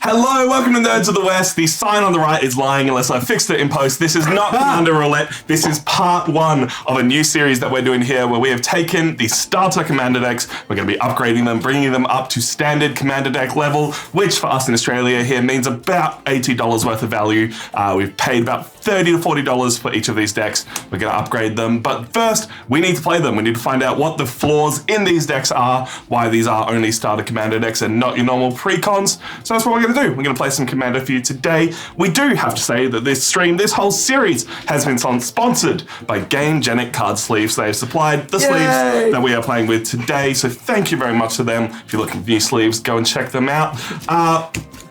Hello, welcome to Nerds of the West. The sign on the right is lying unless I fixed it in post. This is not Commander Roulette. This is part one of a new series that we're doing here where we have taken the starter Commander decks. We're going to be upgrading them, bringing them up to standard Commander deck level, which for us in Australia here means about $80 worth of value. We've paid about $30 to $40 for each of these decks. We're going to upgrade them, but first we need to play them. We need to find out what the flaws in these decks are, why these are only starter Commander decks and not your normal pre-cons. So that's what we're going to do. We're going to play some Commander for you today. We do have to say that this stream, this whole series, has been sponsored by Gamegenic Card Sleeves. They've supplied the sleeves that we are playing with today, so thank you very much to them. If you're looking for new sleeves, go and check them out.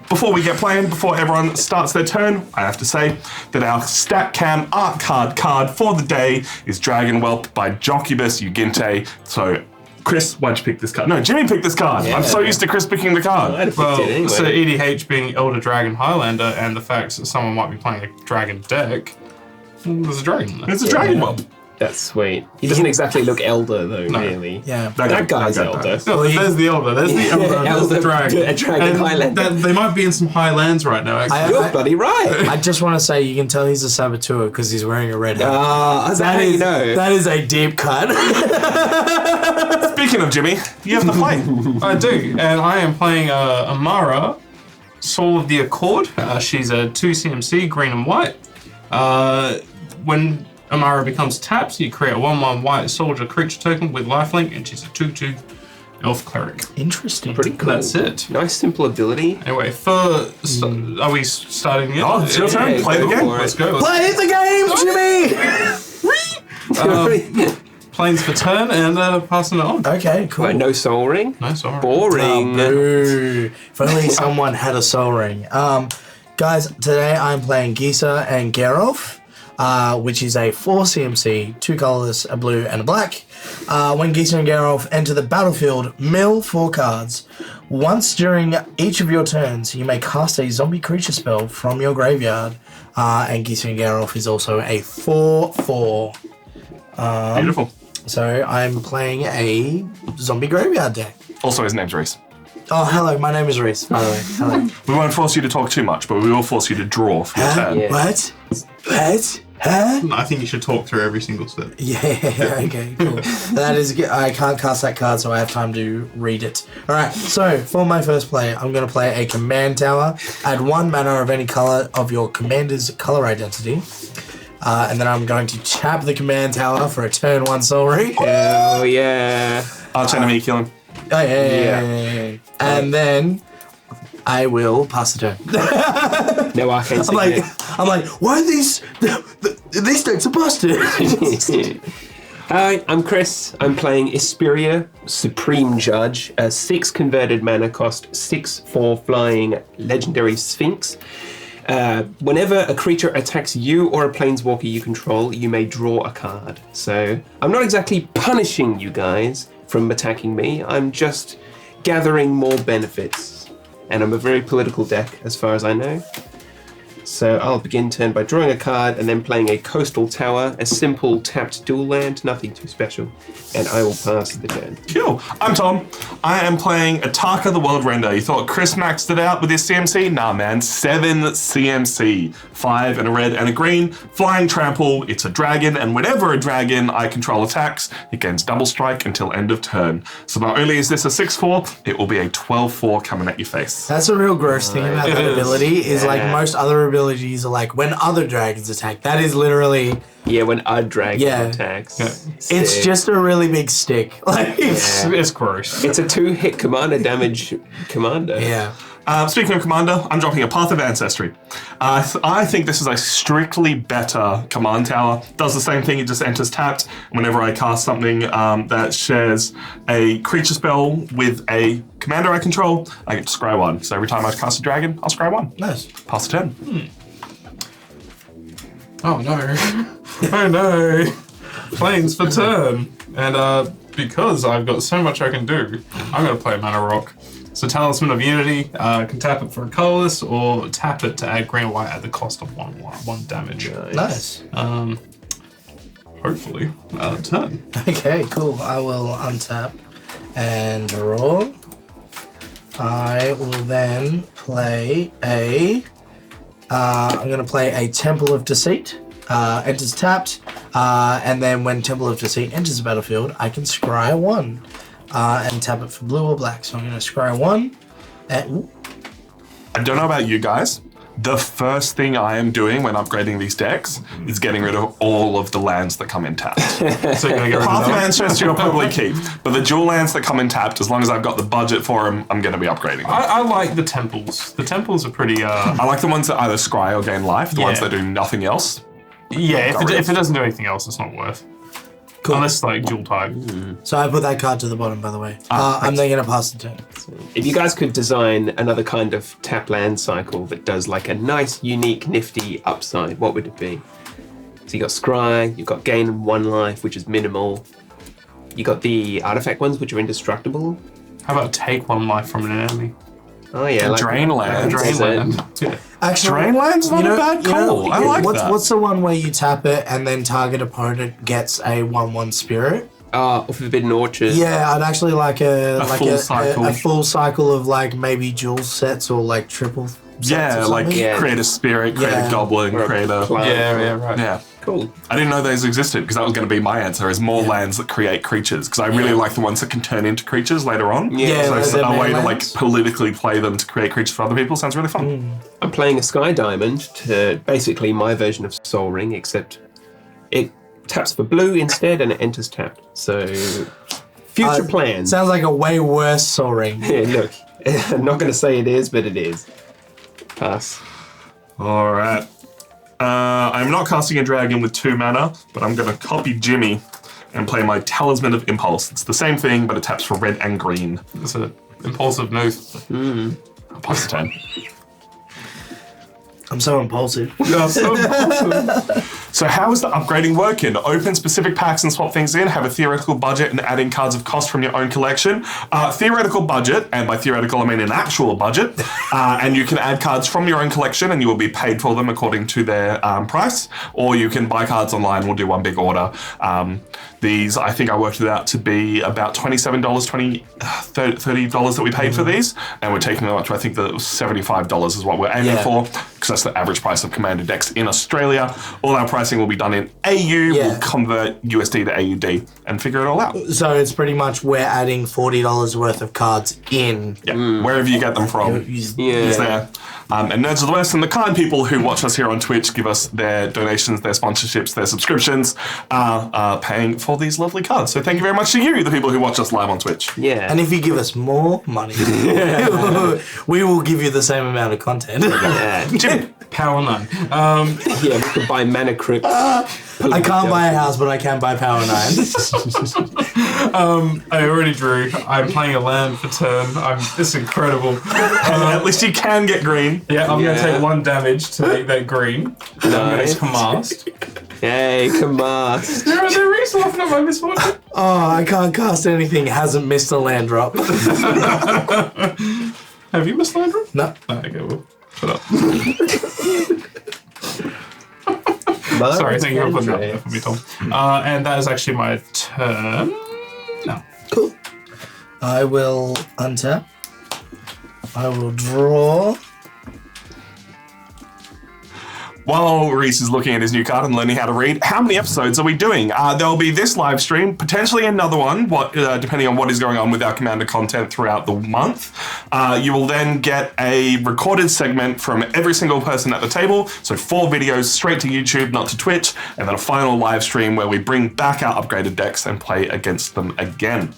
Before we get playing, before everyone starts their turn, I have to say that our StatCam art card for the day is Dragon Whelp by Jocubus Uginte. So, Chris, why'd you pick this card? No, Jimmy picked this card. Yeah, I'm so used to Chris picking the card. Well, anyway. So EDH being Elder Dragon Highlander and the fact that someone might be playing a dragon deck, there's a dragon there. It's a Dragon Whelp. That's sweet. He doesn't exactly look elder though, really. Yeah. That guy's elder. No, there's the elder. There's the elder. There's the dragon. A dragon Highlander. They might be in some Highlands right now, actually. You're bloody right. I just want to say you can tell he's a saboteur because he's wearing a red hat. That is a deep cut. Speaking of Jimmy, you have to play. I do, and I am playing Amara, Soul of the Accord. She's a 2 CMC, green and white. When Amara becomes tapped, you create a 1/1 white soldier creature token with lifelink, and she's a 2/2 elf cleric. Interesting. Pretty cool. That's it. Nice simple ability. Anyway, are we starting yet? Oh, it's your turn. Play the game. Let's go. Play the game, Jimmy! Planes for turn and passing it on. Okay, cool. Right, no soul ring. No, sorry. Boring. Boo. If only someone had a soul ring. Guys, today I'm playing Gisa and Geralf, which is a 4 CMC, 2 colorless, a blue and a black. When Gisa and Geralf enter the battlefield, mill 4 cards. Once during each of your turns, you may cast a zombie creature spell from your graveyard. And Gisa and Geralf is also a 4/4. Beautiful. So I'm playing a zombie graveyard deck. Also, his name's Reese. Oh, hello, my name is Reese, by the way. Hello. We won't force you to talk too much, but we will force you to draw for your turn. Yeah. What? Huh? I think you should talk through every single step. Yeah, okay, cool. That is, I can't cast that card, so I have time to read it. Alright, so for my first play, I'm going to play a command tower. Add 1 mana of any color of your commander's color identity. And then I'm going to tap the command tower for a turn 1 soul ring. Oh yeah. Arch enemy, kill him. Oh, yeah. And then I will pass the turn. No arcane signet. I'm like, why are these decks are busted? Hi, I'm Chris. I'm playing Isperia, Supreme Judge, a 6 converted mana cost, 6/4 flying legendary Sphinx. Whenever a creature attacks you or a planeswalker you control, you may draw a card. So I'm not exactly punishing you guys from attacking me. I'm just gathering more benefits. And I'm a very political deck as far as I know. So I'll begin turn by drawing a card and then playing a Coastal Tower, a simple tapped dual land, nothing too special, and I will pass the turn. Cool. I'm Tom. I am playing Ataka the World Render. You thought Chris maxed it out with his CMC? Nah, man. 7 CMC. 5 and a red and a green. Flying trample. It's a dragon, and whenever a dragon I control attacks, it gains double strike until end of turn. So not only is this a 6/4, it will be a 12/4 coming at your face. That's a real gross thing about that ability is like most other abilities are like when other dragons attack. That is literally... Yeah, when a dragon attacks. Yeah. It's just a really big stick. Like It's gross. It's a 2-hit commander damage commander. Yeah. Speaking of commander, I'm dropping a Path of Ancestry. I think this is a strictly better command tower. Does the same thing, it just enters tapped. Whenever I cast something that shares a creature spell with a commander I control, I get to scry 1. So every time I cast a dragon, I'll scry 1. Nice. Pass the turn. Oh no. Oh no. Planes for turn. And because I've got so much I can do, I'm going to play Mana Rock. So Talisman of Unity, can tap it for a colorless or tap it to add green or white at the cost of 1 damage. Nice. Hopefully, turn. Okay, cool. I will untap and draw. I will then play I'm going to play a Temple of Deceit. Enters tapped, and then when Temple of Deceit enters the battlefield, I can scry 1 and tap it for blue or black. So I'm going to scry 1. And, I don't know about you guys. The first thing I am doing when upgrading these decks is getting rid of all of the lands that come in tapped. So you're gonna get rid of Half that? Manchester you'll probably keep, but the dual lands that come in tapped, as long as I've got the budget for them, I'm going to be upgrading them. I like the temples. The temples are pretty. I like the ones that either scry or gain life. The ones Yeah. that do nothing else. Yeah, Got rid if it doesn't do anything else, it's not worth. Cool. Unless it's like dual type. So I put that card to the bottom, by the way. I'm then going to pass the turn. If you guys could design another kind of tap land cycle that does like a nice, unique, nifty upside, what would it be? So you got scry, you've got gain 1 life, which is minimal. You got the artifact ones, which are indestructible. How about take 1 life from an enemy? Oh yeah, like Drain land. That's it. Drainland. Yeah. Actually, Drainland's not a bad call. I like that. What's the one where you tap it and then target opponent gets a 1/1 spirit? Forbidden Orchard. Yeah, I'd actually like a full cycle. a full cycle of like maybe dual sets or like triple sets Yeah, or like something. Yeah. create a spirit, create Yeah. a goblin, Or a create a... cloud. Yeah, right. Yeah. Cool. I didn't know those existed because that was going to be my answer, is more lands that create creatures, because I really like the ones that can turn into creatures later on. Yeah, So like it's the a way to like mainlands. politically play them to create creatures for other people sounds really fun. I'm playing a Sky Diamond to basically my version of Soul Ring, except it taps for blue instead and it enters tapped. So future plans. Sounds like a way worse Soul Ring. Yeah, look, I'm not going to say it is, but it is. Pass. All right. I'm not casting a dragon with 2 mana, but I'm going to copy Jimmy and play my Talisman of Impulse. It's the same thing, but it taps for red and green. It's an impulsive move. I'll pass the turn. I'm so impulsive. Yeah, so impulsive. So how is the upgrading working? Open specific packs and swap things in, have a theoretical budget and add in cards of cost from your own collection. Theoretical budget, and by theoretical I mean an actual budget, and you can add cards from your own collection and you will be paid for them according to their price, or you can buy cards online, we'll do one big order. These, I think I worked it out to be about $27, $30 that we paid for these, and we're taking them up to, I think that $75 is what we're aiming Yeah. for, because that's the average price of Commander decks in Australia. All our pricing will be done in AU, Yeah. we'll convert USD to AUD and figure it all out. So it's pretty much we're adding $40 worth of cards in. Yeah, wherever you get them from. Yeah. It's there. And Nerds of the West and the kind people who watch us here on Twitch give us their donations, their sponsorships, their subscriptions, paying for these lovely cards. So thank you very much to you, the people who watch us live on Twitch. Yeah. And if you give us more money, we will give you the same amount of content. yeah. Jim, Power 9. Yeah, we could buy Mana Crypt. I can't buy a house, but I can buy Power 9. I already drew. I'm playing a land for turn. It's incredible. at least you can get green. Yeah, I'm Yeah. going to take 1 damage to make that green. I'm going Nice. to cast. Hey, Kamast. There are no reason laughing at my misfortune. Oh, I can't cast anything. Hasn't missed a land drop. Have you missed land drop? No. Oh, okay, well, shut up. Sorry, thank you for putting that there for me, Tom. And that is actually my turn. No. Cool. I will untap. I will draw. While Reese is looking at his new card and learning how to read, how many episodes are we doing? There'll be this live stream, potentially another one, depending on what is going on with our Commander content throughout the month. You will then get a recorded segment from every single person at the table, so 4 videos straight to YouTube, not to Twitch, and then a final live stream where we bring back our upgraded decks and play against them again.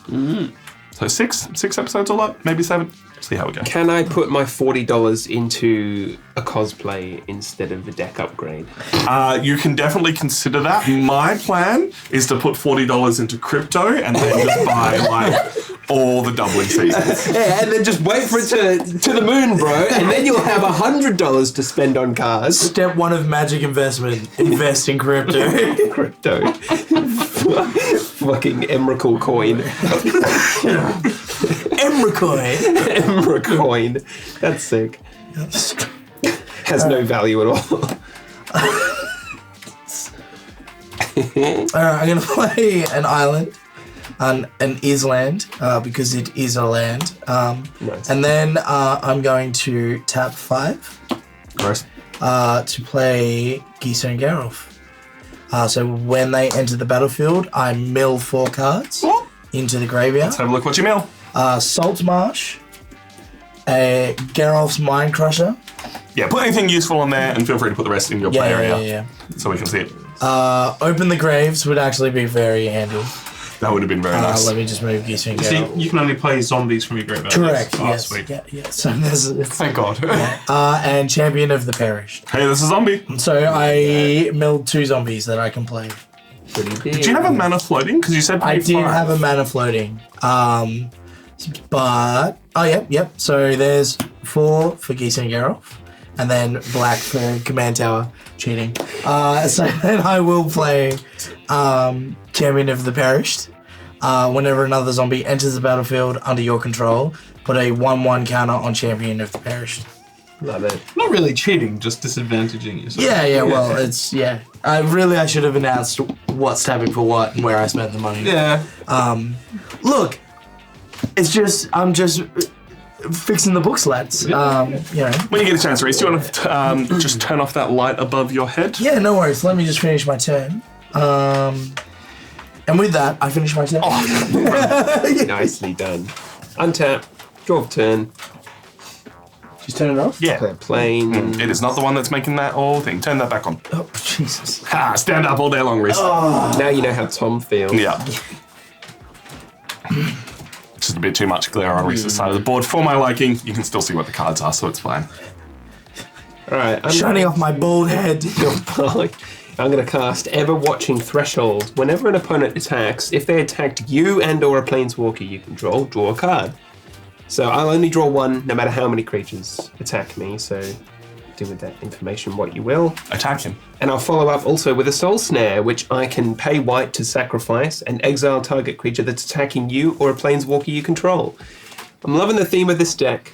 So 6 episodes all up, maybe 7. See how we go. Can I put my $40 into a cosplay instead of a deck upgrade? You can definitely consider that. My plan is to put $40 into crypto and then just buy like all the doubling seasons. Yeah, and then just wait for it to the moon, bro, and then you'll have $100 to spend on cars. Step 1 of magic investment. Invest in crypto. Crypto. Fucking Emrakul coin. Emracoin. Emracoin. That's sick. Has no value at all. Alright, I'm going to play an island. an island because it is a land. Nice. And then I'm going to tap 5 Gross. to play Gisa and Geralt. So when they enter the battlefield, I mill 4 cards into the graveyard. Let's have a look what you mill. Salt Marsh, a Geralt's Mind Crusher. Yeah, put anything useful on there and feel free to put the rest in your play area so we can see it. Open the Graves would actually be very handy. That would have been very nice. Let me just move Gisa and See, Geralt. you can only play zombies from your graveyard. Correct, Oh, yes. sweet. Yeah. So there's... Thank God. and Champion of the Perished. Hey, this is zombie. So I milled 2 zombies that I can play. Did you have a mana floating? Because you said I pay did 5. have a mana floating. But... Oh, yep. So there's 4 for Gisa and Geralt. And then black for Command Tower. Cheating. So then I will play Champion of the Perished. Whenever another zombie enters the battlefield under your control, put a 1/1 counter on Champion of the Perished. Love it. Not really cheating, just disadvantaging yourself. Yeah, well, it's, I should have announced what's tapping for what and where I spent the money. Yeah. Look, I'm just fixing the books, lads. You know. When you get a chance, Reese, do you want to just turn off that light above your head? Yeah, no worries. Let me just finish my turn. And with that, I finish my turn. Nicely done. Untap. Draw of turn. Just turn it off? Yeah. Play a plane. It is not the one that's making that whole thing. Turn that back on. Oh, Jesus. Ha! Stand up all day long, Reese. Now you know how Tom feels. Yeah. Just a bit too much glare on Reese's side of the board. For my liking, you can still see what the cards are, so it's fine. Alright, I'm Shining off my bald head. I'm going to cast Ever Watching Threshold. Whenever an opponent attacks, if they attacked you and or a planeswalker you control, draw a card. So I'll only draw 1 no matter how many creatures attack me, so do with that information what you will. Attack him. And I'll follow up also with a Soul Snare, which I can pay white to sacrifice and exile target creature that's attacking you or a planeswalker you control. I'm loving the theme of this deck.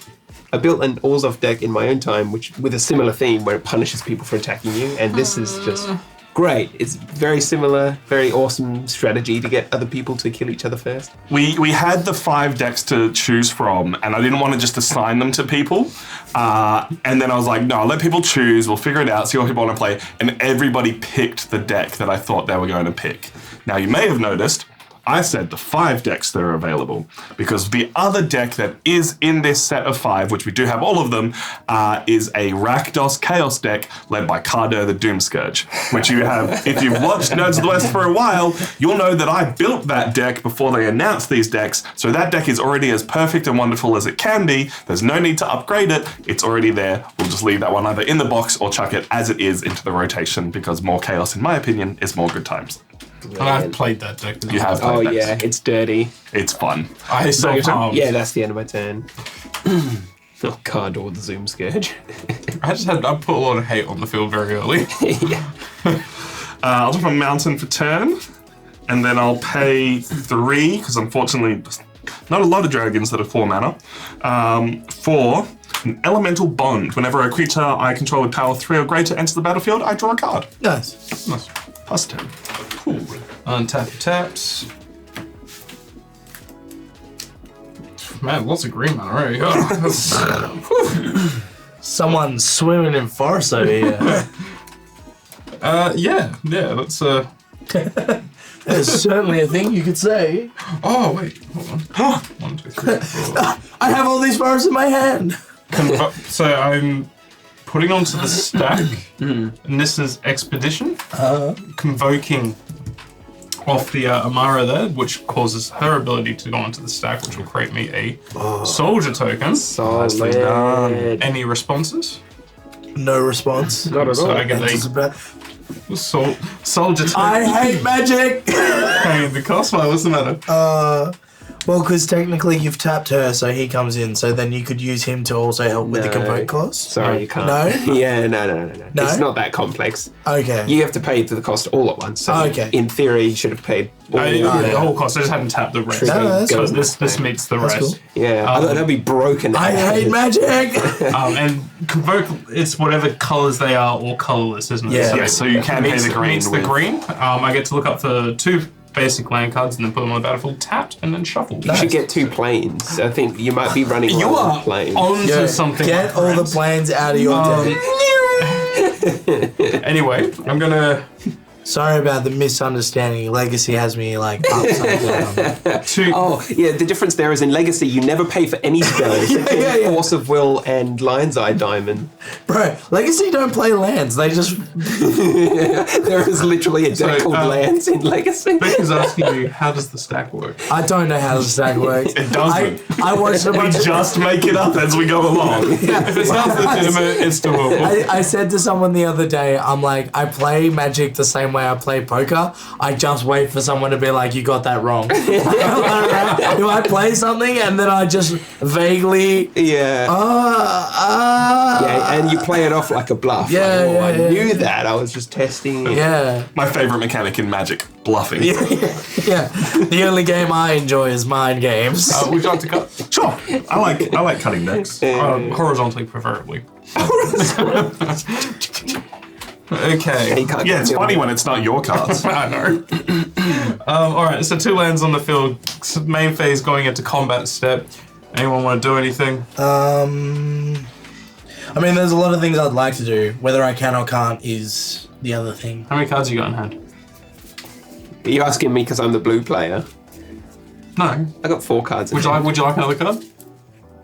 I built an Orzhov deck in my own time, which with a similar theme where it punishes people for attacking you, and this is just great. It's very similar, very awesome strategy to get other people to kill each other first. We had the 5 decks to choose from, and I didn't want to just assign them to people. And then I was like, no, I'll let people choose. We'll figure it out, see what people want to play. And everybody picked the deck that I thought they were going to pick. Now, you may have noticed, I said the 5 decks that are available because the other deck that is in this set of 5, which we do have all of them, is a Rakdos Chaos deck led by Kardur the Doomscourge, which you have, if you've watched Nerds of the West for a while, you'll know that I built that deck before they announced these decks, so that deck is already as perfect and wonderful as it can be. There's no need to upgrade it. It's already there. We'll just leave that one either in the box or chuck it as it is into the rotation because more chaos, in my opinion, is more good times. And I've played that deck. You have Oh played yeah, it's dirty. It's fun. I so pumped. Yeah, that's the end of my turn. Oh, Cardor the Zoom Scourge. I put a lot of hate on the field very early. Yeah. I'll do a mountain for turn, and then I'll pay 3, because unfortunately, not a lot of dragons that are 4 mana, for an elemental bond. Whenever a creature I control with power 3 or greater enters the battlefield, I draw a card. Nice. Nice. Plus 10. Cool. Untap the taps. Man, lots of green mana already. Oh, Someone's swimming in forest over here. yeah, that's There's certainly a thing you could say. Oh wait, hold on. 1, 2, 3, 4. I have all these bars in my hand. So I'm putting onto the stack, and this is Expedition, convoking off the Amara there, which causes her ability to go onto the stack, which will create me a soldier token. Nicely done. Any responses? No response. Not at So all. I get It's a about- soldier token. I hate magic. Hey, the cost, what's the matter? Well, because technically you've tapped her, so he comes in. So then you could use him to also help with the No. convoke cost. Sorry, you can't. No? Yeah, no. No? It's not that complex. Okay. You have to pay the cost all at once. So Okay. in theory, you should have paid all The whole cost. I just hadn't tapped the rest. Trigger No, that's So goes this back. meets the That's rest. cool. Yeah, they'll be broken. I hate magic. And convoke, it's whatever colours they are or colourless, isn't it? Yeah. Yes, so you can pay Meets the green meets the with... green. I get to look up for two basic land cards and then put them on the battlefield, tapped, and then shuffled. You should get 2 planes. I think you might be running You low on are planes. onto Yo, something. get my all the friend. planes out of your deck. Anyway, I'm gonna Sorry about the misunderstanding. Legacy has me like upside down. two. Oh, yeah, the difference there is in Legacy, you never pay for any spells. yeah. Force of Will and Lion's Eye Diamond. Bro, Legacy don't play lands. They just There is literally a deck So, called Lands in Legacy. Beck is asking you, how does the stack work? I don't know how the stack works. It doesn't. I watched a We bunch of just make it up as we go along. If it sounds legitimate, it's doable. I said to someone the other day, I'm like, I play Magic the same way I play poker. I just wait for someone to be like, you got that wrong. Do I play something and then I just vaguely, Yeah. Yeah, and you play it off like a bluff. Yeah, like, yeah, I yeah. knew that. I was just testing it. yeah. My favorite mechanic in Magic, bluffing. Yeah. The only game I enjoy is mind games. Would you like to cut? Sure. I like cutting decks. Horizontally, preferably. Okay. You can't Yeah, it's kill funny me. when it's not your cards. I know. Alright, so 2 lands on the field. Main phase going into combat step. Anyone want to do anything? I mean, there's a lot of things I'd like to do. Whether I can or can't is the other thing. How many cards you got in hand? Are you asking me because I'm the blue player? No. I got 4 cards. in Would you hand. like another card?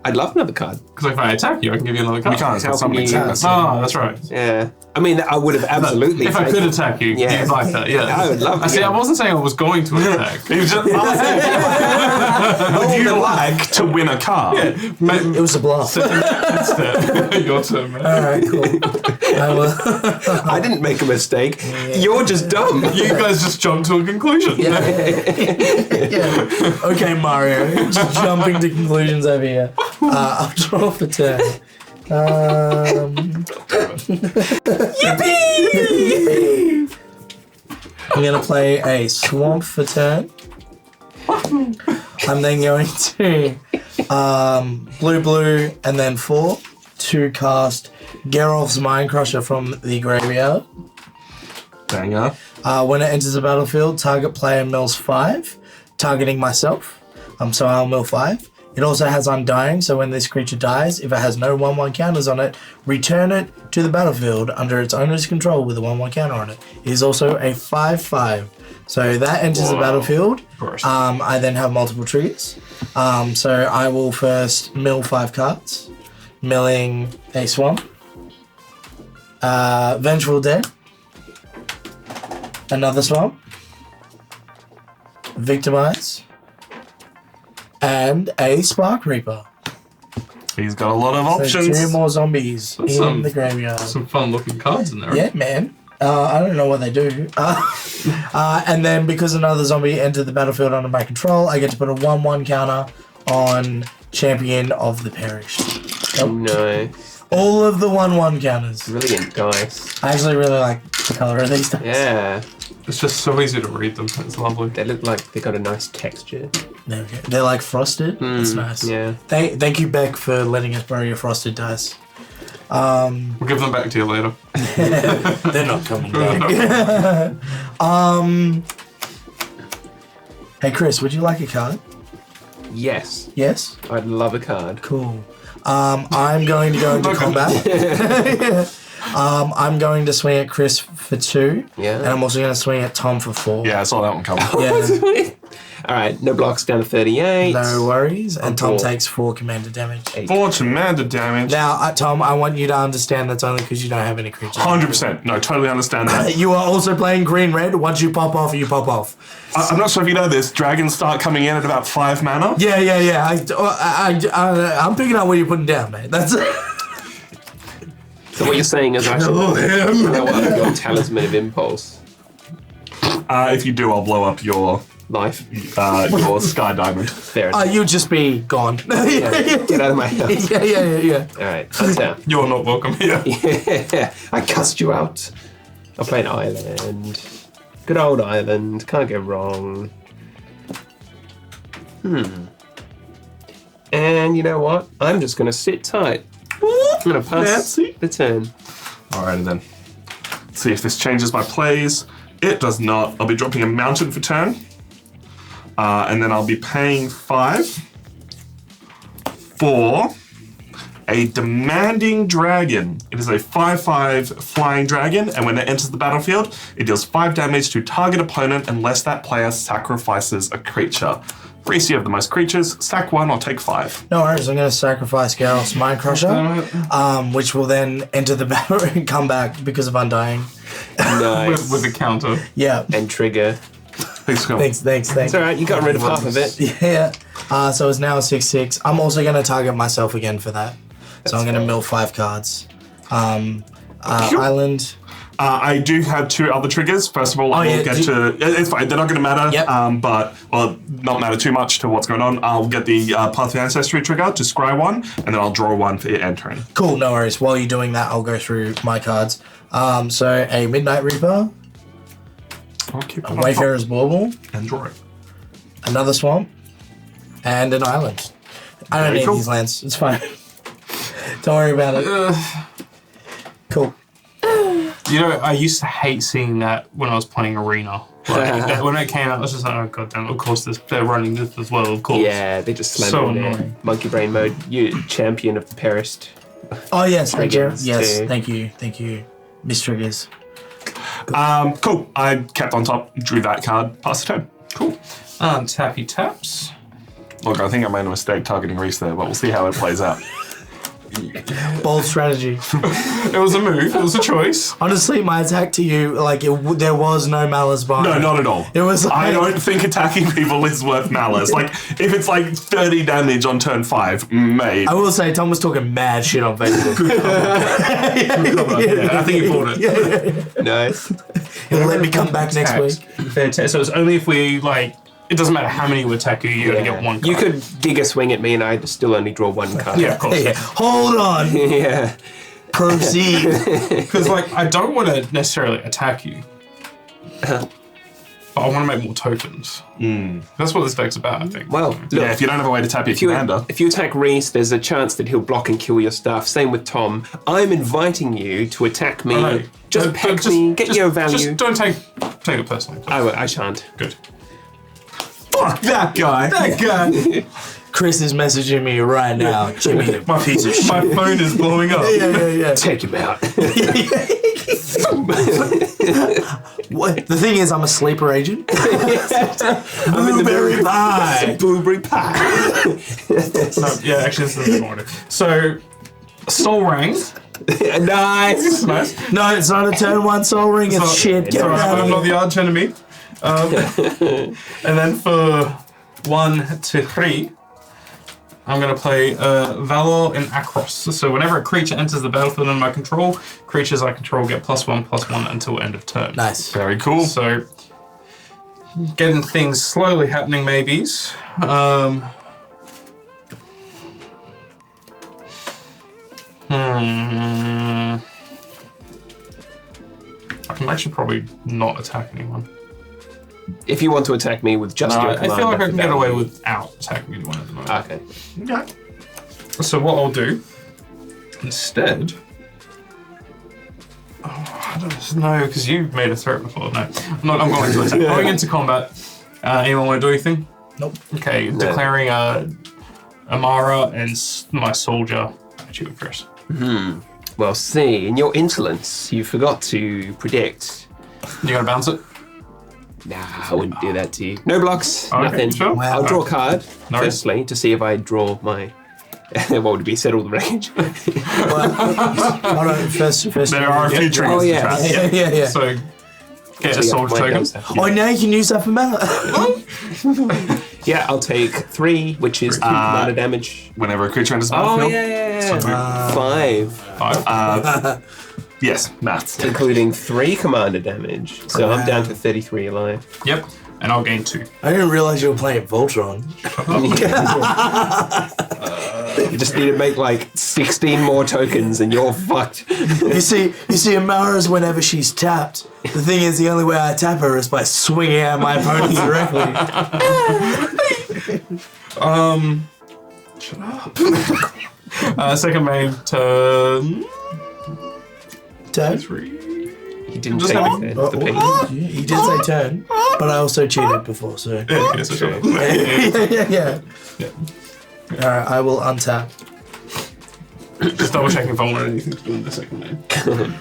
I'd love another card. Because if I attack you, I can give you another card. We can't. How That's something can you- serious. Oh, that's right. Yeah. I mean, I would have absolutely. If I could taken- attack you, Yeah. you'd like that, yeah. I would love I see, to. I wasn't saying I was going to attack. He was just Would you like to win a card? It was a bluff. Instead, your turn, man. Alright, cool. I will. I didn't make a mistake. You're just dumb. You guys just jumped to a conclusion. Yeah. Okay, Mario. Just jumping to conclusions over here. I'll draw for turn. Yippee! I'm gonna play a swamp for turn. I'm then going to blue, and then 4 to cast Geralf's Mind Crusher from the graveyard. Banger. When it enters the battlefield, target player mills 5, targeting myself. So I'll mill 5. It also has Undying, so when this creature dies, if it has no 1/1 counters on it, return it to the battlefield under its owner's control with a 1/1 counter on it. It is also a 5/5. So that enters the battlefield. course. I then have multiple triggers. So I will first mill 5 cards. Milling a Swamp. Vengeful Dead. Another Swamp. Victimize. And a Spark Reaper. He's got a lot of So options. 2 more zombies in some- the graveyard. Some fun looking cards in there. Yeah, man. I don't know what they do. And then because another zombie entered the battlefield under my control, I get to put a 1/1 counter on Champion of the Perished. No. All of the 1/1 counters. Brilliant dice. I actually really like the color of these dice. Yeah. It's just so easy to read them. It's lovely. They look like they got a nice texture. There we go. They're like frosted. It's nice. Yeah. Thank you, Beck, for letting us borrow your frosted dice. We'll give them back to you later. They're not coming back. Hey, Chris, would you like a card? Yes. Yes? I'd love a card. Cool. I'm going to go into combat. I'm going to swing at Chris for 2. Yeah. And I'm also going to swing at Tom for 4. Yeah, I saw that one coming. Yeah. All right. No blocks down to 38. No worries. And Tom 4. takes 4 commander damage. 4 commander damage. Now, Tom, I want you to understand that's only because you don't have any creatures. 100%. No, totally understand that. You are also playing green-red. Once you pop off, you pop off. I'm not sure if you know this. Dragons start coming in at about 5 mana. Yeah. I'm picking up what you're putting down, mate. That's So what you're saying is I should Kill him. blow up your Talisman of Impulse. If you do, I'll blow up your Life. Sky Diamond. Fair enough. you'll just be gone. Get out of my house. Yeah. All right. That's down. You're not welcome here. Yeah. I cast you out. I'll play an island. Good old island. Can't go wrong. And you know what? I'm just going to sit tight. I'm going to pass Fancy. the turn. Alrighty then. Let's see if this changes my plays. It does not. I'll be dropping a mountain for turn. and then I'll be paying 5 for a demanding dragon. It is a 5/5 flying dragon, and when it enters the battlefield, it deals 5 damage to target opponent unless that player sacrifices a creature. For each of the most creatures, sack 1 or take 5. No worries, I'm going to sacrifice Geralt's Mind Crusher, which will then enter the battle and come back because of Undying. Nice. with the counter. Yeah. And trigger. Thanks, Scott. Thanks. It's alright, you got rid of half of it. Yeah. So it's now a 6/6. I'm also going to target myself again for that. So I'm going to mill 5 cards. Island. I do have 2 other triggers. First of all, I will get to... It's fine, they're not going to matter, Yep. but, well, not matter too much to what's going on. I'll get the Path of Ancestry trigger to scry 1, and then I'll draw 1 for it entering. Cool, no worries. While you're doing that, I'll go through my cards. So a Midnight Reaper, I'll keep a Wayfarer's Bauble, and draw it. another Swamp, and an Island. I don't Very need cool. these lands. It's fine. Don't worry about it. Cool. You know, I used to hate seeing that when I was playing Arena. Like, when it came out, I was just like, oh god damn, of course they're running this as well, of course. Yeah, they just slammed So it in there. annoying. Monkey brain mode. You champion of the perished. Oh yes, thank you. Triggers Yes, too. thank you. Miss Triggers. Cool. I kept on top, drew that card, passed the turn. Cool. Tappy taps. Look, I think I made a mistake targeting Reese there, but we'll see how it plays out. Bold strategy. It was a move, it was a choice. Honestly, my attack to you, like, there was no malice behind No, it. not at all. It was like, I don't think attacking people is worth malice. Like, if it's like 30 damage on turn 5, mate. I will say, Tom was talking mad shit on Facebook. Yeah, I think he bought it. Nice. He'll let me come back next week. So it's only if we, like, it doesn't matter how many you attack you only get 1 card. You could dig a swing at me and I'd still only draw 1 card. Yeah, of course. Yeah. Hold on. Yeah. Proceed. Because, like, I don't want to necessarily attack you. But I want to make more tokens. That's what this deck's about, I think. Well, look, Yeah, if you don't have a way to tap your commander. if you attack Reese, there's a chance that he'll block and kill your stuff. Same with Tom. I'm inviting you to attack me. No, Just peck me, get your value. Just don't take it personally. I shan't. Good. Fuck that guy. That guy. Chris is messaging me right now. Jimmy, My piece of shit. My phone is blowing up. Yeah. Take him out. What? The thing is, I'm a sleeper agent. Blueberry pie. Blueberry pie. Yeah, actually, this is order. So, Soul Ring. Nice. Nice. No, it's not a turn 1 soul ring. It's shit. Get Sorry, out I'm of not here. the arch enemy. And then for 1 to 3, I'm going to play Valor in Akros. So whenever a creature enters the battlefield under my control, creatures I control get +1/+1 until end of turn. Nice. Very cool. So getting things slowly happening, maybes. I can actually probably not attack anyone. If you want to attack me with just your I command, feel like I that's can get about away it. without attacking anyone at the moment. Okay. Yeah. So what I'll do instead. Oh, I don't know because you made a threat before. No, I'm going to attack. Going into combat. Anyone want to do anything? Nope. Okay, declaring Amara and my soldier. Actually, go first. Well, see, in your insolence, you forgot to predict. You gonna bounce it? Nah, I wouldn't do that to you. No blocks, Okay, nothing. sure. Wow. I'll draw a card, No. firstly, to see if I draw my... what would it be? Settle the rage? Hold on, first. There are a few triggers Oh, to yeah. trap. Yeah. So get a So, yeah, soldier mine token. goes there. Oh, now you can use that for mana. Yeah, I'll take 3, which is 2 mana damage. Whenever a creature enters the Oh, battlefield. yeah. 5, 5. Yes, maths. including 3 commander damage. So I'm down to 33 alive. Yep, and I'll gain 2. I didn't realize you were playing Voltron. You just need to make like 16 more tokens and you're fucked. You see, Amara's whenever she's tapped. The thing is, the only way I tap her is by swinging at my opponent directly. Shut up. Second main turn. Turn. 3. He didn't Just take have the it. the pain. He did say turn. But I also cheated before, so. Yeah, so sure. yeah. Alright, I will untap. Just double checking if I want anything to do in the second game.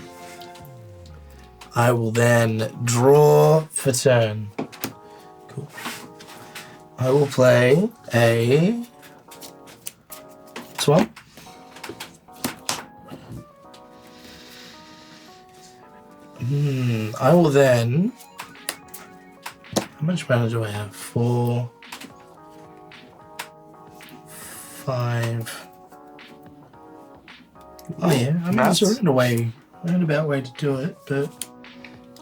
I will then draw for turn. Cool. I will play a swamp. I will then. How much mana do I have? 4, 5. Oh yeah, I mean, Maths. it's a roundabout way to do it, but.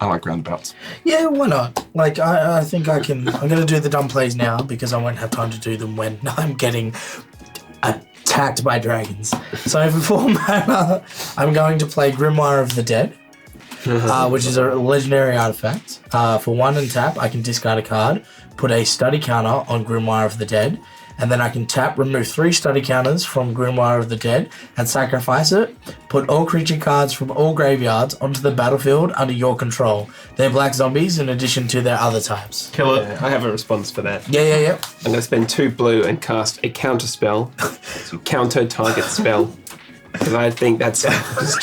I like roundabouts. Yeah, why not? Like, I think I can. I'm going to do the dumb plays now because I won't have time to do them when I'm getting attacked by dragons. So for 4 mana, I'm going to play Grimoire of the Dead, which is a legendary artifact. For 1 and tap, I can discard a card, put a study counter on Grimoire of the Dead, and then I can tap, remove 3 study counters from Grimoire of the Dead, and sacrifice it. Put all creature cards from all graveyards onto the battlefield under your control. They're black zombies in addition to their other types. Kill it. I have a response for that. Yeah. I'm going to spend 2 blue and cast a counter spell. Counter target spell. Because I think that's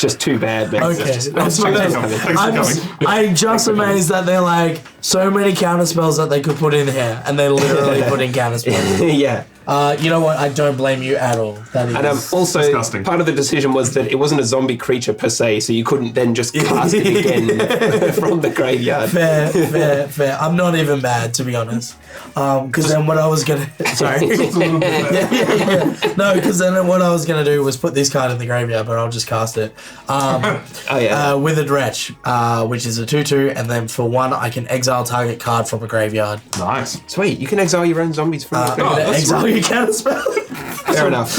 just too bad, man. Okay, Thanks that's for fine. coming. I'm just amazed that they're like so many counter spells that they could put in here, and they literally put in counter spells. Yeah. You know what? I don't blame you at all. That is. And also, disgusting. part of the decision was that it wasn't a zombie creature per se, so you couldn't then just cast it again from the graveyard. Fair. I'm not even mad, to be honest. Because then what I was gonna sorry, yeah. No, because then what I was gonna do was put this card in the graveyard, but I'll just cast it. With a dretch, which is a 2/2, and then for 1 I can exile target card from a graveyard. Nice. Sweet, you can exile your own zombies from the I'm graveyard. gonna exile your counter spell. Fair enough.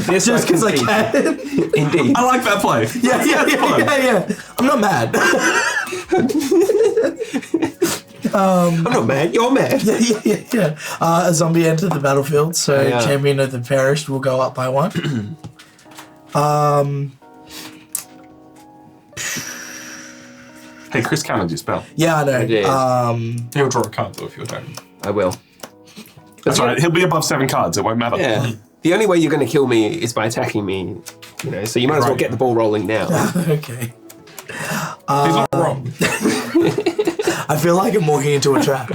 This Just because I can. Indeed. I like that play. Yeah. I'm not mad. I'm not mad, you're mad. Yeah. A zombie entered the battlefield, so Yeah. champion of the perished will go up by 1. Hey, Chris counted your spell. Yeah, I know. did. He'll draw a card though if you're attacking. I will. That's right. He'll be above 7 cards. It won't matter. Yeah. The only way you're going to kill me is by attacking me, so you might as well Right. get the ball rolling now. Okay. He's not wrong. I feel like I'm walking into a trap.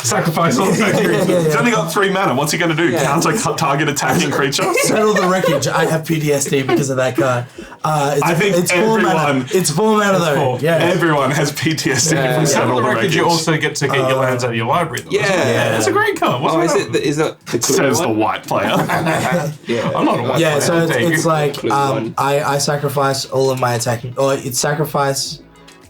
Sacrifice all the He's only got 3 mana. What's he going to do? Yeah. Counter target attacking creature? Settle the wreckage. I have PTSD because of that card. I think it's 4 mana. everyone- It's 4 mana though. 4. Yeah. Everyone has PTSD Yeah. from Settle Settle the Record, you Wreckage. also get to get your lands out of your library. Though, Yeah. isn't it? It's a great card. What's Oh, wrong is with it the Says the one? white player. Yeah. I'm not a white Yeah, player. so There you it's go. like Clue one. I sacrifice all of my attacking, or it's sacrifice.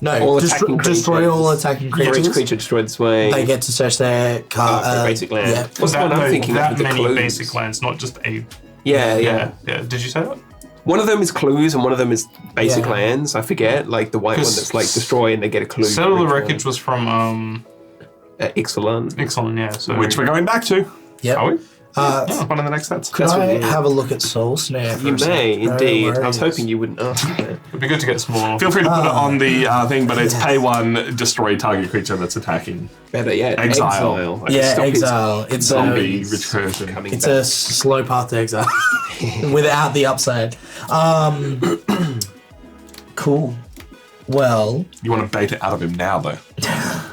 No, All attacking destroy creatures. all attacking For each creatures. creature destroyed this way. They get to search their card. for basic land. Yeah. What's the that, one I'm thinking that of? The many clues. basic lands, not just a. Yeah. Yeah. Did you say that? One of them is clues and one of them is basic Yeah. lands. I forget, like the white one 'Cause that's like destroy and they get a clue. Settle the for each Wreckage was from Ixalan. Ixalan, yeah. So Which we're going back to. Yep. Are we? One of the next sets. Could That's what I it is. have a look at Soul Snare? For You a sec? may, No indeed. I was worries. hoping you wouldn't ask that. It'd be good to get some more. Feel free to put it on the thing, but it's pay 1, destroy target creature that's attacking. Better yet, Exile. I can Yeah, stop his exile. It's Zombie enemies recursion. coming It's back. a slow path to exile without the upside. Cool. Well, You want to bait it out of him now, though.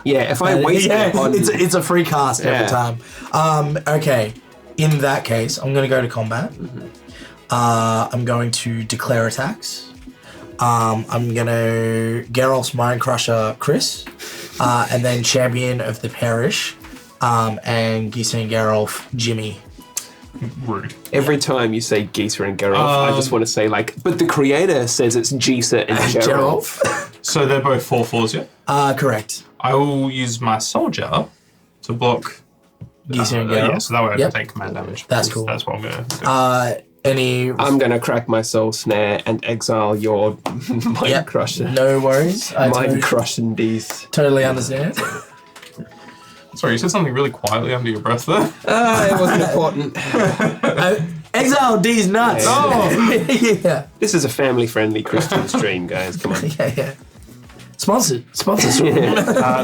Yeah, if I waste it on... it's a free cast every Yeah. time. Okay, in that case, I'm going to go to combat. I'm going to declare attacks. I'm going to Geralt's Mind Crusher Chris, and then Champion of the Parish, and Gisa and Geralt Jimmy. Rude. Every time you say Gisa and Geralt, I just want to say but the creator says it's Gisa and Geralt. So they're both 4/4s, yeah? Correct. I will use my soldier to block. Gisa and Geralt. Yeah, so that way I Yep. can take command damage. That's cool. That's what I'm going to do. Any I'm going to crack my soul snare and exile your mind Yep. crusher. No worries. I Mind crushing these. totally understand. Sorry, you said something really quietly under your breath there. It wasn't important. Exile D's nuts. Oh. yeah. This is a family-friendly Christian stream, guys. Come on. Yeah. Sponsored.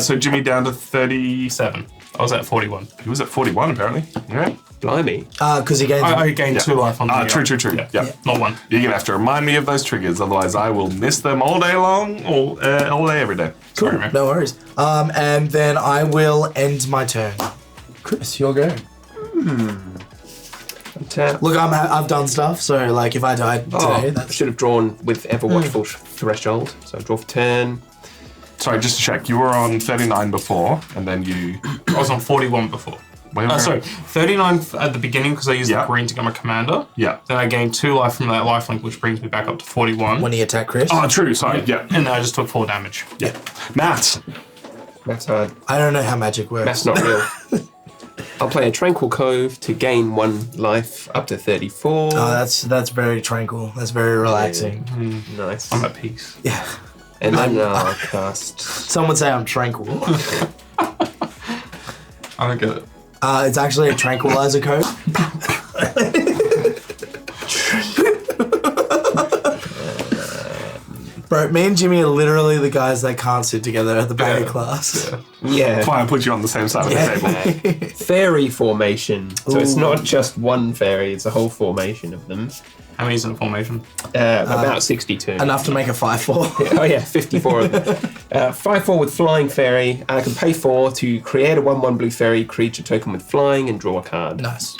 So Jimmy down to 37. I was at 41. He was at 41 apparently. Yeah. Blimey. Because he gained. I gained 2 life on the True. Yeah. Not 1. You're gonna have to remind me of those triggers, otherwise I will miss them all day long, all day, every day. Cool. Sorry, man. No worries. And then I will end my turn. Chris, your go. Tap. Look, I've done stuff, so like if I died today, I that's should have drawn with Ever Watchful Threshold. So draw for turn. Sorry, just to check, you were on 39 before, and then you... I was on 41 before. Sorry, 39 at the beginning because I used the green to become a commander. Yeah. Then I gained 2 life from that lifelink, which brings me back up to 41. when he attacked Chris. Oh, true, sorry, yeah. And then I just took 4 damage. Yeah. Matt. That's hard. I don't know how magic works. That's not real. I'll play a Tranquil Cove to gain 1 life up to 34. Oh, that's very tranquil. That's very relaxing. Nice. I'm at peace. Yeah. And then I'll cast. Some would say I'm tranquil. I don't get it. It's actually a tranquilizer code. Bro, me and Jimmy are literally the guys that can't sit together at the back of class. Yeah. That's why I put you on the same side of the table. Fairy formation. So it's Ooh. not just one fairy, it's a whole formation of them. How many's in a formation? About 62. Enough to make a 5/4. Oh yeah, 54 of them. 5/4 with flying fairy. I can pay 4 to create a 1/1 blue fairy creature token with flying and draw a card. Nice.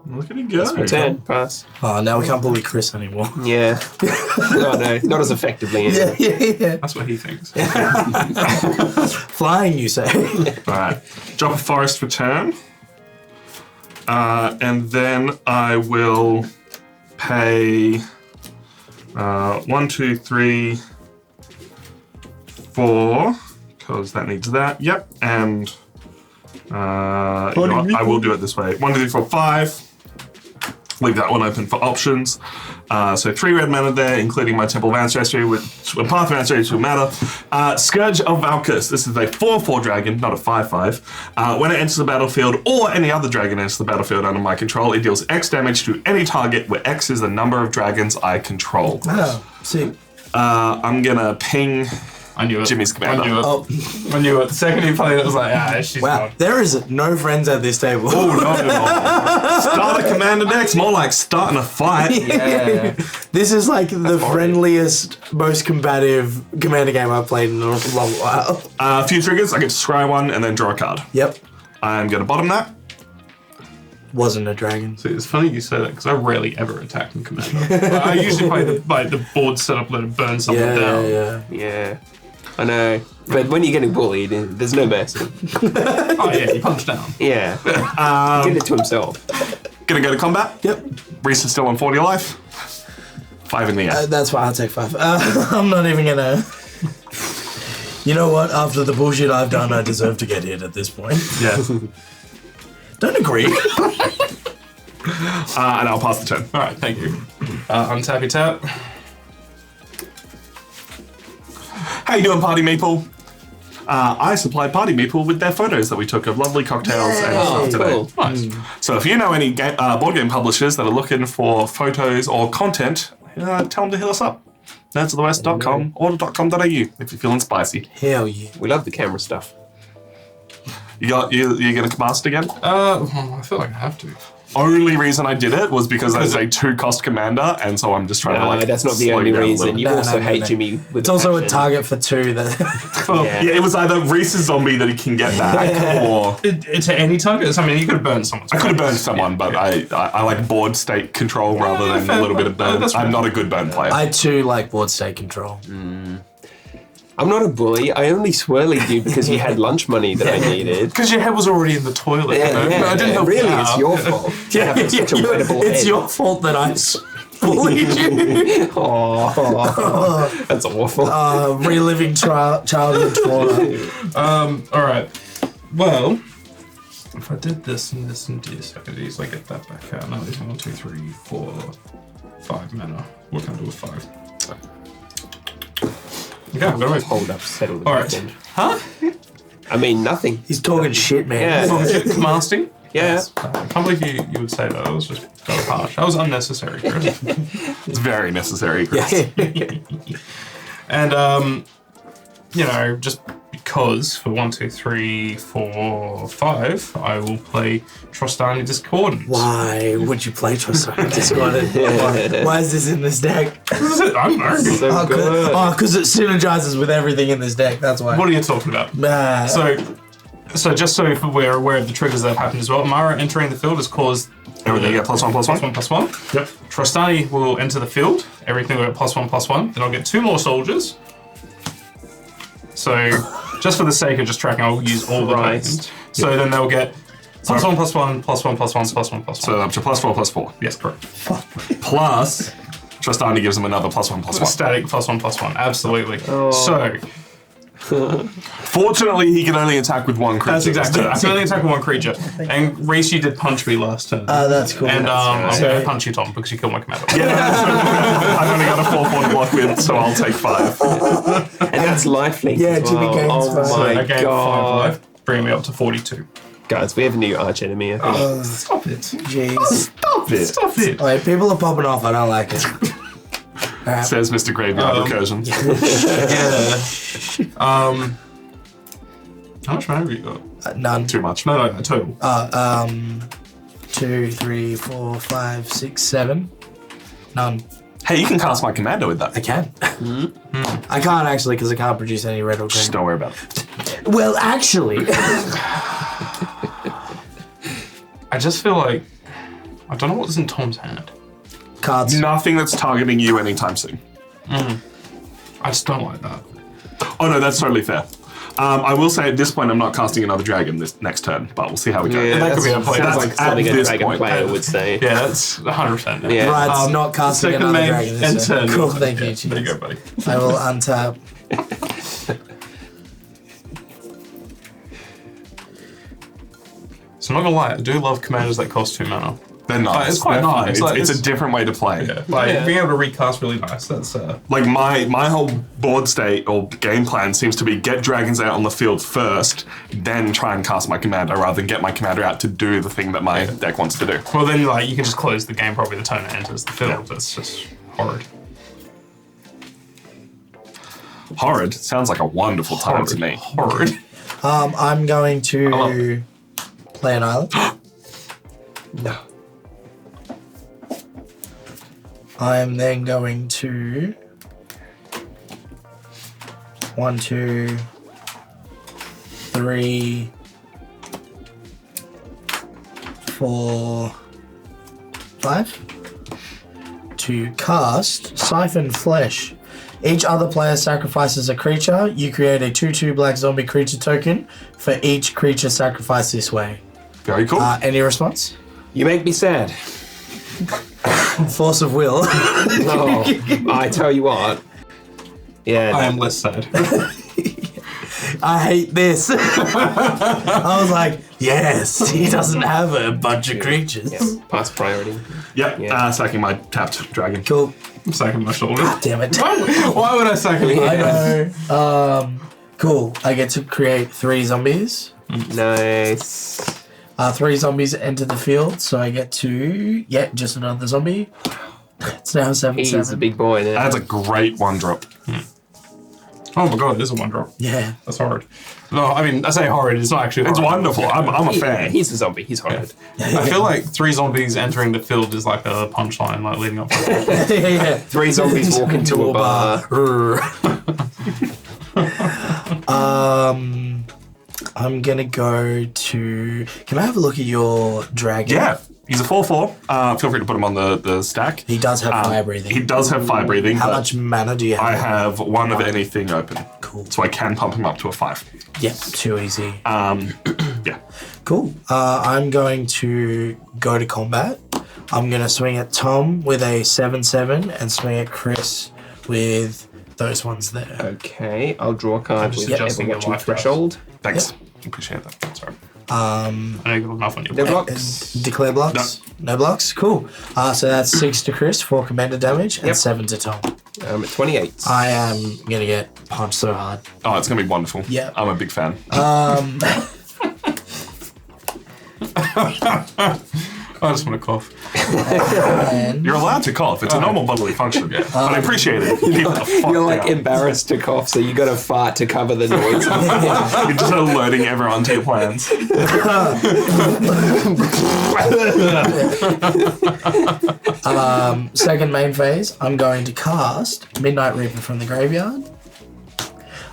Look at him go. Turn, pass. Oh, now we can't bully Chris anymore. Yeah. No, not as effectively. Yeah. That's what he thinks. Flying, you say? Alright. Drop a forest for turn. And then I will pay 1, 2, 3, 4, because that needs that. Yep. And you know what? I will do it this way. 1, 2, 3, 4, 5. Leave that one open for options. So 3 red mana there, including my Temple of Ancestry, which when Path of Ancestry will matter. Scourge of Valkus. This is a 4/4 dragon, not a 5/5. When it enters the battlefield, or any other dragon enters the battlefield under my control, it deals X damage to any target where X is the number of dragons I control. Oh, see. I'm gonna ping I knew it. Jimmy's commander. I knew it. Oh, I knew it. The second he played it, I was like, she's wow. gone. There is no friends at this table. Oh, no. Start a commander decks, more like starting a fight. Yeah. This is like the friendliest, most combative commander game I've played in a long while. A few triggers, I get to scry one and then draw a card. Yep. I'm gonna bottom that. Wasn't a dragon. See, it's funny you say that because I rarely ever attack in Commander. I usually play the board setup, let it burn something down. Yeah. I know. But when you're getting bullied, there's no mercy. Oh yeah, you punch down. Yeah. He did it to himself. Gonna go to combat. Yep. Reese is still on 40 life. 5 in the air. That's fine, I'll take 5. I'm not even gonna... You know what? After the bullshit I've done, I deserve to get hit at this point. Yeah. Don't agree. And I'll pass the turn. All right, thank you. Untap your tap. How you doing, Party Meeple? I supplied Party Meeple with their photos that we took of lovely cocktails and stuff today. Cool. Nice. So if you know any board game publishers that are looking for photos or content, tell them to hit us up. nerdsofthewest.com or .com.au if you're feeling spicy. Hell yeah. We love the camera stuff. You're going to cast again? I feel like I have to. Only reason I did it was because it's a 2-cost commander, and so I'm just trying to No, like. that's not the slow only down a reason. little. You No, also no, hate no. Jimmy with It's also a passion. target for 2 that... Well, Yeah. yeah, it was either Reese's zombie that he can get back, or To any target? I mean, you could have burned someone's I could have face. burned someone, but I like board state control rather than fair a little bit of enough. burn. That's I'm fair. not a good burn player. I too like board state control. I'm not a bully. I only swirlied you because you had lunch money that I needed. Because your head was already in the toilet. you know? I didn't help really, you it's out. your fault. Having such a wettable It's head. your fault that I bullied you. Oh, that's awful. Reliving childhood trauma. All right. Well, if I did this and this and this, I could easily get that back out. Now there's 1, 2, 3, 4, 5 mana. What can I do with 5? Okay, I'm gonna Hold up, settle the All back right. end. Huh? I mean, nothing. He's talking shit, man. Yeah. Casting? Yeah. I can't believe you would say that. That was just so harsh. That was unnecessary, Chris. It's very necessary, Chris. And just because for 1, 2, 3, 4, 5, I will play Trostani Discordant. Why would you play Trostani Discordant? Why is this in this deck? I don't know. So good. Because it synergizes with everything in this deck. That's why. What are you talking about? So just so we're aware of the triggers that have happened as well, Mara entering the field has caused Everything get +1/+1. +1/+1. Yep. Trostani will enter the field. Everything will get +1/+1. Then I'll get 2 more soldiers. So just for the sake of just tracking, I'll use all the tokens. So then they'll get +1/+1, +1/+1, +1/+1. So up to +4/+4. Yes, correct. Plus, Trostani gives them another +1/+1. Static +1/+1, absolutely. So Fortunately, he can only attack with one creature. that's exactly it. I can only attack with 1 creature. And Reese, you did punch me last turn. That's cool. And I'm So- going to punch you, Tom, because you killed my commander. I've only got a 4/4 to block with, so I'll take 5. And that's lifelink Yeah, as Jimmy well. gains Oh five. my I gained 5 god. life, bringing me up to 42. Guys, we have a new arch enemy, I think. Stop it. Jeez. Stop it. Stop it. Wait, people are popping off. I don't like it. Alright. Says Mr. Graveyard Recursion. Yeah. How much mana have you got? None. Too much. No, total. 2, 3, 4, 5, 6, 7. None. Hey, you can cast my commander with I that. can. I can't actually because I can't produce any red or green. Just don't worry about it. Well, actually. I just feel like I don't know what's in Tom's hand. Cards. Nothing that's targeting you anytime soon. I just don't like that. Oh no, that's totally fair. I will say at this point I'm not casting another dragon this next turn, but we'll see how we go. that could be a play. Sounds That's like at something a this dragon point. player would say. Yeah, that's 100%. Yeah. Right, not casting second another main dragon. and This turn. turn. Cool, thank you. Yeah, there you go, buddy. I will untap. So I'm not gonna lie, I do love commanders that cost 2 mana. They're nice. It's quite They're fun. nice. It's, Like, it's a it's- different way to play. Yeah. Being able to recast really nice. That's Like my whole board state or game plan seems to be get dragons out on the field first, then try and cast my commander rather than get my commander out to do the thing that my deck wants to do. well. Then you can just close the game probably the turn it enters the field. That's just horrid. Horrid sounds like a wonderful time to me. Horrid. I'm going to play an island. No. I'm then going to 1, 2, 3, 4, 5 to cast Siphon Flesh. Each other player sacrifices a creature. You create a 2/2 black zombie creature token for each creature sacrificed this way. Very cool. Any response? You make me sad. Force of will. No. I tell you what. Yeah. I am less sad. I hate this. I was like, yes, he doesn't have a bunch of creatures. Yeah, pass priority. Yep, yeah. sacking my tapped dragon. Cool. I'm sacking my shoulder. Damn it. Why would I sack him? I know. Cool. I get to create 3 zombies. Nice. 3 zombies enter the field, so I get to just another zombie. It's now 7/7. He's a big boy now. That's a great 1-drop. Oh my god, it is a 1-drop. Yeah. That's horrid. No, I mean, I say horrid, it's not actually It's horrid. wonderful. I'm a fan. He's a zombie. He's horrid. I feel like 3 zombies entering the field is like a punchline, like leading up to Yeah. 3 zombies walk into a bar. I'm gonna go to. Can I have a look at your dragon? Yeah, he's a 4/4. Feel free to put him on the stack. He does have fire breathing. He does have fire breathing. How but much mana do you have? I have 1 of anything open. Cool. So I can pump him up to a 5. Yep, too easy. Yeah. Cool. I'm going to go to combat. I'm going to swing at Tom with a 7/7 and swing at Chris with those ones there. Okay, I'll draw a card just with adjusting your Everwatching life Threshold. Thanks. Appreciate that. Sorry. I know you got enough on your No plate. blocks. Declare blocks? No blocks? Cool. So that's 6 to Chris for commander damage and Yep. 7 to Tom. I'm at 28. I am going to get punched so hard. Oh, it's gonna be wonderful. Yeah. I'm a big fan. I just want to cough. And You're allowed to cough. It's a normal bodily function. But I appreciate it. Keep the fuck You're like down. embarrassed to cough, so you got to fart to cover the noise. You're just alerting everyone to your plans. second main phase, I'm going to cast Midnight Reaper from the graveyard.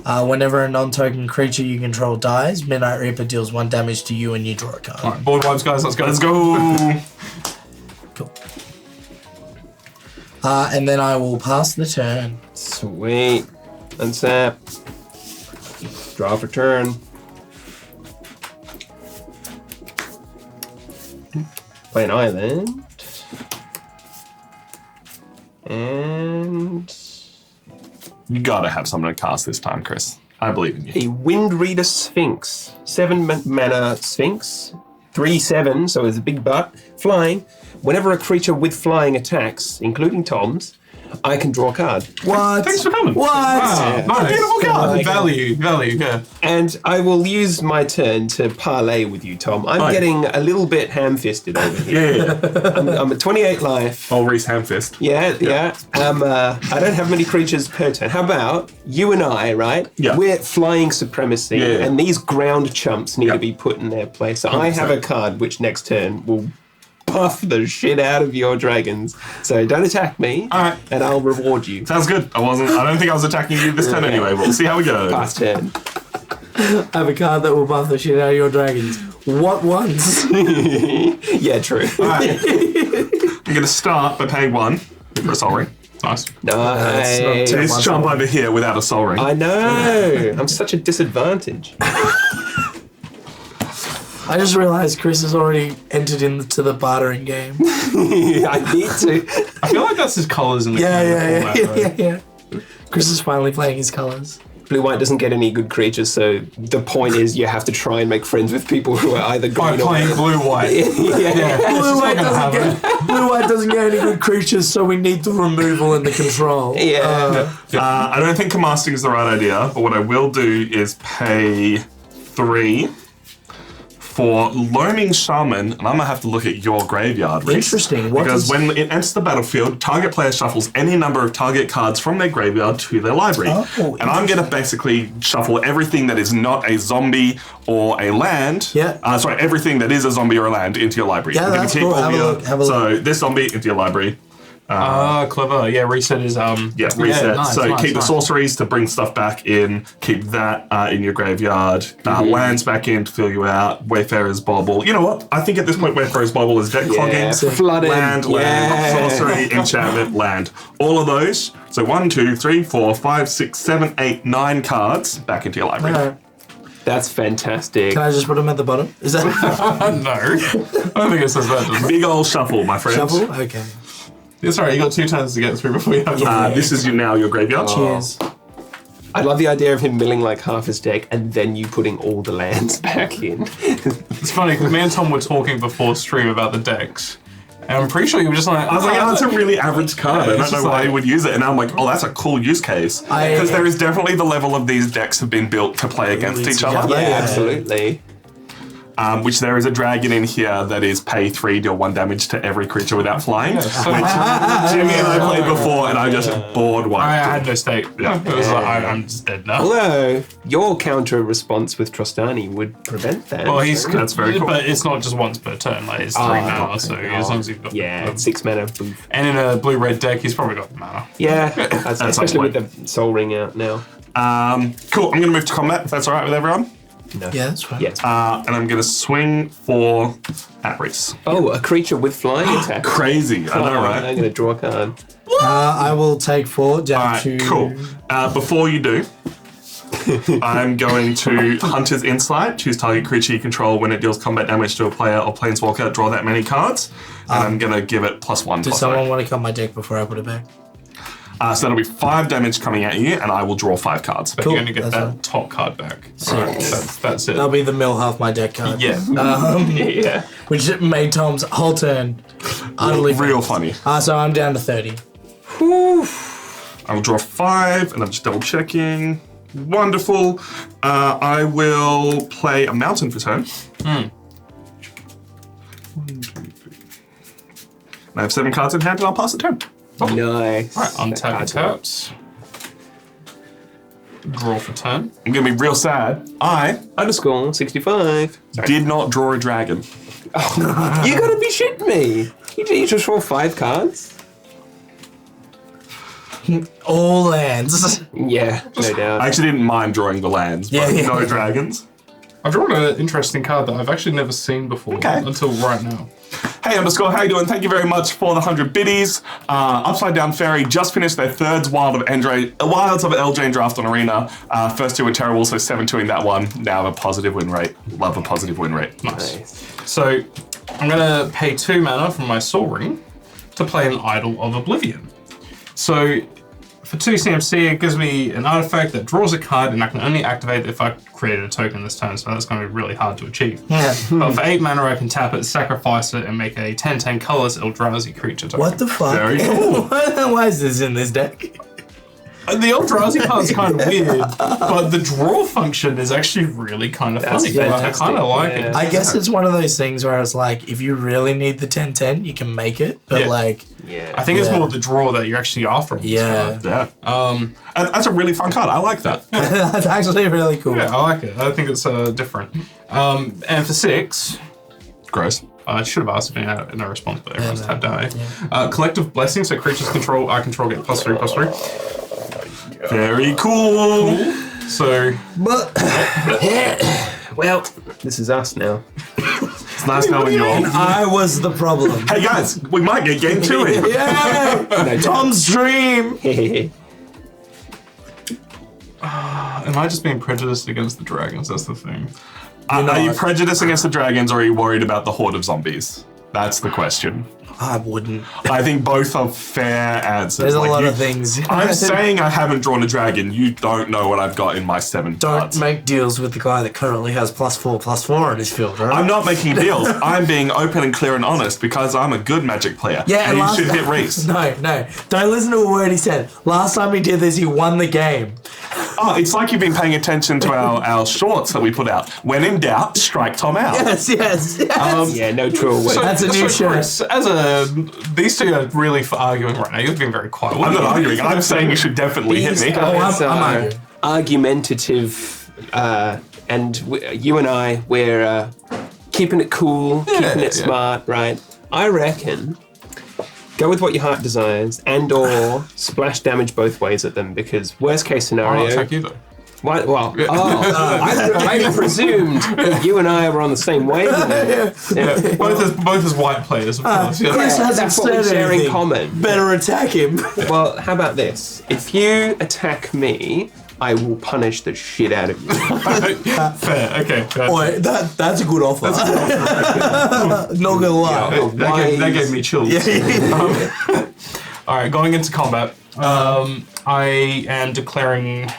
Whenever a non-token creature you control dies, Midnight Reaper deals 1 damage to you and you draw a card. Alright, board wipes, guys. Let's go. Let's go. Cool. And then I will pass the turn. Sweet. Unsap. Draw for turn. Play an island. And You gotta have something to cast this time, Chris. I believe in you. a Wind Reader Sphinx. 7 mana Sphinx. 3/7, so it's a big butt. Flying. Whenever a creature with flying attacks, including Tom's, I can draw a card. What? Thanks for coming. What? Wow, nice. Beautiful card. Like- Value, yeah. And I will use my turn to parlay with you, Tom. I'm Right. getting a little bit ham-fisted over here. Yeah. I'm at 28 life. Oh, Reese Hamfist. Yeah. I don't have many creatures per turn. How about you and I, right? Yeah. We're flying supremacy, Yeah. and these ground chumps need Yeah. to be put in their place. So I have a card which next turn will buff the shit out of your dragons. So don't attack me, All right. and I'll reward you. Sounds good. I don't think I was attacking you this turn anyway, but we'll see how we go. Pass turn. I have a card that will buff the shit out of your dragons. What once? Yeah, true. All right. I'm gonna start by paying 1 for a soul ring. Nice. Nice. not This jump over here without a soul ring. I know. I'm such a disadvantage. I just realised Chris has already entered into the bartering game. I need to. I feel like that's his colours in the Yeah. format, though. Chris is finally playing his colours. Blue white doesn't get any good creatures, so the point is you have to try and make friends with people who are either By green or playing blue-white. yeah. Blue white, not gonna happen. Blue white doesn't get any good creatures, so we need the removal and the control. Yeah. I don't think casting is the right idea, but what I will do is pay 3 for Loaming Shaman, and I'm gonna have to look at your graveyard. Reese. Interesting. What Because does- when it enters the battlefield, target player shuffles any number of target cards from their graveyard to their library. Oh, and I'm gonna basically shuffle everything that is not a zombie or a land. Yeah. Sorry, everything that is a zombie or a land into your library. Yeah, And then that's keep cool. all Have a your- look, have a So this zombie into your library. Clever. Yeah, reset is Yeah, reset. nice, so nice, keep the nice. sorceries to bring stuff back in. Keep that in your graveyard. Lands back in to fill you out. Wayfarer's Bauble. You know what? I think at this point Wayfarer's Bauble is deck clogging. Yeah, flooded. Land, Yeah. sorcery, enchantment, land. All of those. So 1, 2, 3, 4, 5, 6, 7, 8, 9 cards back into your library. Alright. That's fantastic. Can I just put them at the bottom? Is that No. I don't think it says that, does it? Big old shuffle, my friend. shuffle? Okay. It's alright, you got 2 turns to get through before you have to. This is now your graveyard. Cheers. I love the idea of him milling like half his deck and then you putting all the lands back in. It's funny because me and Tom were talking before stream about the decks. And I'm pretty sure you were just like, I was like, oh, that's a really average card. I it's don't know just why like- you would use it. And I'm like, oh, that's a cool use case. Because there is definitely the level of these decks have been built to play against each other. Yeah, Yeah. absolutely. Which there is a dragon in here that is pay 3, deal 1 damage to every creature without flying. so Jimmy and I played before, and I just bored one. I had no stake. Yeah. It was like, I'm just dead now. Although your counter response with Trostani would prevent that. Well, he's That's very cool. But it's not just once per turn. Like it's 3 mana, so as long as you've got yeah, 6 mana. Boof. And in a blue-red deck, he's probably got the mana. Yeah, some especially point. with the Soul Ring out now. Cool, I'm going to move to combat, if that's all right with everyone. No. Yeah, that's fine. Yes. And I'm going to swing for at Reese. Oh, a creature with flying attack. Crazy, I know, I'm right? going to draw a card. I will take 4 down All right, to... cool. Before you do, I'm going to Hunter's Insight, choose target creature you control when it deals combat damage to a player or planeswalker, draw that many cards, and I'm going to give it +1. Does someone want to cut my deck before I put it back? So that'll be 5 damage coming at you, and I will draw 5 cards. But Cool, you're going to get that's that fine. top card back. Sick. That's it. That'll be the mill half my deck card. Yeah. Yeah. Which made Tom's whole turn utterly Real funny. So I'm down to 30. I will draw 5, and I'm just double checking. Wonderful. I will play a mountain for turn. 1, 2, 3. I have 7 cards in hand, and I'll pass the turn. Nice. Right, untap and taps. Draw for turn. I'm gonna be real sad. I Underscore 65. did not draw a dragon. You gotta be shitting me. You just roll 5 cards? All lands. Yeah, no doubt. I actually didn't mind drawing the lands, but Yeah. no dragons. I've drawn an interesting card that I've actually never seen before until right now. Hey Underscore, how you doing? Thank you very much for the 100 biddies. Upside Down Fairy just finished their third Wilds of Eldraine draft on Arena. First 2 were terrible, so 7-2ing that one. Now have a positive win rate. Love a positive win rate. Nice. So I'm gonna pay 2 mana from my Soul Ring to play an Idol of Oblivion. So for 2 CMC, it gives me an artifact that draws a card, and I can only activate it if I created a token this turn, so that's going to be really hard to achieve. Yeah. But for 8 mana, I can tap it, sacrifice it, and make a 10/10 colorless Eldrazi creature token. What the fuck? Very cool. Why is this in this deck? The Eldrazi card's kind of weird, but the draw function is actually really kind of funny. I fantastic, kind of like yeah. it. I guess it's one of those things where it's like, if you really need the 10/10, you can make it. But Yeah. like, Yeah. I think it's Yeah. more the draw that you're actually after. On this yeah, card. Yeah. And that's a really fun card. I like that. that's actually really cool. Yeah, I like it. I think it's different. And for 6, Gross. I should have asked if no response, but everyone's tapped out. Collective Blessing, so creatures I control get +3/+3. Very cool. So But Well, this is us now. It's nice knowing you all. I was the problem. Hey guys, we might get game 2 in. Yeah, No Tom's dream. doubt. am I just being prejudiced against the dragons? That's the thing. Are you prejudiced against the dragons, or are you worried about the horde of zombies? That's the question. I wouldn't. I think both are fair answers. There's a Like, lot you- of things. I'm saying I haven't drawn a dragon. You don't know what I've got in my 7 Don't cards. make deals with the guy that currently has +4/+4 on his field, right? I'm not making deals. I'm being open and clear and honest because I'm a good Magic player. Yeah, and you last should hit Reese. No. Don't listen to a word he said. Last time he did this, he won the game. Oh, it's like you've been paying attention to our shorts that we put out. When in doubt, strike Tom out. Yes. Yeah, no true way. That's a new shirt. Chris, these two are really arguing right now. You've been very quiet. I'm not arguing. I'm saying you should definitely hit me. Oh, I'm are arguing. argumentative, and you and I, we're keeping it cool, keeping it smart, right? I reckon go with what your heart desires, and/or splash damage both ways at them, because worst case I'll scenario. not attack you though. What? Well, I presumed that you and I were on the same wavelength. Yeah, both as white players, of course. Yeah. Chris hasn't That's what we said share in anything. common. Better attack him. Well, how about this? If you attack me, I will punish the shit out of you. Fair. Okay. Fair. Boy, that's a good offer. Not gonna lie. That gave me chills. All right, going into combat. I am declaring.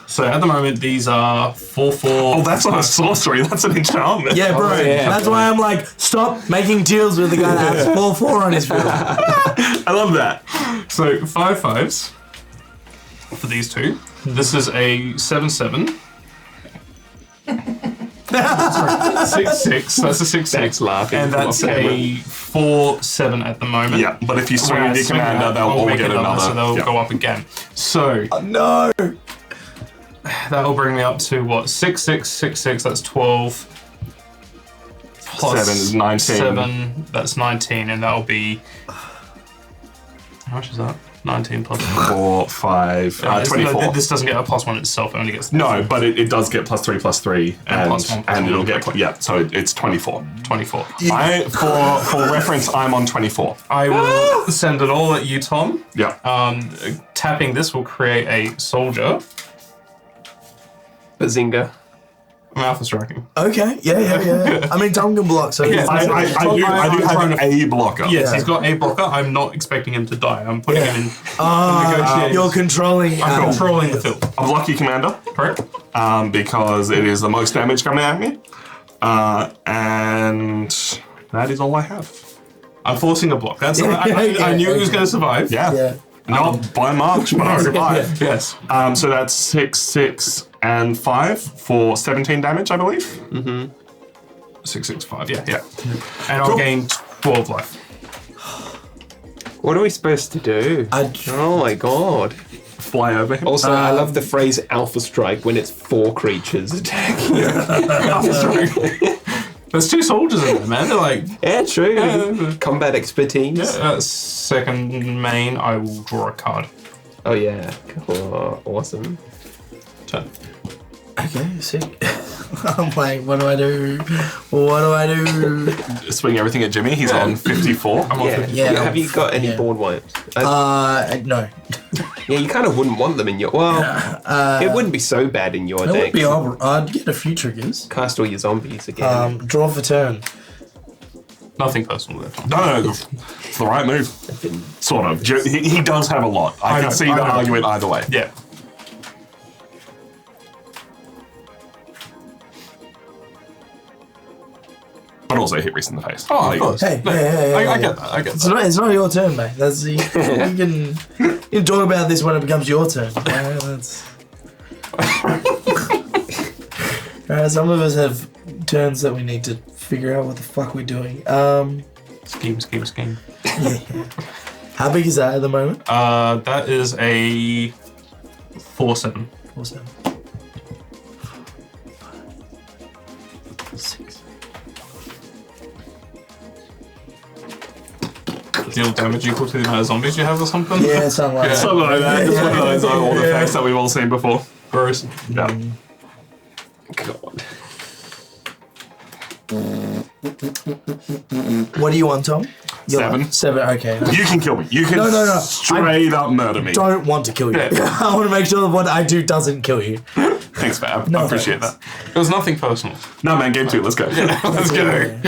So at the moment, these are 4/4. Oh, that's not a sorcery. That's an enchantment. Yeah, bro. yeah. That's why I'm like, stop making deals with the guy that has 4/4 on his field. I love that. So 5/5s for these two. This is a 7/7. Sorry, 6/6. That's a 6/6. That's laughing. And that's a 4/7 at the moment. Yeah, but if you swing When I with your swing commander, that, they'll I'll all make get another. so they'll Yeah. go up again. So No. that will bring me up to what? 6/6, 6/6. That's 12. Plus 7 is 19. 7. That's 19, and that'll be. How much is that? 19 plus 4, 5, 24. This doesn't get a +1 itself. It only gets No, but it does get +3/+3, And +1/+1. and it'll get so it's 24. 24. For reference, I'm on 24. I will send it all at you, Tom. Yeah. Tapping this will create a soldier. Bazinga. I'm alpha striking. Okay. Yeah. I mean, Tom can block, so Yeah. I do I'm have trying a blocker. Yes, Yeah. he's got a blocker. I'm not expecting him to die. I'm putting him in. you're controlling. I'm controlling the field. I'm lucky commander, Correct? because it is the most damage coming at me. And that is all I have. I'm forcing a block. That's I knew he was going to survive. Yeah. Not by much, but I survived. Yes. So that's 6, 6, and 5 for 17 damage, I believe. 6, 6, 5. Yeah. And I'll gain 12 life. What are we supposed to do? Oh my god. Fly over him. Also, I love the phrase alpha strike when it's 4 creatures attacking you. There's 2 soldiers in there, man. They're like, Yeah, true. Yeah. Combat expertise. second main, I will draw a card. Oh yeah. Cool. Awesome. Turn. Okay, sick. I'm like, what do I do? What do I do? Swing everything at Jimmy. He's on 54. I'm on Yeah. 50. Yeah. Have you got any Yeah. board wipes? No. Yeah, you kind of wouldn't want them in your. Well, it wouldn't be so bad in your It would deck. be horrible. I'd get a few triggers. Cast all your zombies again. Draw for turn. Nothing personal there. No, it's the right move. Sort of. He does have a lot. I can know, see I the know. argument either way. Yeah. But also hit Reese in the face. Oh, of course. Hey, No, hey, I hey. get that. I get It's that. not your turn, mate. That's you can talk about this when it becomes your turn. Yeah, that's... some of us have turns that we need to figure out what the fuck we're doing. Scheme. How big is that at the moment? That is a 4/7. 4/7. 6. Deal damage equal to the amount of zombies you have or something? Yeah, something like that. Something like that. Just one of those old effects that we've all seen before. Gross. Yeah. God. What do you want, Tom? You're 7. like, 7, okay. You can kill me. You can No. straight up murder me. Don't want to kill you. Yeah. I want to make sure that what I do doesn't kill you. Thanks, Fab. No, I appreciate thanks. that. It was nothing personal. No, man, game 2. Let's go. Let's go.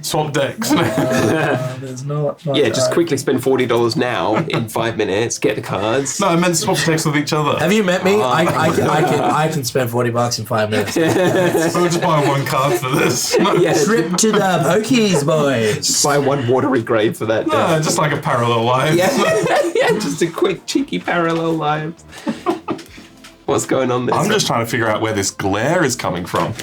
Swap decks. There's not much. Yeah, just quickly spend $40 now in 5 minutes. Get the cards. No, I meant swap decks with each other. Have you met me? I can spend $40 in 5 minutes. We'll just buy 1 card for this. Yeah, Trip to the Pokies, boys. buy 1 watery grave for that. No, just like a parallel line. Yeah, yeah, just a quick cheeky parallel lives. What's going on there? I'm just trying to figure out where this glare is coming from.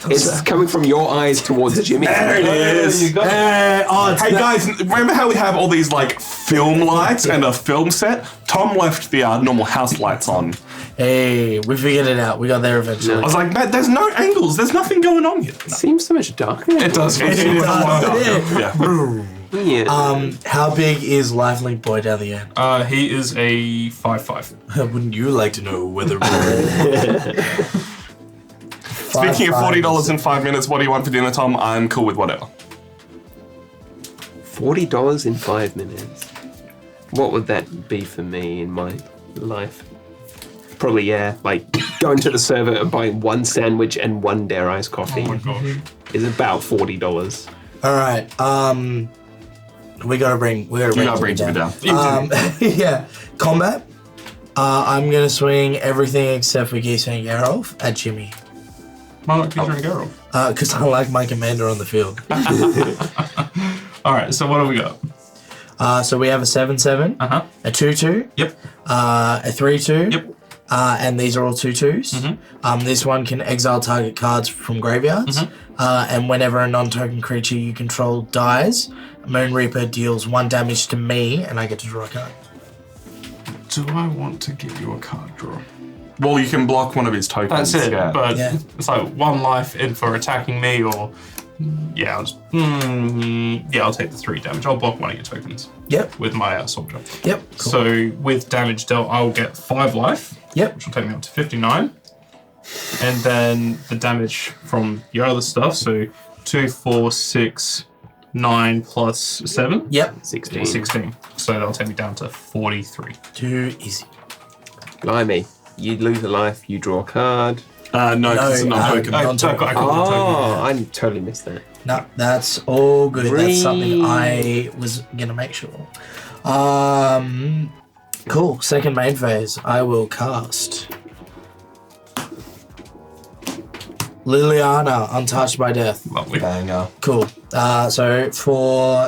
It's coming from your eyes towards Jimmy. There it is. You got it. Hey guys, remember how we have all these like film lights and a film set? Tom left the normal house lights on. Hey, we figured it out. We got there eventually. I was like, "Man, there's no angles. There's nothing going on here. It seems so much darker. It does. It is a lot darker. Yeah. Yeah. Yeah. How big is Lifelink Boy down the end? He is a 5/5. Wouldn't you like to know whether? Speaking of $40 in 5 minutes, what do you want for dinner, Tom? I'm cool with whatever. $40 in 5 minutes. What would that be for me in my life? Probably, yeah, like going to the server and buying 1 sandwich and 1 Dare Ice coffee Oh my gosh. is about $40. All right. We gotta bring. You gotta bring Jimmy down. Yeah. Combat. I'm gonna swing everything except for Geese and Geralt at Jimmy. Why not Peter and Geralt? Because I like my commander on the field. Alright, so what have we got? So we have a 7/7, Uh-huh. a 2/2, Yep. a 3/2, Yep. and these are all 2/2s. This one can exile target cards from graveyards, and whenever a non-token creature you control dies, Moon Reaper deals 1 damage to me, and I get to draw a card. Do I want to give you a card draw? Well, you can block one of his tokens. That's it, Yeah. but Yeah. it's like 1 life in for attacking me, or yeah, I'll take the 3 damage. I'll block one of your tokens Yep. with my soldier. Yep. Cool. So with damage dealt, I'll get 5 life, Yep. which will take me up to 59, and then the damage from your other stuff. So 2, 4, 6, 9 plus 7. Yep. 16. 16. So that'll take me down to 43. Too easy. Blimey. You lose a life, you draw a card. No, because it's not token. I got the token. Oh, I totally missed that. No, that's all good. That's something I was gonna make sure. Cool. Second main phase. I will cast Liliana, Untouched by Death. Lovely. Banger. Cool. So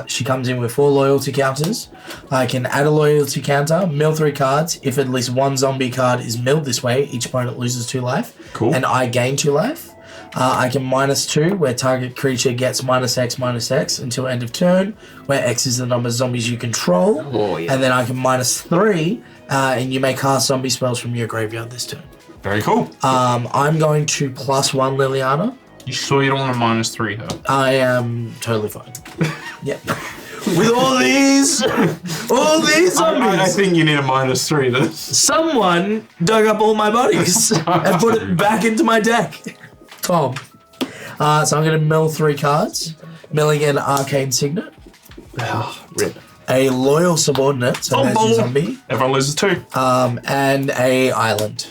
she comes in with 4 loyalty counters. I can add a loyalty counter, mill 3 cards. If at least 1 zombie card is milled this way, each opponent loses 2 life. Cool. And I gain 2 life. I can -2, where target creature gets -X until end of turn, where X is the number of zombies you control. Oh, yeah. And then I can -3, and you may cast zombie spells from your graveyard this turn. Very cool. I'm going to +1 Liliana. You sure you don't want to -3 her? I am totally fine. Yep. With all these zombies. I think you need a -3 to this. Someone dug up all my bodies and put it back into my deck. Tom. So I'm going to mill 3 cards. Milling an Arcane Signet. Rip. A Loyal Subordinate, so there's your zombie. Everyone loses 2. And a Island.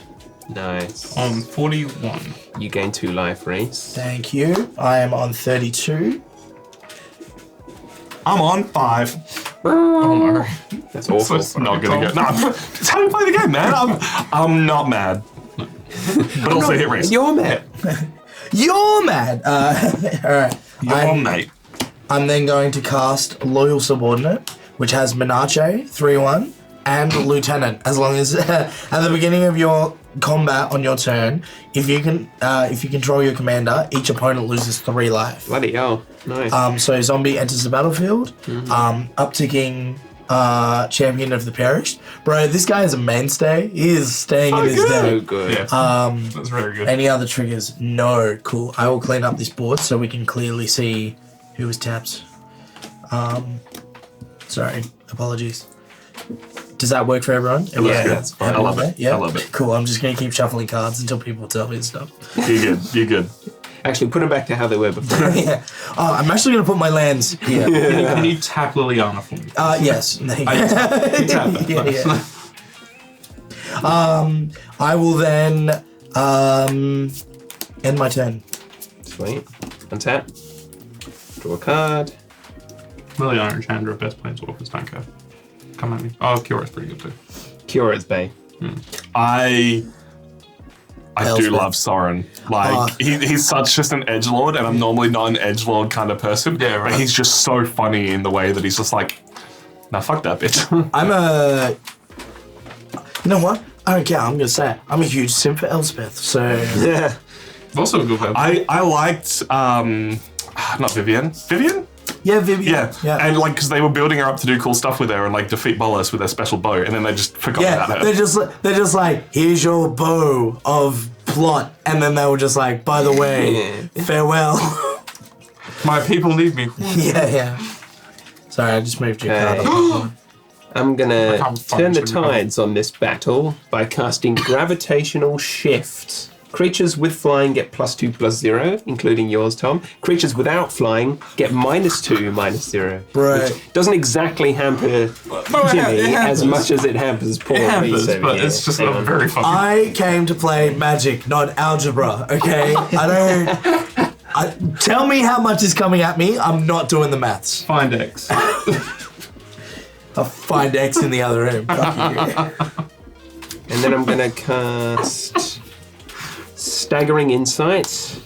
Nice. On 41. You gain 2 life, Reese. Thank you. I am on 32. I'm on 5. Oh no. That's awful. It's not gonna go. No, it's how you play the game, man. I'm not mad. But also hit Reese. You're mad. You're mad. All right. Your mate. I'm then going to cast Loyal Subordinate, which has Menache, 3/1, and Lieutenant. As long as at the beginning of your combat on your turn, if you control your commander, each opponent loses 3 life. Bloody hell. Nice. So zombie enters the battlefield, upticking champion of the perished. Bro, this guy is a mainstay. He is staying in his so deck. good. Yeah. That's very good. Any other triggers? No. Cool. I will clean up this board so we can clearly see who was tapped. Sorry. Apologies. Does that work for everyone? Yeah, that's fine. I love it. Yeah. I love it. Cool. I'm just going to keep shuffling cards until people tell me stuff. You're good. You're good. Actually, put them back to how they were before. Yeah. I'm actually going to put my lands here. Can you tap Liliana for me? Yes. You tap that Yeah, first. yeah. I will then end my turn. Sweet. Untap. Draw a card. Liliana and Chandra, best planeswalkers, don't care. Come at me. Oh, Kyora's pretty good too. Kyora's Bay. I do Elspeth. love Soren. Like he's such just an edgelord, and I'm normally not an edgelord kind of person. Yeah, right. But he's just so funny in the way that he's just like, nah, fuck that bitch. You know what? I don't care. I'm going to say it. I'm a huge simp for Elspeth. So Yeah. Also a good player. I liked not Vivian. Vivian? yeah, Vivian. Yeah. And like, because they were building her up to do cool stuff with her and like defeat Bolas with their special bow, and then they just forgot about her. They're just like, here's your bow of plot, and then they were just like, by the way, farewell. My people need me. yeah. Sorry, I just moved your card Okay. up. I'm gonna can't find turn the this one. tides on this battle by casting Gravitational Shift. Creatures with flying get +2/+0, including yours, Tom. Creatures without flying get -2/-0. Right. Which doesn't exactly hamper Jimmy it hampers. as much as it hampers Paul. It hampers, Reese over but here. it's just Hang a on. very fucking. I came to play Magic, not algebra, okay? Tell me how much is coming at me. I'm not doing the maths. Find X. I'll find X in the other room. Fuck you. And then I'm gonna cast Staggering Insight.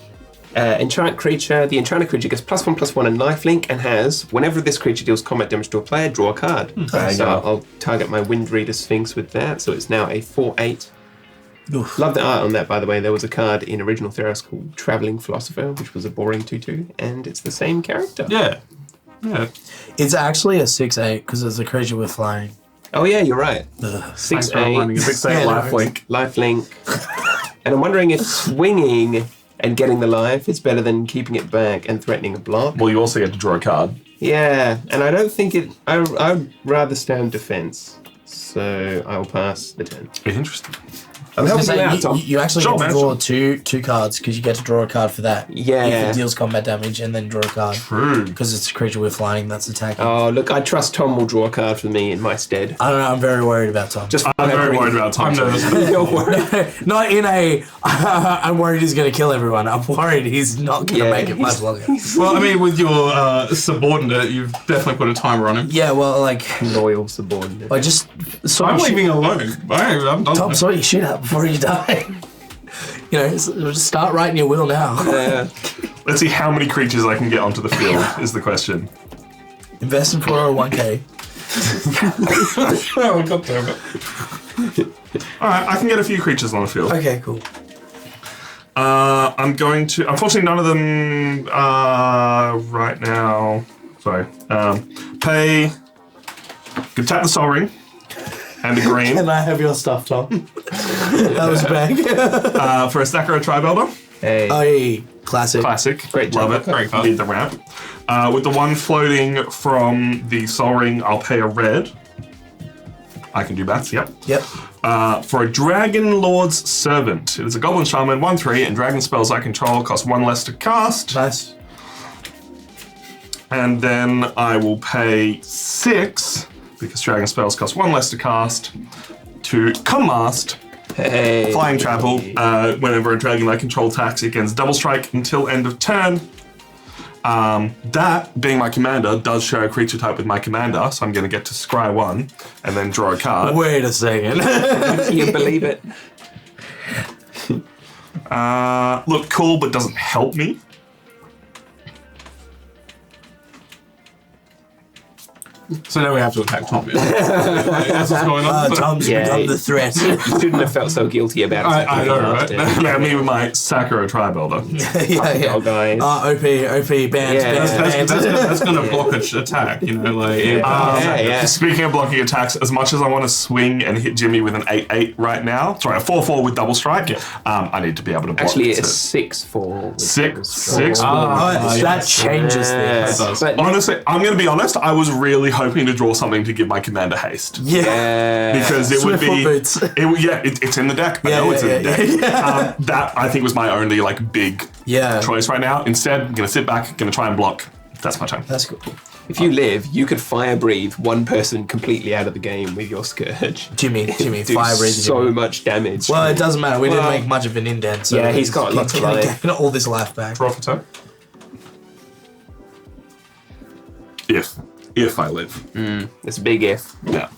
Enchant creature. The enchanted creature gets +1/+1 and lifelink, and has, whenever this creature deals combat damage to a player, draw a card. So I'll target my Windreader Sphinx with that. So it's now a 4/8. Oof. Love the art on that, by the way. There was a card in original Theros called Traveling Philosopher, which was a boring 2/2, and it's the same character. Yeah. Yeah. It's actually a 6/8 because it's a creature with flying. Oh yeah, you're right. Ugh. 6/8. 6/8 Yeah, no lifelink. Lifelink. And I'm wondering if swinging and getting the life is better than keeping it back and threatening a block. Well, you also get to draw a card. Yeah, and I don't think it. I'd rather stand defense, so I will pass the turn. Interesting. I'm helping you out, Tom. You actually Sure, get to man, draw two cards because you get to draw a card for that. Yeah. If it deals combat damage and then draw a card. True. Because it's a creature with flying that's attacking. Oh, look, I trust Tom will draw a card for me in my stead. I don't know, I'm very worried about Tom. Just I'm very worried about Tom. I'm nervous. Don't worry. Not in a, I'm worried he's going to kill everyone. I'm worried he's not going to Yeah, make it much longer. Well, I mean, with your subordinate, you've definitely put a timer on him. Yeah, well, like, Loyal subordinate. I just sort I'm of leaving alone. I'm done. Tom, sort your shit out before you die. You know, just start writing your will now. Let's see how many creatures I can get onto the field is the question. Invest in 401k. Oh, God damn it. All right, I can get a few creatures on the field. Okay, cool. I'm going to. Unfortunately, none of them right now. Sorry. Pay. Can tap the Soul Ring and the green. Can I have your stuff, Tom? That was big. For a Sakura Tri-Builder. Hey. Oh, yeah. Classic. Classic. Great Love job. it. Very fun. Need the ramp. With the one floating from the Soul Ring, I'll pay a red. I can do bats, yep. Yep. For a Dragon Lord's Servant. It is a Goblin Shaman, 1/3, and dragon spells I control cost 1 less to cast. Nice. And then I will pay 6, because dragon spells cost 1 less to cast, to cast Hey. Flying Trample. Whenever a dragon I control attacks, it gains double strike until end of turn. That, being my commander, does share a creature type with my commander, so I'm going to get to scry 1 and then draw a card. Wait a second. You believe it? Look cool, but doesn't help me. So now we have to attack Tom. That's what's going on. Tom's Yeah. become the threat. You shouldn't have felt so guilty about it. I know, right? Yeah, me with my Sakura Tri-Builder. yeah. Oh, guys. OP, banned, Yeah. banned. That's gonna block an attack, you know, like. Yeah. Speaking of blocking attacks, as much as I want to swing and hit Jimmy with an 8/8 right now, sorry, a 4/4 with double strike, I need to be able to block. Actually, it. it's 6/4. with Six- double six- strike. Oh, that changes things. does. But Honestly, I'm going to be honest, I was really hoping to draw something to give my commander haste. Yeah. Because it would Swift foot be, boots. it's in the deck. I Yeah, know it's in yeah, the deck. That I think was my only like big Yeah. choice right now. Instead, I'm gonna sit back, gonna try and block. That's my turn. That's cool. if you live, you could fire breathe one person completely out of the game with your Scourge. Jimmy, Do fire breathing. so much damage. Well, it doesn't matter. We Well, didn't make much of an indent. So yeah, he's got lots of gonna life. gain all this life back. Draw for turn. If I live. It's a big if. Yeah.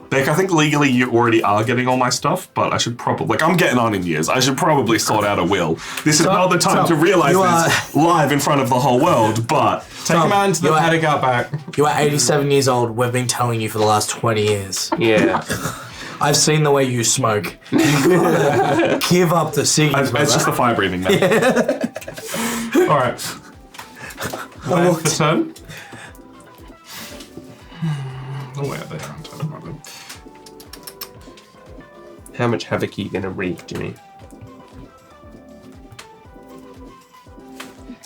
Beck, I think legally you already are getting all my stuff, but I should probably, like, I'm getting on in years. I should probably sort out a will. This is not the time to realize this live in front of the whole world, but Take him out into the you are- paddock out back. You are 87 years old. We've been telling you for the last 20 years. Yeah. I've seen the way you smoke. You gotta give up the ciggies, it's just the fire breathing now. Alright. Land for turn. Oh, wait, there. I'm turning my bed. How much havoc are you going to wreak, Jimmy?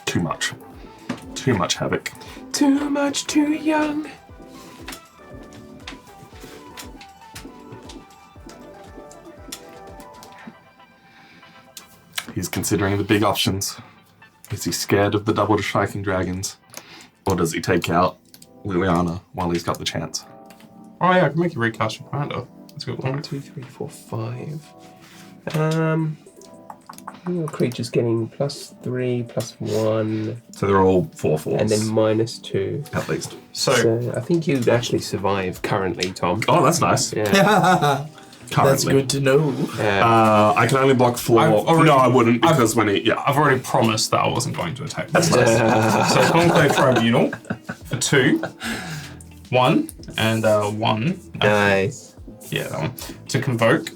Too much. Too much havoc. Too much, too young. He's considering the big options. Is he scared of the double striking dragons? Or does he take out Liliana while he's got the chance? Oh, yeah, I can make you recast your commander. That's a good 1, one. 2, 3, 4, 5. Your creature's getting +3, +1, So they're all 4/4s. and then -2. at least. So, So I think you'd actually survive currently, Tom. Oh, that's nice. Yeah. Currently. That's good to know. I can only block floor. I've already- No, I wouldn't because when he. Yeah. I've already promised that I wasn't going to attack this. So, Conclave Tribunal for 2. 1, and 1. Nice. Yeah, that one. To convoke.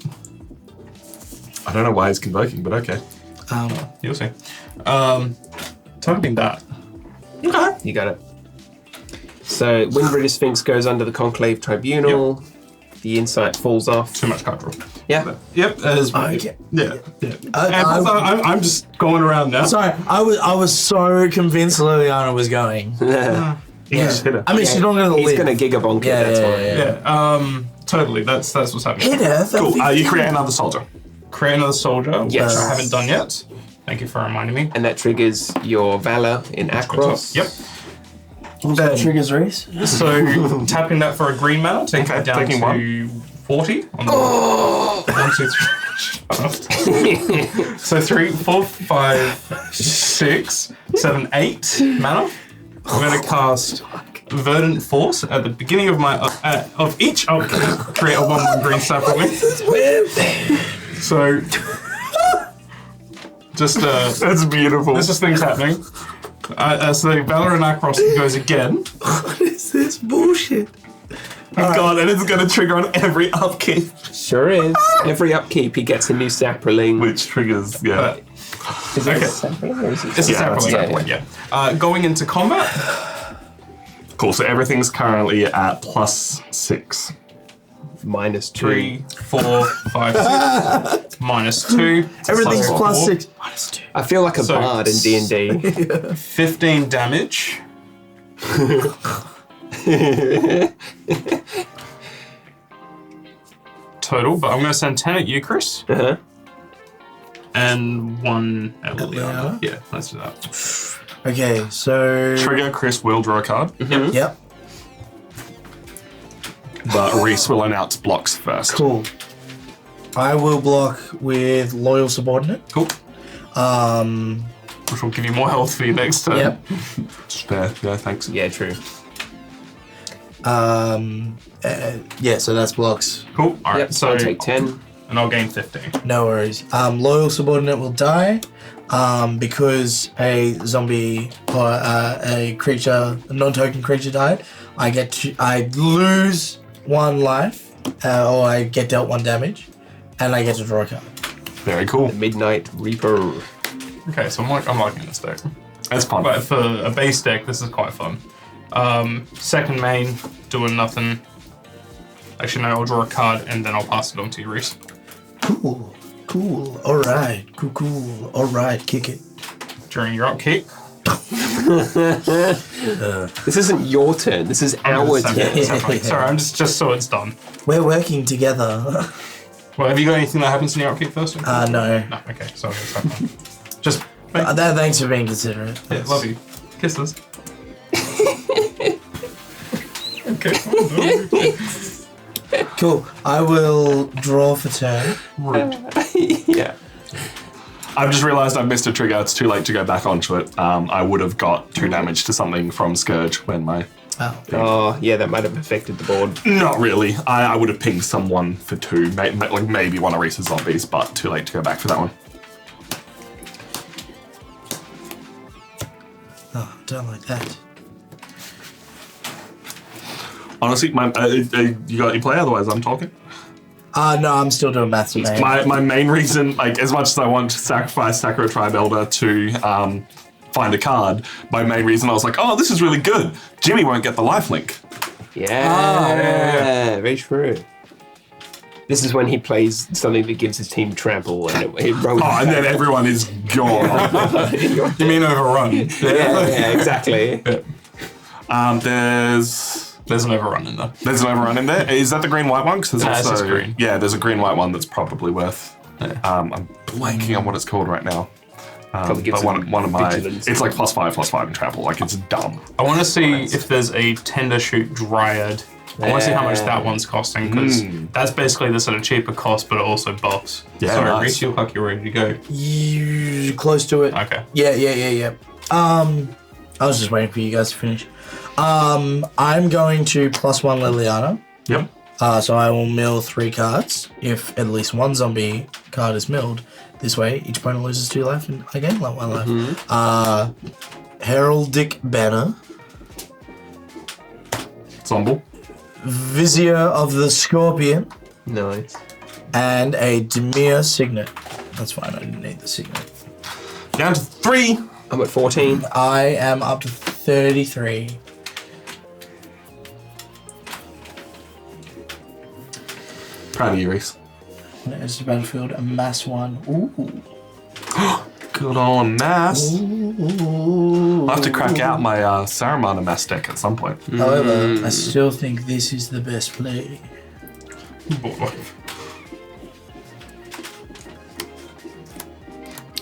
I don't know why he's convoking, but okay. You'll see. Typing that. Okay. You got it. So Windbreeder Sphinx goes under the Conclave Tribunal. The insight falls off. Too much card draw. Yeah. Yep, that is Okay. Yeah. And plus, I'm just going around now. Sorry, I was so convinced Liliana was going. He just hit her. I mean, she's not gonna He's live. going to gigabonk Yeah, it, that's yeah, why. yeah. Yeah, totally. That's what's happening. Hit her. Cool. You create another soldier. Create another soldier, Yes. which I haven't done yet. Thank you for reminding me. And that triggers your Valor in Akros. Yep. That triggers race. So tapping that for a green mana, taking Okay, it down taking to 40. On the 1, 2, 3. So 3, 4, 5, 6, 7, 8 mana. I'm going to cast Verdant Force at the beginning of my of each upkeep. Create a 1/1 green sapling. So just That's beautiful. there's just things happening. So Valor and Akros goes again. What is this bullshit? God, and it's going to trigger on every upkeep. Sure is. Every upkeep, he gets a new sapling. Which triggers, yeah. Is it Okay. a sapling or is it It's a Yeah, sapling, yeah. yeah. Going into combat, Cool, so everything's currently at +6. -2? 3, 4, 5, 6. -2. Everything's Plus plus four. 6. -2. I feel like a So- bard in D&D. 15 damage. Total, but I'm going to send 10 at you, Chris, Uh-huh. and 1 at Liliana? Liliana. Yeah, let's do that. Okay, so. Trigger, Chris will draw a card, Yep. but Reese will announce blocks first. Cool. I will block with Loyal Subordinate. Cool. Um, Which will give you more health for your next turn. yep. Fair, yeah, thanks. Yeah, true. Yeah, so that's blocks. Cool. All right. Yep, so So I'll take 10. and I'll gain 15. No worries. Loyal Subordinate will die because a zombie or a creature, a non-token creature died. I lose 1 life, or I get dealt 1 damage, and I get to draw a card. Very cool. Midnight Reaper. Okay, so I'm liking this deck. That's fun. But for a base deck, this is quite fun. Second main, doing nothing. Actually, no, I'll draw a card and then I'll pass it on to you, Reese. Cool. Cool. All right. Cool. All right. Kick it. During your upkeep. This isn't your turn. This is our turn. Sorry, I'm just so it's done. We're working together. Well, have you got anything that happens in your upkeep first? No. No, okay, so it's fine. Just, Thanks for being considerate. yeah, love you. Kisses. Okay. Cool. I will draw for turn. Yeah. I've just realised I've missed a trigger. It's too late to go back onto it. I would have got 2 damage to something from Scourge when my... Oh. Oh, yeah, that might have affected the board. Not really. I would have pinged someone for 2, maybe one of Reese's zombies, but too late to go back for that one. Oh, don't like that. Honestly, you got your play, otherwise I'm talking. No, I'm still doing maths and math. My main reason, like, as much as I want to sacrifice Sakura Tribe Elder to find a card, my main reason I was like, oh, this is really good. Jimmy won't get the lifelink. Yeah, very true. This is when he plays something that gives his team trample and it rolls. Oh, and then everyone is gone. You mean overrun? yeah, exactly. There's an overrun in there. There's an overrun in there. Is that the green-white one? 'Cause there's It's also just green. Yeah, there's a green-white one that's probably worth. I'm blanking on what it's called right now. Probably gives But him one of my, vigilance. it's like +5/+5 in trample. Like, it's dumb. I want to see if there's a Tender Shoot Dryad. I want to see how much that one's costing, because that's basically the sort of cheaper cost, but it also buffs. Yeah, Sorry, nice. Reese, you look like you're ready to go. You close to it. Okay. Yeah. I was just waiting for you guys to finish. I'm going to +1 Liliana. Yep. So I will mill 3 cards. If at least 1 zombie card is milled, this way each opponent loses 2 life and I gain 1 life. Heraldic Banner, Zomble. Vizier of the Scorpion, Nice. and a Demir Signet. That's fine, I didn't need the Signet. Down to 3. I'm at 14. I am up to 33. Proud of you, Reese. There's the battlefield, a mass 1. Ooh. Good old mass. Ooh. I'll have to crack out my Saruman mass deck at some point. However, I still think this is the best play.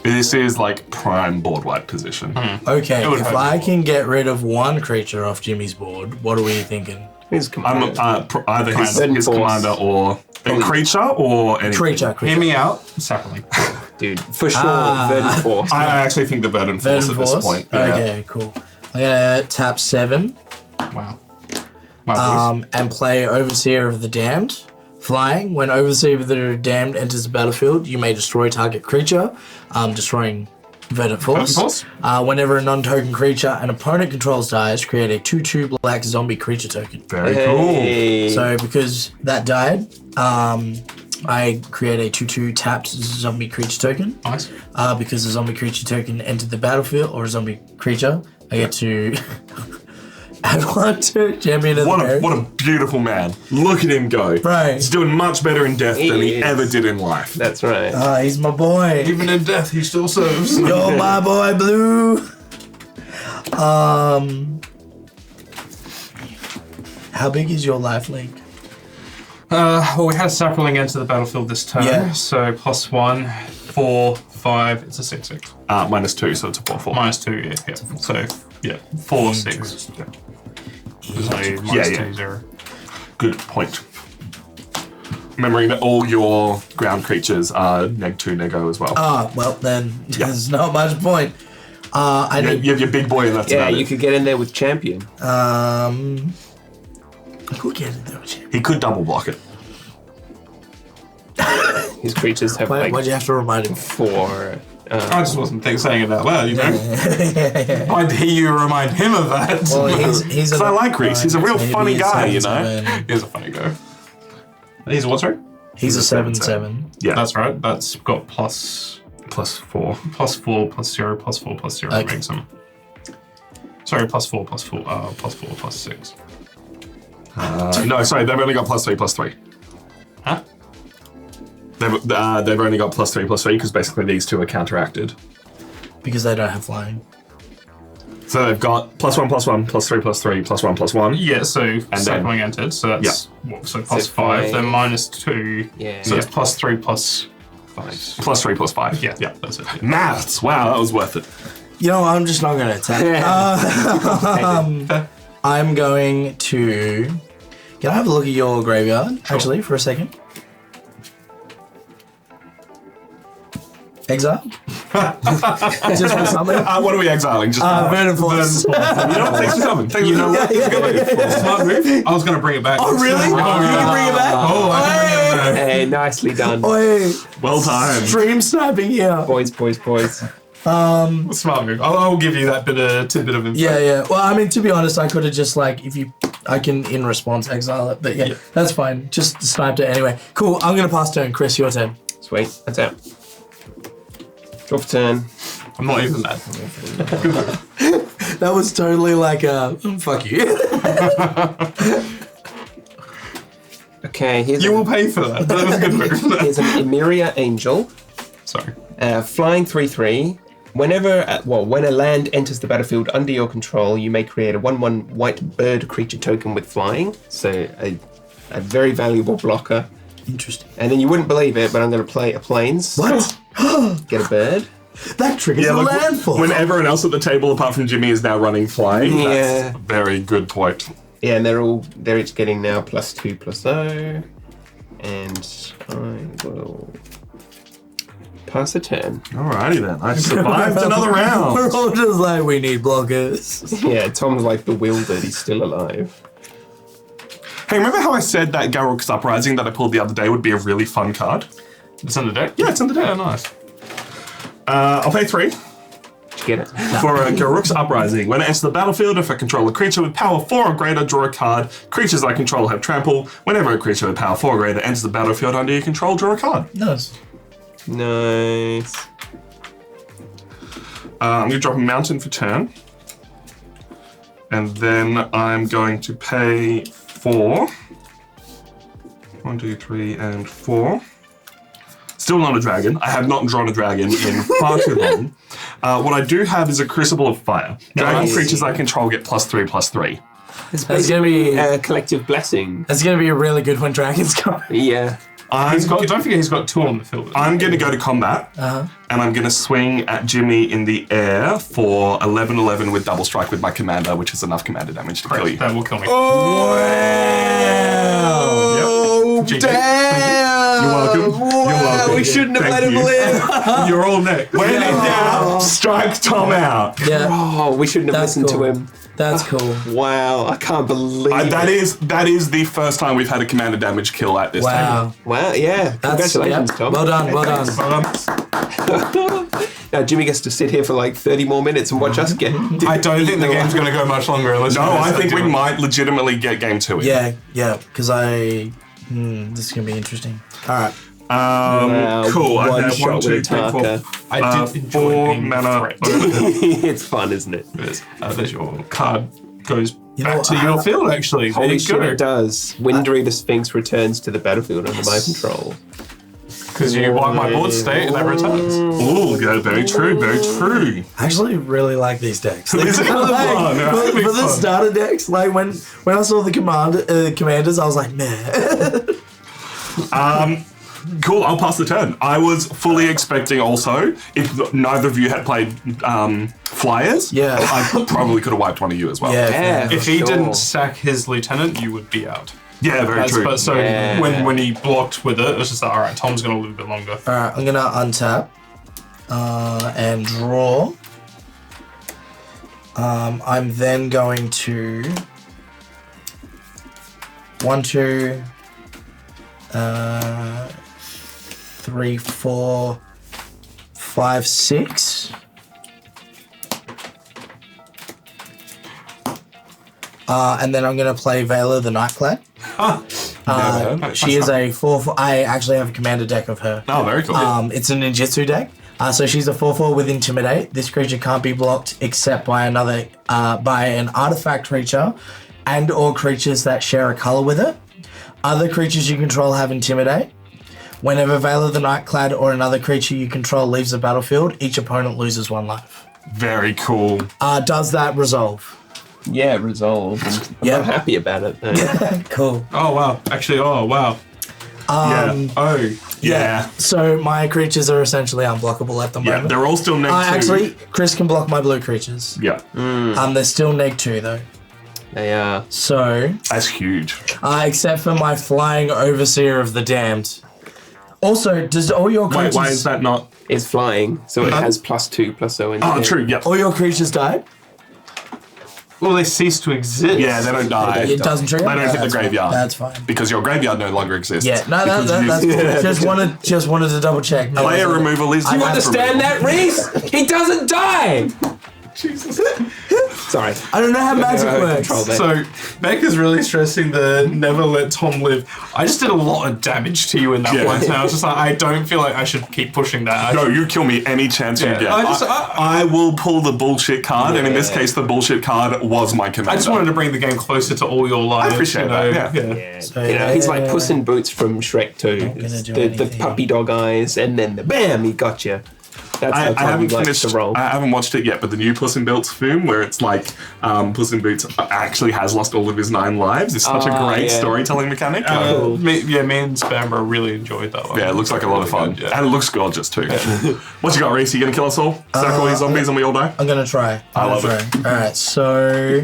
This is like prime board wipe position. Okay, It would if hurt I more. can get rid of 1 creature off Jimmy's board, what are we thinking? He's I'm either his Force. commander or a creature or any. Creature. Hear me out. Sapling. Dude, for sure, Verdant Force. I actually think the Verdant Force Verdant at this Force? point. Yeah. Okay, cool. I'm gonna tap 7 Wow. Wow. and play Overseer of the Damned. Flying. When Overseer of the Damned enters the battlefield, you may destroy target creature, destroying Verdant Force. Whenever a non-token creature an opponent controls dies, create a 2/2 black zombie creature token. Very Hey. So because that died, I create a 2/2 tapped zombie creature token. Nice. Because the zombie creature token entered the battlefield, or a zombie creature, I get to add 1 to champion of the What party. a beautiful man. Look at him go. Right. He's doing much better in death than he is. ever did in life. That's right. He's my boy. Even in death, he still serves. You're my boy, Blue. How big is your life link? Well, we had a sapling enter the battlefield this turn, Yeah. so +1, 4, 5. It's a 6/6. -2, so it's a 4/4. -2, yeah. So, yeah, 4, 6. There's only minus yeah. 2, 0. Good point. Remembering that all your ground creatures are -2, -0 as well. Well, then there's not much point. I you, need. you have your big boy, and that's Yeah, about you it. could get in there with champion. Who get it though, champ? He could double block it. His creatures have like Why'd you have to remind him? 4. I just wasn't saying it out loud, you know? I'd hear you remind him of that. Well, he's I like Reese. He's a real funny guy, you know? He's a funny guy. He's a what, sorry? He's a 7/7. Yeah, That's right. That's got +4, +4. +4, +0, +4, +0 Okay. makes him. Sorry, +4, +4, +4, +6. No, sorry, they've only got +3, +3. Huh? They've only got +3, +3 because basically these two are counteracted. Because they don't have flying. So they've got +1, +1, +3, +3, +1, +1. Yeah, so then- sapling entered, so that's so +5, then -2. Yeah. So it's +3 +5. +3, +5. Yeah, that's it. Maths. Wow, that was worth it. You know, I'm just not going to attack. I'm going to. Can I have a look at your graveyard, actually, for a second? Exile? Just for something? What are we exiling? Just Verdant Force. you know what? Thanks for coming. Thanks for coming. Smart move. I was going to bring it back. Oh, really? You can bring it back? Oh, I can bring it back. Hey, nicely done. Oi, Well timed. stream sniping here. Boys. Smart move. I'll give you that tidbit of info. Yeah. Well, I mean, to be honest, I could have just I can in response exile it, but yeah, that's fine. Just sniped it anyway. Cool. I'm gonna pass turn. Chris, your turn. Sweet. That's out. Draw for turn. I'm not even that. That was totally like a fuck you. Okay, here's You will pay for that. That was a good move. here's an Emeria Angel. Sorry. Flying 3/3. Whenever, when a land enters the battlefield under your control, you may create a 1/1 white bird creature token with flying. So a very valuable blocker. Interesting. And then you wouldn't believe it, but I'm going to play a planes. What? Get a bird. That triggers Yeah, the look, landfall. when everyone else at the table, apart from Jimmy, is now running flying. Yeah. That's a very good point. Yeah, and they're each getting now +2/+0. And I will pass a turn. Alrighty then. I survived another We're round. all just like, we need blockers. Yeah, Tom's like bewildered. He's still alive. Hey, remember how I said that Garruk's Uprising that I pulled the other day would be a really fun card? It's in the deck? Yeah, it's in the deck. Yeah, nice. I'll pay 3 Did you get it? for Garruk's Uprising. When it enters the battlefield, if I control a creature with power 4 or greater, draw a card. Creatures I control have trample. Whenever a creature with power 4 or greater enters the battlefield under your control, draw a card. Nice. Nice. I'm going to drop a mountain for turn. And then I'm going to pay 4. 1, 2, 3, and 4. Still not a dragon. I have not drawn a dragon in far too long. What I do have is a Crucible of Fire. Dragon Nice. creatures I control get +3/+3. That's gonna be A collective blessing. that's gonna be a really good when dragons come. Yeah. Don't forget he's got 2 on the field. I'm going to go to combat, and I'm going to swing at Jimmy in the air for 11/11 with double strike with my commander, which is enough commander damage to kill you. That will kill me. Oh, GG. damn! You're welcome. You're welcome. We shouldn't have Thank let him you. live. You're all neck. When in doubt, strike Tom out. Yeah, Oh, we shouldn't have That's listened cool. to him. that's cool. Wow, I can't believe That it. is the first time we've had a commander damage kill at this table. Wow. Wow, yeah. That's Congratulations, yeah. Tom. Well done, well done. Well done. Now, Jimmy gets to sit here for like 30 more minutes and watch us get. I don't think the game's going to go much longer unless. No, I think we might legitimately get game 2 in. Yeah, because this is gonna be interesting. All right. Cool. One I have shot 1, 2, with 3, a 4, Tarka. I did enjoy 4 being mana. threatened. It's fun, isn't it? There's your card goes know back what, to your field, actually. There Holy you shit, go. it does. Windreader Sphinx returns to the battlefield under my control. Because you wipe my board state and that returns. Ooh, yeah, very true, very true. I actually really like these decks. These are kinda fun, yeah. For the starter decks, like when I saw the commanders, I was like, man. Cool, I'll pass the turn. I was fully expecting also, if neither of you had played Flyers, Yeah. I probably could have wiped one of you as well. Yeah. If he didn't sack his lieutenant, you would be out. Yeah, very true. But so Yeah. when he blocked with it was just like, all right, Tom's going to live a bit longer. All right, I'm gonna untap and draw. I'm then going to 1, 2, 3, 4, 5, 6. And then I'm gonna play Vela the Nightclad. She is a 4/4. I actually have a commander deck of her. Oh, very cool. It's a ninjutsu deck. So she's a 4/4 with Intimidate. This creature can't be blocked except by by an artifact creature and/or creatures that share a color with it. Other creatures you control have Intimidate. Whenever Vela the Nightclad or another creature you control leaves the battlefield, each opponent loses 1 life. Very cool. Does that resolve? Yeah, resolve. I'm not happy about it, though. Cool. Oh, wow. Actually, oh, wow. Yeah. Oh. Yeah. So my creatures are essentially unblockable at the Yeah, moment. they're all still neg 2. Actually, Chris can block my blue creatures. Yeah, They're still neg 2 though. They are. So, that's huge. except for my flying overseer of the damned. Also, does all your Wait, creatures why is that not? It's flying, so it has +2/+0 in Oh, true, yeah. all your creatures die? Well, they cease to exist. Yeah, they don't die. It doesn't trigger. They don't hit the That's fine. graveyard. That's fine. Because your graveyard no longer exists. Yeah, no, Because that's you- cool. Just wanted to double check. No, Player that's- removal is You understand that, Reese? He doesn't die! Jesus. Sorry. I don't know how magic works. Control that. So, Beck is really stressing the never let Tom live. I just did a lot of damage to you in that Yeah. one, and I was just like, I don't feel like I should keep pushing that. No, you kill me any chance you Yeah, get. I I will pull the bullshit card, and in this Yeah. case, the bullshit card was my commander. I just wanted to bring the game closer to all your lives. appreciate you know? that, yeah. Yeah. So, You know, he's like Puss in Boots from Shrek 2. Not gonna do The anything. puppy dog eyes, and then the bam, he got you. That's how I Tommy haven't likes finished. to roll. I haven't watched it yet, but the new Puss in Boots film, where it's like Puss in Boots actually has lost all of his 9 lives, is such a great yeah. storytelling mechanic. Me and Spammer really enjoyed that one. Yeah, it looks like a lot of fun. Really good, yeah. And it looks gorgeous too. What you got, Reese? You gonna kill us all? Circle these zombies and we all die? I'm gonna try. I love it. Alright, so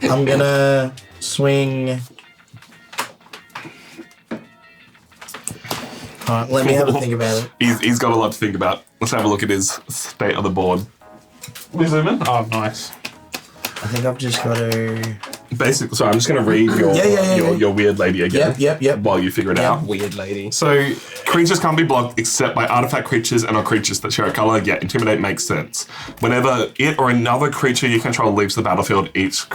I'm gonna swing. Alright, let me have a think about it. He's got a lot to think about. Let's have a look at his state of the board. We zoom in? Oh, nice. I think I've just got to. Basically, so I'm just gonna read your Yeah. your weird lady again. Yep. While you figure it out. Weird lady. So, Creatures can't be blocked except by artifact creatures and or creatures that share a color. Yeah, Intimidate makes sense. Whenever it or another creature you control leaves the battlefield, each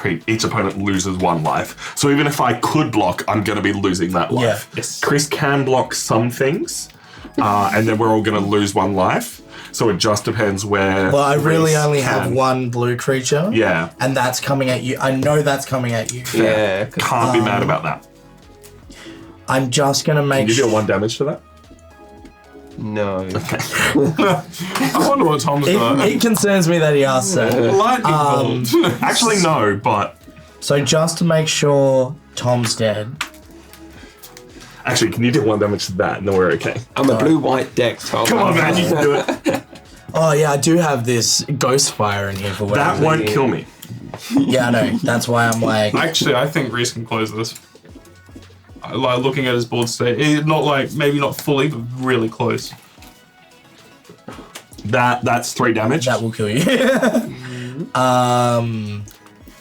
opponent loses 1 life. So even if I could block, I'm going to be losing that life. Yes. Chris can block some things, and then we're all going to lose 1 life. So it just depends where. Well, I really Reese only have can. 1 blue creature. Yeah, And that's coming at you. I know that's coming at you. Yeah. can't be mad about that. I'm just gonna make Can you deal 1 damage to that? No. I wonder what Tom's got. it concerns me that he asked that. Lightning bolt. Actually, no, but. So just to make sure Tom's dead. Actually, can you do 1 damage to that? No, we're okay. I'm a blue-white deck, Tom. Come on, man, you can do it. Oh yeah, I do have this ghost fire in here for whatever. That won't kill me. Yeah, I know. That's why I'm like. Actually, I think Reese can close this. I like looking at his board state. Not like, maybe not fully, but really close. That's 3 damage. That will kill you.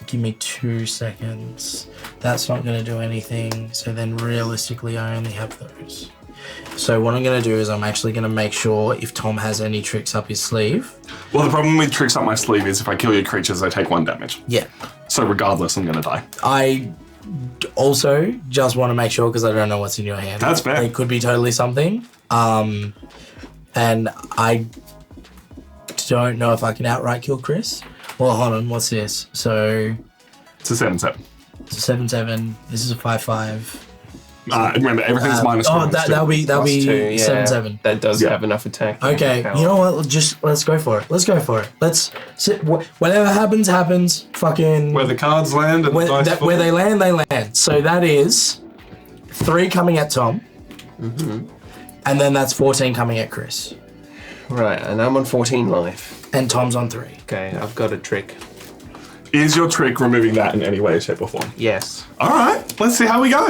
Give me 2 seconds. That's not going to do anything. So then realistically, I only have those. So what I'm going to do is I'm actually going to make sure if Tom has any tricks up his sleeve. Well, the problem with tricks up my sleeve is if I kill your creatures, they take 1 damage. Yeah. So regardless, I'm going to die. I also just want to make sure because I don't know what's in your hand. That's fair. It could be totally something. And I don't know if I can outright kill Chris. Well, hold on. What's this? So It's a 7/7. it's a 7/7. This is a 5/5. Remember, everything's minus one. that'll be Plus 2, yeah. 7/7. That does Yeah. have enough attack. Okay, power. you know what? Let's go for it. Let's go for it. Let's sit. Whatever happens, happens. Fucking Where the cards land and the dice fall. where they land, they land. So that is 3 coming at Tom, and then that's 14 coming at Chris, Right, and I'm on 14 life. and Tom's on 3. Okay, I've got a trick. Is your trick removing that in any way, shape, or form? Yes. All right, let's see how we go.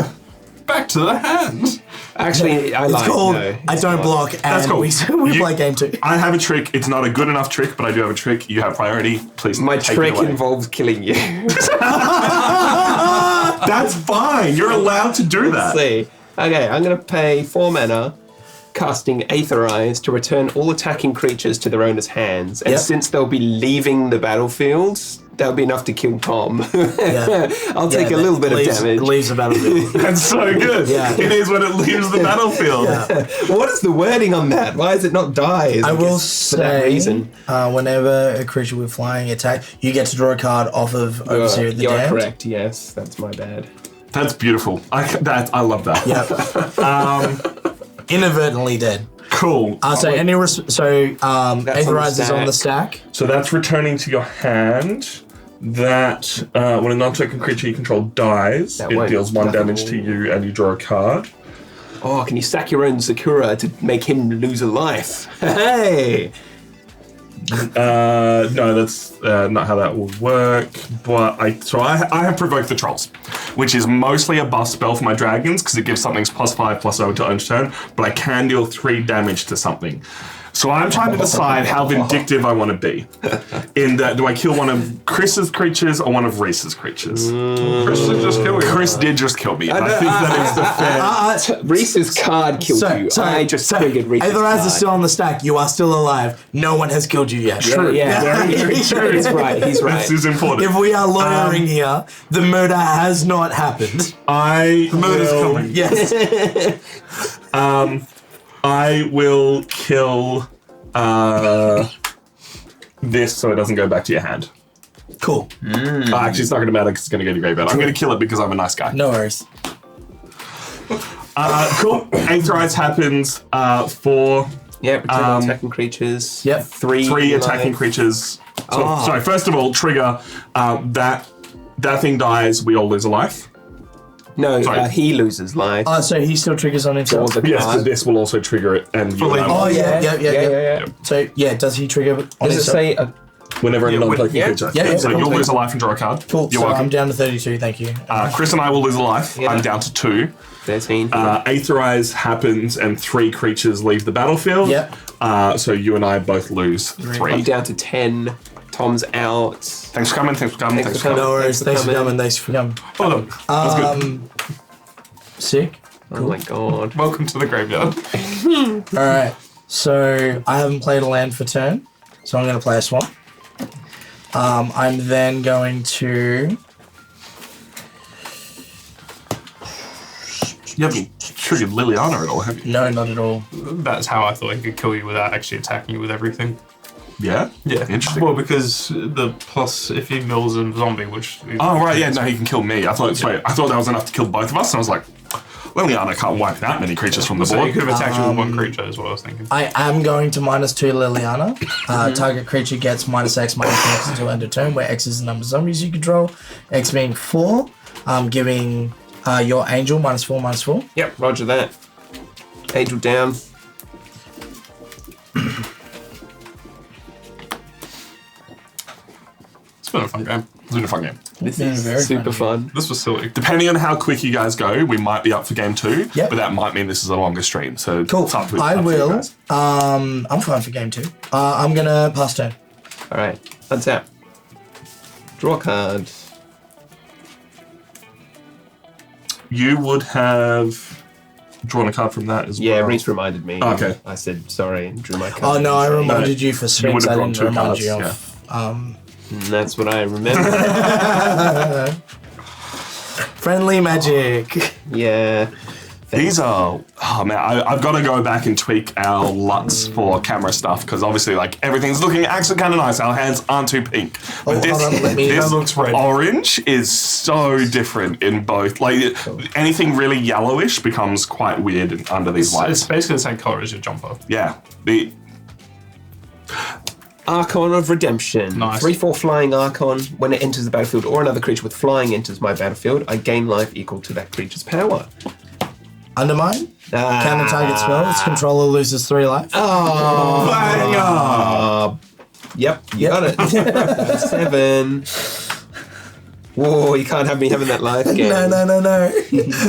Back to the hand. Actually, I It's lied. called No, I don't block, and cool. we You- play game 2. I have a trick. It's not a good enough trick, but I do have a trick. You have priority. Please My take trick it away. involves killing you. That's fine. You're allowed to do that. See. Okay, I'm going to pay 4 mana, casting Aetherize to return all attacking creatures to their owner's hands. And Yep. since they'll be leaving the battlefield, that'll be enough to kill Tom. I'll take a little bit of damage. Leaves the battlefield. That's so good. Yeah. It is when it leaves the battlefield. What is the wording on that? Why is it not die? I will guess for that say, reason. whenever a creature with flying attack, you get to draw a card off of Overseer of the You're Damned. correct, yes. That's my bad. That's beautiful. I love that. Yep. Inadvertently dead. Cool. So Aetherize is on the stack. So that's returning to your hand. That when a non-token creature you control dies, That it won't- deals 1 nothing damage to will- you, and you draw a card. Oh, can you sack your own Sakura to make him lose a life? Hey! No, that's not how that will work. But I have provoked the trolls, which is mostly a buff spell for my dragons because it gives something +5 +0 to own turn. But I can deal 3 damage to something. So I'm trying to decide how vindictive I want to be. In that, do I kill one of Chris's creatures or one of Reese's creatures? Chris did just kill you. Chris did just kill me. I think that is the fair. Reese's card killed you. I just triggered Reese's Aetherize card. is still on the stack. You are still alive. No one has killed you yet. True. Yeah, very true. He's right. He's right. This is important. If we are lawyering here, the murder has not happened. The murder's coming. Yes. I will kill this so it doesn't go back to your hand. Cool. Actually, it's not going to matter because it's going to go to your graveyard. I'm going to kill it because I'm a nice guy. No worries. Cool. Aetherize happens for Yeah, return attacking creatures. Yep. 3 attacking creatures. So, Sorry, first of all, trigger that thing dies, we all lose a life. No, Sorry. he loses life. So he still triggers on himself. Or the Yes, card. but this will also trigger it, and you Fully. and I Oh will. yeah. So does he trigger on Does it himself? say Whenever a non-token yeah. creature. Yeah, So yeah, you'll cool. lose a life and draw a card. Cool. You're So welcome. I'm down to 32. Thank you. Chris and I will lose a life. Yeah. I'm down to 2. 13? Aetherize happens and 3 creatures leave the battlefield. Yep. So you and I both lose 3. I'm down to 10. Tom's out. Thanks for coming. Thanks for coming. Thanks Thanks for for coming. No worries. Thanks Thanks for for coming. Thanks for coming. Well done. That's good. Sick. Oh my god. Welcome to the graveyard. All right. So I haven't played a land for turn, so I'm going to play a swamp. I'm then going to. You haven't triggered Liliana at all, have you? No, not at all. That's how I thought he could kill you without actually attacking you with everything. Yeah? Yeah. Interesting. Well, because the plus if he mills a zombie, which Oh, right, yeah, no, he can kill me. I thought that was enough to kill both of us, and I was like, Liliana can't wipe that many creatures from the so he board. could have attacked you with 1 creature, is what I was thinking. I am going to -2 Liliana. Target creature gets -X -X until end of turn, where X is the number of zombies you control. X being 4, giving your angel -4/-4. Yep, roger that. Angel down. It's been a fun game. It's been a fun game. This been is very super fun. fun. This was silly. Depending on how quick you guys go, we might be up for game 2, Yep. but that might mean this is a longer stream. So Cool. it's up to I up to you will. guys. I'm fine for game 2. I'm gonna pass turn. Alright, untap. Draw a card. You would have drawn a card from that as Yeah, well. Reese reminded me. Okay. I said sorry and drew my card. Oh no, I and reminded you for Sphinx. would've I drawn didn't two remind cards, you yeah. of. that's what I remember. Friendly magic. Yeah. These are, oh man, I've got to go back and tweak our LUTs for camera stuff because obviously, like, everything's looking actually kind of nice. Our hands aren't too pink. But hold on, let me- this That looks red. orange is so different in both. Like, anything really yellowish becomes quite weird under these It's lights. basically the same color as your jumper. Yeah. The Archon of Redemption. Nice. 3/4 flying Archon. When it enters the battlefield or another creature with flying enters my battlefield, I gain life equal to that creature's power. Undermine. Counter target spell. Its controller loses 3 life. Oh, banger! Yep, you got it. 7. Whoa, you can't have me having that life again. No.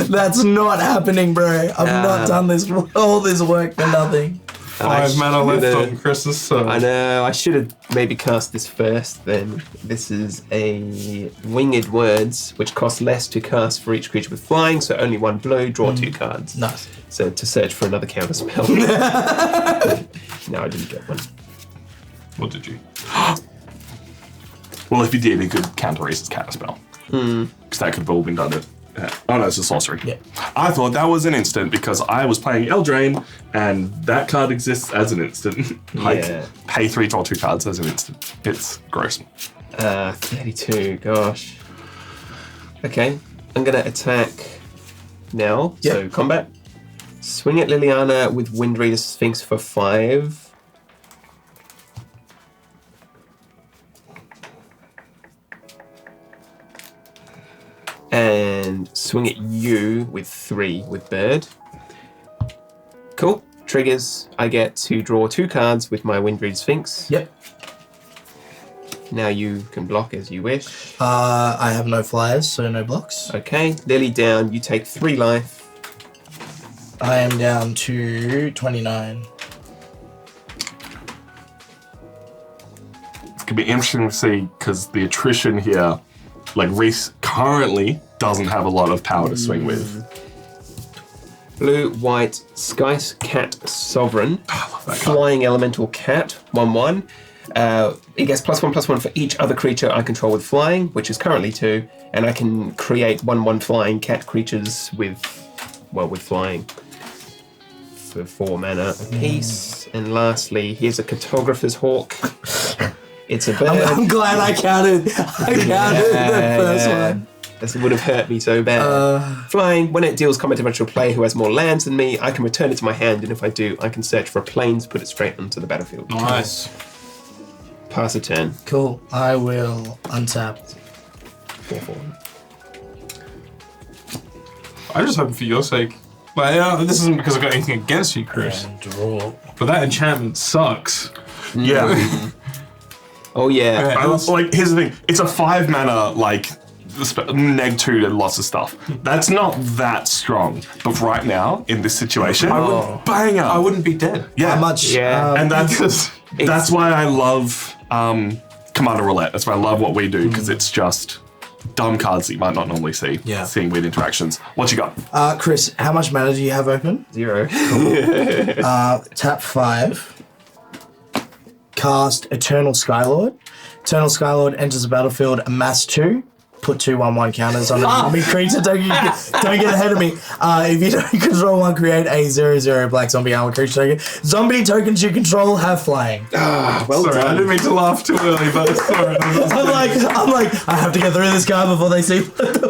That's not happening, bro. I've not done this all this work for nothing. 5 mana left should've- on Chris's so I know, I should have maybe cast this first then. This is a Winged Words, which costs less to cast for each creature with flying, so only 1 blow, draw 2 cards. Nice. So to search for another counter spell. No, I didn't get one. What did you? Well, if you did, it could counter Reese's counterspell. Because that could have all been done at. Oh no, it's a sorcery. Yeah. I thought that was an instant because I was playing Eldraine and that card exists as an instant. Like, Yeah. pay 3, draw 2 cards as an instant. It's gross. 32, gosh. Okay, I'm gonna attack now. Yep. So combat. Swing at Liliana with Windreader Sphinx for 5. And swing at you with 3 with Bird. Cool. Triggers. I get to draw 2 cards with my Windreader Sphinx. Yep. Now you can block as you wish. I have no flyers, so no blocks. Okay, Lily down. You take 3 life. I am down to 29. It's gonna be interesting to see because the attrition here, like Reese currently doesn't have a lot of power to swing with. Blue, white, Sky Cat Sovereign. that card. Flying Elemental Cat, 1/1. It gets +1/+1 for each other creature I control with flying, which is currently 2, and I can create 1/1 flying cat creatures with flying for 4 mana apiece. And lastly, here's a Cartographer's Hawk. It's a bird. I'm glad I counted. The first one. This would have hurt me so bad. Flying, when it deals combat damage to a player who has more lands than me, I can return it to my hand, and if I do, I can search for a plains, put it straight onto the battlefield. Nice. Pass a turn. Cool. I will untap. 4/4. I'm just hoping for your sake. Like, this isn't because I've got anything against you, Chris. And draw. But that enchantment sucks. Yeah. Oh yeah. Yeah. Like, here's the thing. It's a 5 mana, like, neg 2 to lots of stuff. That's not that strong. But right now, in this situation, banger. I wouldn't be dead. Yeah. How much? Yeah. And that's why I love Commander Roulette. That's why I love what we do, because it's just dumb cards that you might not normally see. Yeah. Seeing weird interactions. What you got? Chris, how much mana do you have open? 0. Tap 5. Cast Eternal Skylord. Eternal Skylord enters the battlefield, amass 2. Put 2 1/1 counters on an enemy creature. Don't get ahead of me. If you don't control one, create a 0/0 black zombie armor creature token. Zombie tokens you control have flying. Well Sorry, I done. didn't mean to laugh too early, but sorry. I'm like, I have to get through this card before they see.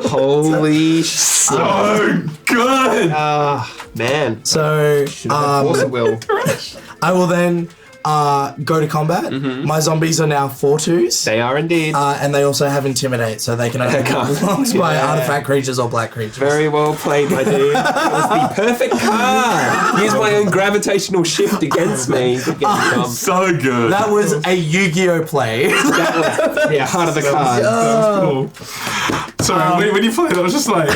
Holy shit. So good! Man. So, Force of will. I will then go to combat. My zombies are now 4/2s. They are indeed. And they also have Intimidate, so they can only be blocked by artifact creatures or black creatures. Very well played, my dude. That was the perfect card. Use my own gravitational shift against me. To get me from. So good. That was a Yu-Gi-Oh play. That was, heart of the card. That's cool. Sorry, when you played it, I was just like,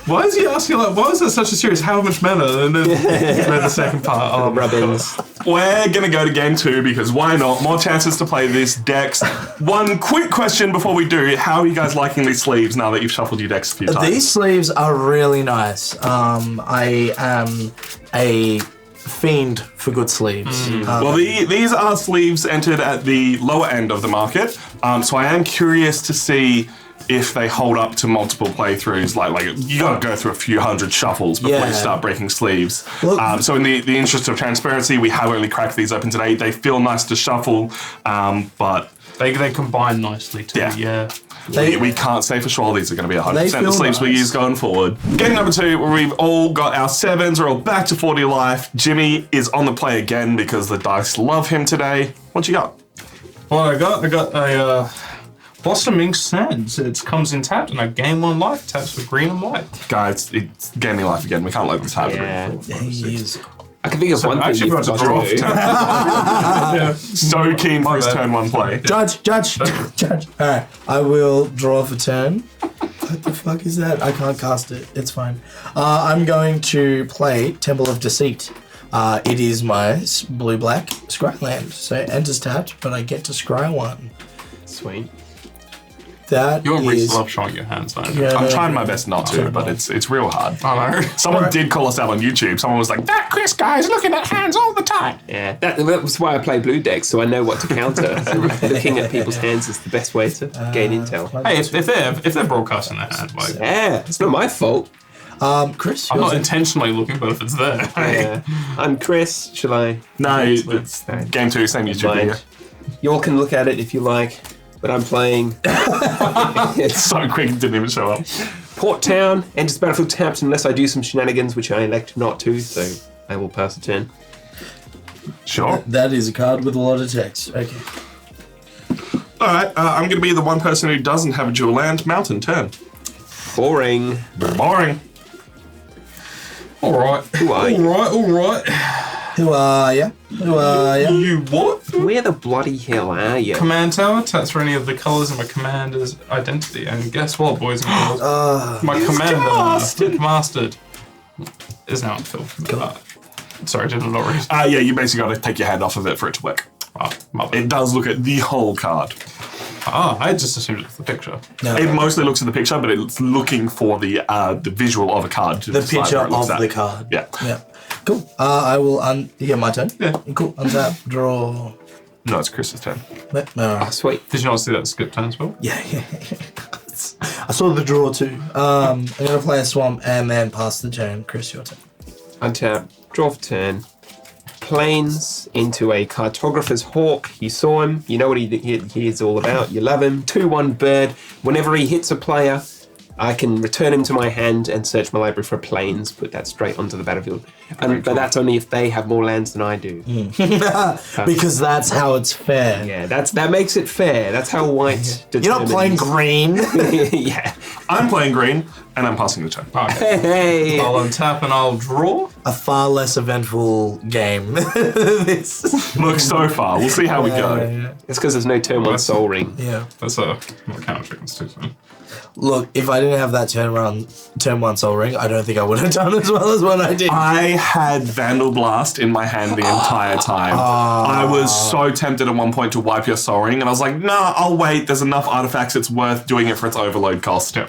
why is he asking, like, why is it such a serious, how much mana? And then read the second part. Oh, Rubbins. We're going to go to game 2 because why not? More chances to play this decks. One quick question before we do. How are you guys liking these sleeves now that you've shuffled your decks a few times? These sleeves are really nice. I am a fiend for good sleeves. Well, these are sleeves entered at the lower end of the market, so I am curious to see if they hold up to multiple playthroughs. Like you gotta go through a few hundred shuffles before you start breaking sleeves. Look, So in the interest of transparency, we have only cracked these open today. They feel nice to shuffle, but They combine nicely too, yeah. we can't say for sure these are going to be 100% the feel sleeves we nice. use going forward. Game number 2, where we've all got our 7s, we're all back to 40 life. Jimmy is on the play again because the dice love him today. What you got? What I got a Blossoming Sands. It comes in tapped, and I gain 1 life. Taps for green and white. Guys, it's gaming life again. We can't let this happen. Yeah. he is. I can think of one thing actually you got to forgot draw to do. yeah. So keen for his bad. turn 1 play. Judge. Alright, I will draw for turn. What the fuck is that? I can't cast it. It's fine. I'm going to play Temple of Deceit. It is my blue-black scry land. So it enters tapped, but I get to scry 1. Sweet. That Your Reese is... love showing your hands, though. Yeah, I'm no, trying my best not to, but it's real hard. I know. Someone did call us out on YouTube. Someone was like, that Chris guy is looking at hands all the time. Yeah, that was why I play blue decks, so I know what to counter. So looking at people's hands is the best way to gain intel. Hey, if they're broadcasting their hand, like, Yeah, it's not my fault. Chris, I'm yours not is- intentionally looking, but if it's there, Yeah. I'm Chris. Shall I? No, it's game 2, same YouTube video. Mind. You all can look at it if you like, but I'm playing It's so quick, it didn't even show up. Port Town. Enters the battlefield tapped unless I do some shenanigans, which I elect not to, so I will pass a turn. Sure. That is a card with a lot of text. Okay. All right, I'm going to be the one person who doesn't have a dual land. Mountain, turn. Boring. Boring. all right. Who are you? All right. Who are ya? You what? Where the bloody hell are you? Command tower taps for any of the colors of my commander's identity, and guess what, boys and girls? My commander, mastered, is now unfilled. Sorry, did I not read? Yeah, you basically got to take your hand off of it for it to work. Oh, my bad. It does look at the whole card. I just assumed it was the picture. No. It mostly looks at the picture, but it's looking for the visual of a card. To The decide picture where it looks of at. the card. Yeah. Yeah. Cool. I will my turn. Yeah. Cool. Untap. Draw. No, it's Chris's turn. Oh, sweet. Did you not see that skip turn spell? Yeah. I saw the draw too. I'm gonna play a swamp and then pass the turn. Chris, your turn. Untap. Draw for turn. Planes into a cartographer's hawk. You saw him. You know what he is all about. You love him. 2/1 bird. Whenever he hits a player, I can return him to my hand and search my library for planes. Put that straight onto the battlefield. But that's only if they have more lands than I do. Because that's how it's fair. Yeah, that makes it fair. That's how white. You're not playing green. Yeah. I'm playing green, and I'm passing the turn. Okay. Hey. I'll untap and I'll draw. A far less eventful game. This. Look, so far, we'll see how we go. It's because there's no turn 1 soul ring. Yeah. That's a counter chickens too. So. Look, if I didn't have that turn 1 soul ring, I don't think I would have done as well as what I did. I had Vandal Blast in my hand the entire time. I was so tempted at one point to wipe your Soul Ring, and I was like, nah, I'll wait. There's enough artifacts. It's worth doing it for its overload cost. Yeah.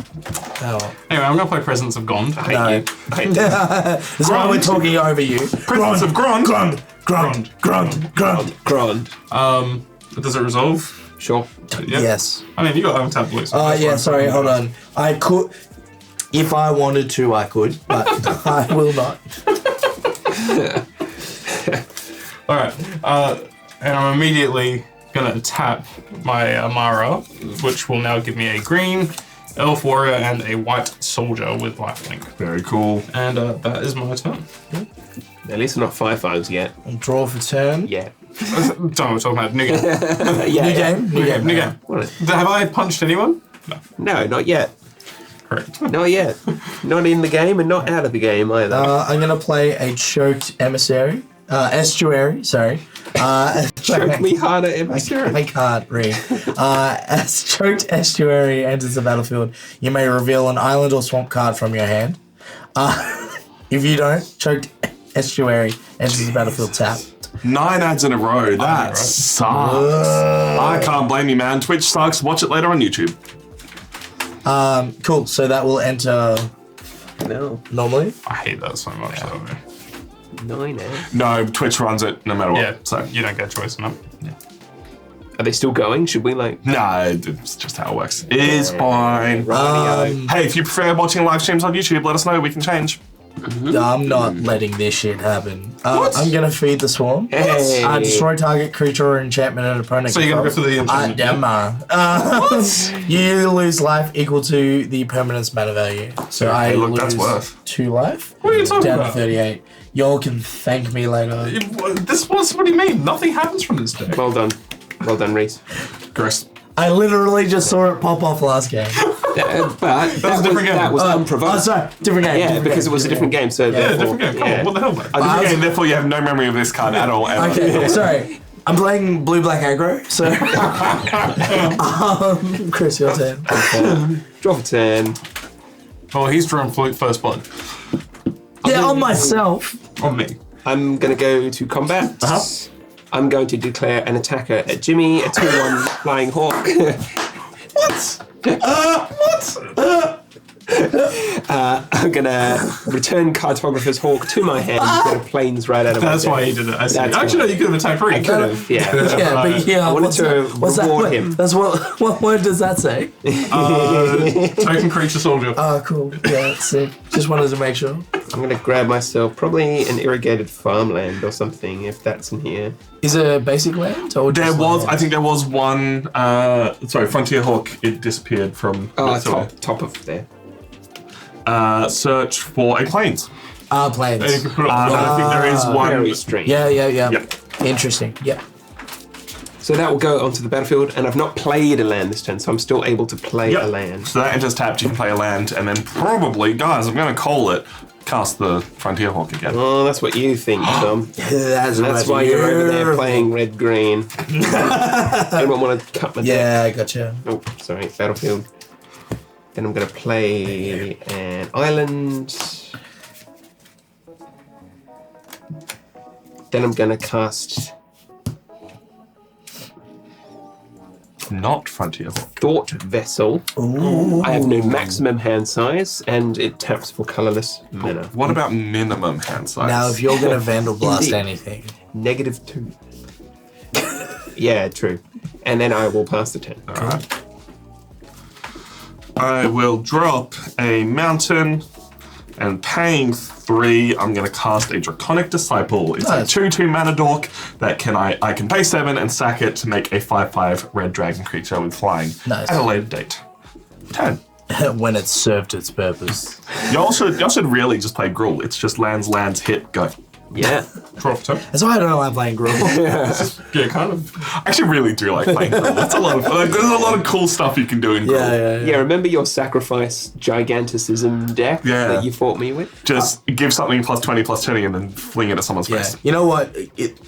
Oh. Anyway, I'm gonna play Presence of Gond. No. That's why we're talking over you. Presence of Grond. Grunt. Grand. Does it resolve? Sure. Yeah. Yes. I mean, you got untap blue. So Yeah, sorry, hold on. I could, if I wanted to, I could, but I will not. All right. And I'm immediately gonna tap my Amara, which will now give me a green elf warrior and a white soldier with lifelink. Very cool. And that is my turn. At least we're not 5/5s yet. Draw for turn. Yeah. Don't we're talking about new game. Yeah. New game. New game. What? Have I punched anyone? No. No, not yet. Correct. Not yet. Not in the game and not out of the game either. I'm gonna play a choked estuary. Sorry. Choke me harder every turn. I can't read. As choked estuary enters the battlefield, you may reveal an island or swamp card from your hand. If you don't, choked estuary enters the battlefield tapped. 9 ads in a row. That sucks. I can't blame you, man. Twitch sucks. Watch it later on YouTube. Cool. So that will enter No. normally. I hate that so much, though. 9 eh? No, Twitch runs it no matter what. Yeah, So you don't get a choice in that. Are they still going? Should we like... no, it's just how it works. It's fine. Rightio. Hey, if you prefer watching live streams on YouTube, let us know. We can change. I'm not letting this shit happen. I'm gonna feed the swarm. Hey. Destroy target creature or enchantment an opponent. So you're gonna go for the enchantment? enchantment? You lose life equal to the permanent's mana value. So I look, lose that's worth. 2 life. What are you talking Down about? to 38. Y'all can thank me later. What do you mean? Nothing happens from this deck. Well done. Well done, Reese. Chris. I literally just saw it pop off last game. But that was a different game. That was Oh, unprovoked. sorry, different game. Yeah, different because game, it was a different game. So Yeah, therefore, different game. Come on, what the hell, man? A different game, therefore you have no memory of this card at all, ever. Okay, sorry. I'm playing blue-black aggro, so... Chris, your turn. Draw for 10. Oh, he's drawn first blood. Yeah, on myself. On me. I'm going to go to combat. I'm going to declare an attacker at Jimmy, a 2-1 flying hawk. I'm going to return Cartographer's Hawk to my hand and get a planes right out of my That's deck. why he did it. I see. That's Actually, why. no, you could have attacked Reed. Could have, yeah. Yeah, but yeah, I wanted to reward him. That's what word does that say? Token creature soldier. Oh, cool. Yeah, sick. Just wanted to make sure. I'm going to grab myself probably an irrigated farmland or something, if that's in here. Is it a basic land? Or There just was, land? I think there was one, Frontier Hawk, it disappeared from Top of there. search for a planes. Planes. And you can put it on, I think there is one. Very strange. Yeah. Yep. Interesting. Yeah. So that will go onto the battlefield, and I've not played a land this turn, so I'm still able to play a land. So that enters tapped, you can play a land, and then probably, guys, I'm going to call it, cast the Frontier Hawk again. Oh, that's what you think, Tom. That's why you're over there playing red-green. Anyone want to cut my deck? Yeah, I gotcha. Oh, sorry, battlefield. Then I'm going to play an island. Then I'm going to cast Not Frontier Hawk. Thought Vessel. Ooh. I have no maximum hand size, and it taps for colorless mana. What about minimum hand size? Now, if you're gonna Vandal Blast Indeed. anything, -2. Yeah, true. And then I will pass the turn. Alright. I will drop a mountain, and paying 3, I'm going to cast a Draconic Disciple. It's Nice. a 2/2 mana dork that I can pay 7 and sack it to make a 5/5 red dragon creature with flying Nice. at a later date. 10. when it's served its purpose. Y'all should really just play Gruul. It's just lands, hit, go. Yeah. Draw for turn. That's why I don't like playing Gruul. Yeah, kind of. I actually really do like playing Gruul. It's a lot of fun. There's a lot of cool stuff you can do in Gruul. Yeah, remember your sacrifice giganticism deck that you fought me with? Just give something +20/+20 and then fling it at someone's Yeah. face. You know what?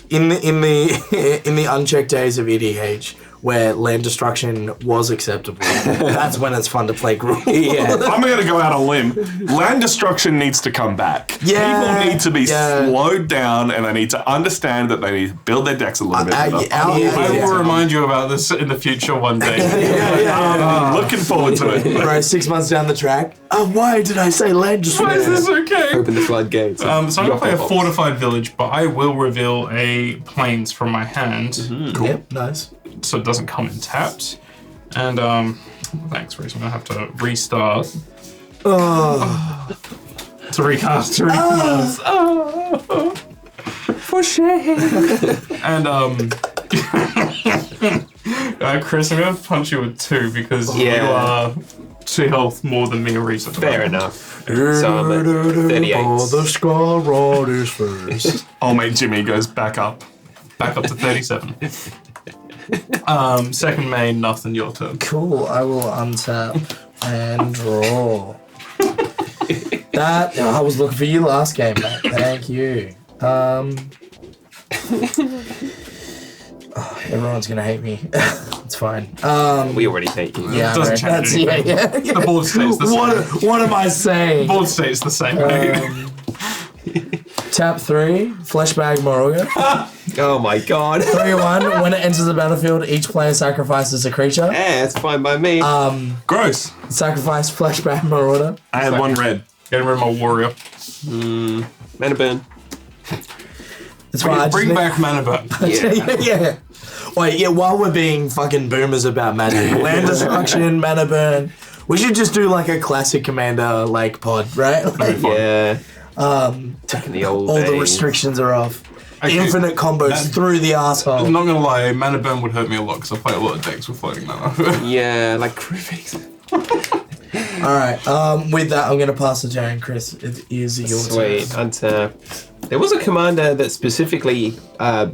In the unchecked days of EDH, where land destruction was acceptable, that's when it's fun to play Gruul. Yeah. I'm going to go out on a limb. Land destruction needs to come back. Yeah, People need to be yeah. slowed down, and they need to understand that they need to build their decks a little bit better. I will remind you about this in the future one day. I'm looking forward to it. Bro, 6 months down the track. Why did I say land Why is destruction? this okay? Open the floodgates. So I'm going to play a Yoppa-bops. fortified village, but I will reveal a plains from my hand, Cool. Yep, nice. so it doesn't come in tapped. And thanks, Reese. I'm going to have to restart to recast. For shame. And Chris, I'm going to punch you with 2 because you are 2 health more than me and Reese. Fair enough. So I'm at 38. The scar is first. Old mate Jimmy goes back up. Back up to 37. Second main, nothing, your turn. Cool, I will untap and draw. I was looking for you last game, mate. Thank you. Everyone's gonna hate me. It's fine. We already hate you. Yeah, doesn't right. change anything. Yeah. The board stays the same. What am I saying? Board stays the same. Tap 3, Fleshbag Moruga. Oh my god. 3-1. When it enters the battlefield, each player sacrifices a creature. Yeah, it's fine by me. Gross. Sacrifice Fleshbag Marauder. I had one red. Getting rid of my warrior. Mana burn. It's fine. I just Bring need- back mana burn. yeah. Wait, yeah, while we're being fucking boomers about magic, land destruction, mana burn, we should just do like a classic commander like pod, right? Like, Yeah. Back in the old all days. the restrictions are off. Okay, Infinite combos through the I'm asshole. not gonna lie, mana burn would hurt me a lot because I play a lot of decks with floating mana. Yeah, like Griffiths. Alright, with that, I'm going to pass the turn, Chris. It is your Sweet. turn. Untap. There was a commander that specifically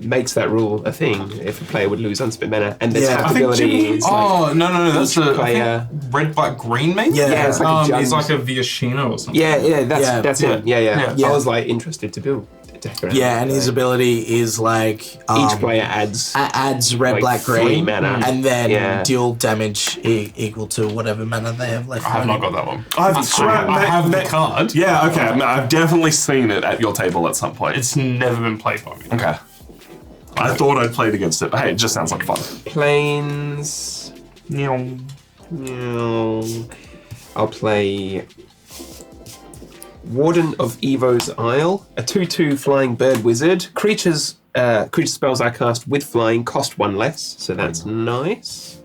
makes that rule a thing if a player would lose unspent mana, and the Yeah. tap I think ability is like, Oh, no, that's each a player- red, black, green maybe? Yeah. yeah, it's like a He's Jund. like a Viashino or something. Yeah, that's Yeah. it. Yeah. Yeah. I was like interested to build a deck around Yeah, that, and his so ability is like... each player adds adds red, like black, 3 green, mana. and then Yeah. deal damage equal to whatever mana they have left. I have not got that one. I've I have the card. Yeah, okay. I've definitely seen it at your table at some point. It's never been played by me. Okay. I thought I'd played against it, but hey, it just sounds like fun. planes. No. I'll play Warden of Evo's Isle, a 2/2 flying bird wizard. Creature spells I cast with flying cost 1 less, so that's nice.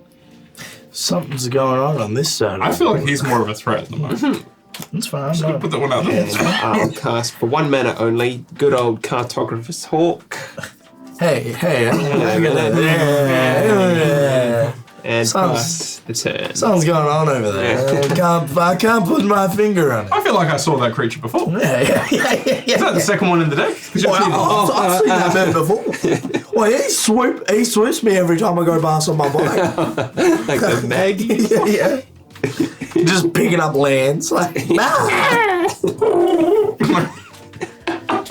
Something's going on this side. I feel like he's more of a threat at the moment. It's fine. Should put that one out there. And I'll cast for 1 mana only, good old Cartographer's Hawk. Hey. And Sounds- pass the turn. Something's going on over there. I can't put my finger on it. I feel like I saw that creature before. Is that the second one in the deck? 'Cause you've seen it. I've seen that man before. Well, he swoops me every time I go past on my bike. Like the Meg. yeah. Just picking up lands. Like, nah.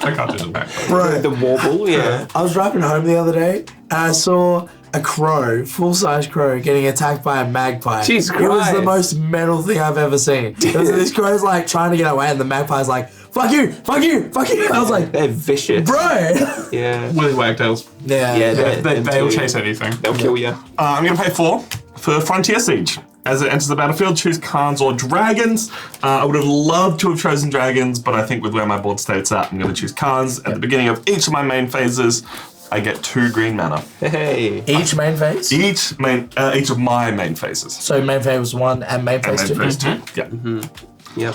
I can't do the back. Bro, The Warble, yeah. I was driving home the other day and I saw a crow, full-size crow, getting attacked by a magpie. Jesus It was the Christ. most metal thing I've ever seen. This crow's like trying to get away and the magpie's like, fuck you. I was like, They're vicious. bro. Yeah. Willy Wagtails. Yeah. They'll chase anything. They'll kill you. I'm going to pay 4 for Frontier Siege. As it enters the battlefield, choose Khans or Dragons. I would have loved to have chosen Dragons, but I think with where my board state's at, I'm going to choose Khans. At the beginning of each of my main phases, I get 2 green mana. Hey. Each main phase? Each of my main phases. So main phase 1 and main And phase main 2. phase 2. Yeah. Yep.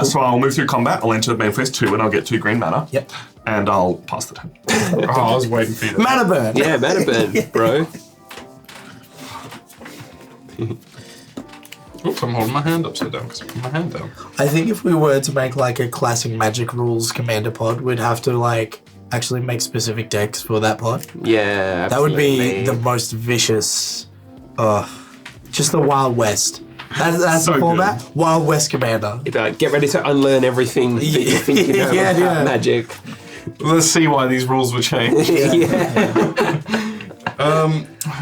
So I'll move through combat. I'll enter main phase 2, and I'll get 2 green mana. Yep. And I'll pass the turn. Oh, I was waiting for you to. Mana burn. Yeah, mana burn, bro. Oops, I'm holding my hand upside down because I put my hand down. I think if we were to make like a classic Magic Rules commander pod, we'd have to like actually make specific decks for that pod. Yeah, That would be absolutely. the most vicious. Just the Wild West. That's So the format. Wild West Commander. You'd be like, get ready to unlearn everything that you think you know Yeah, about yeah. magic. Let's see why these rules were changed. Yeah.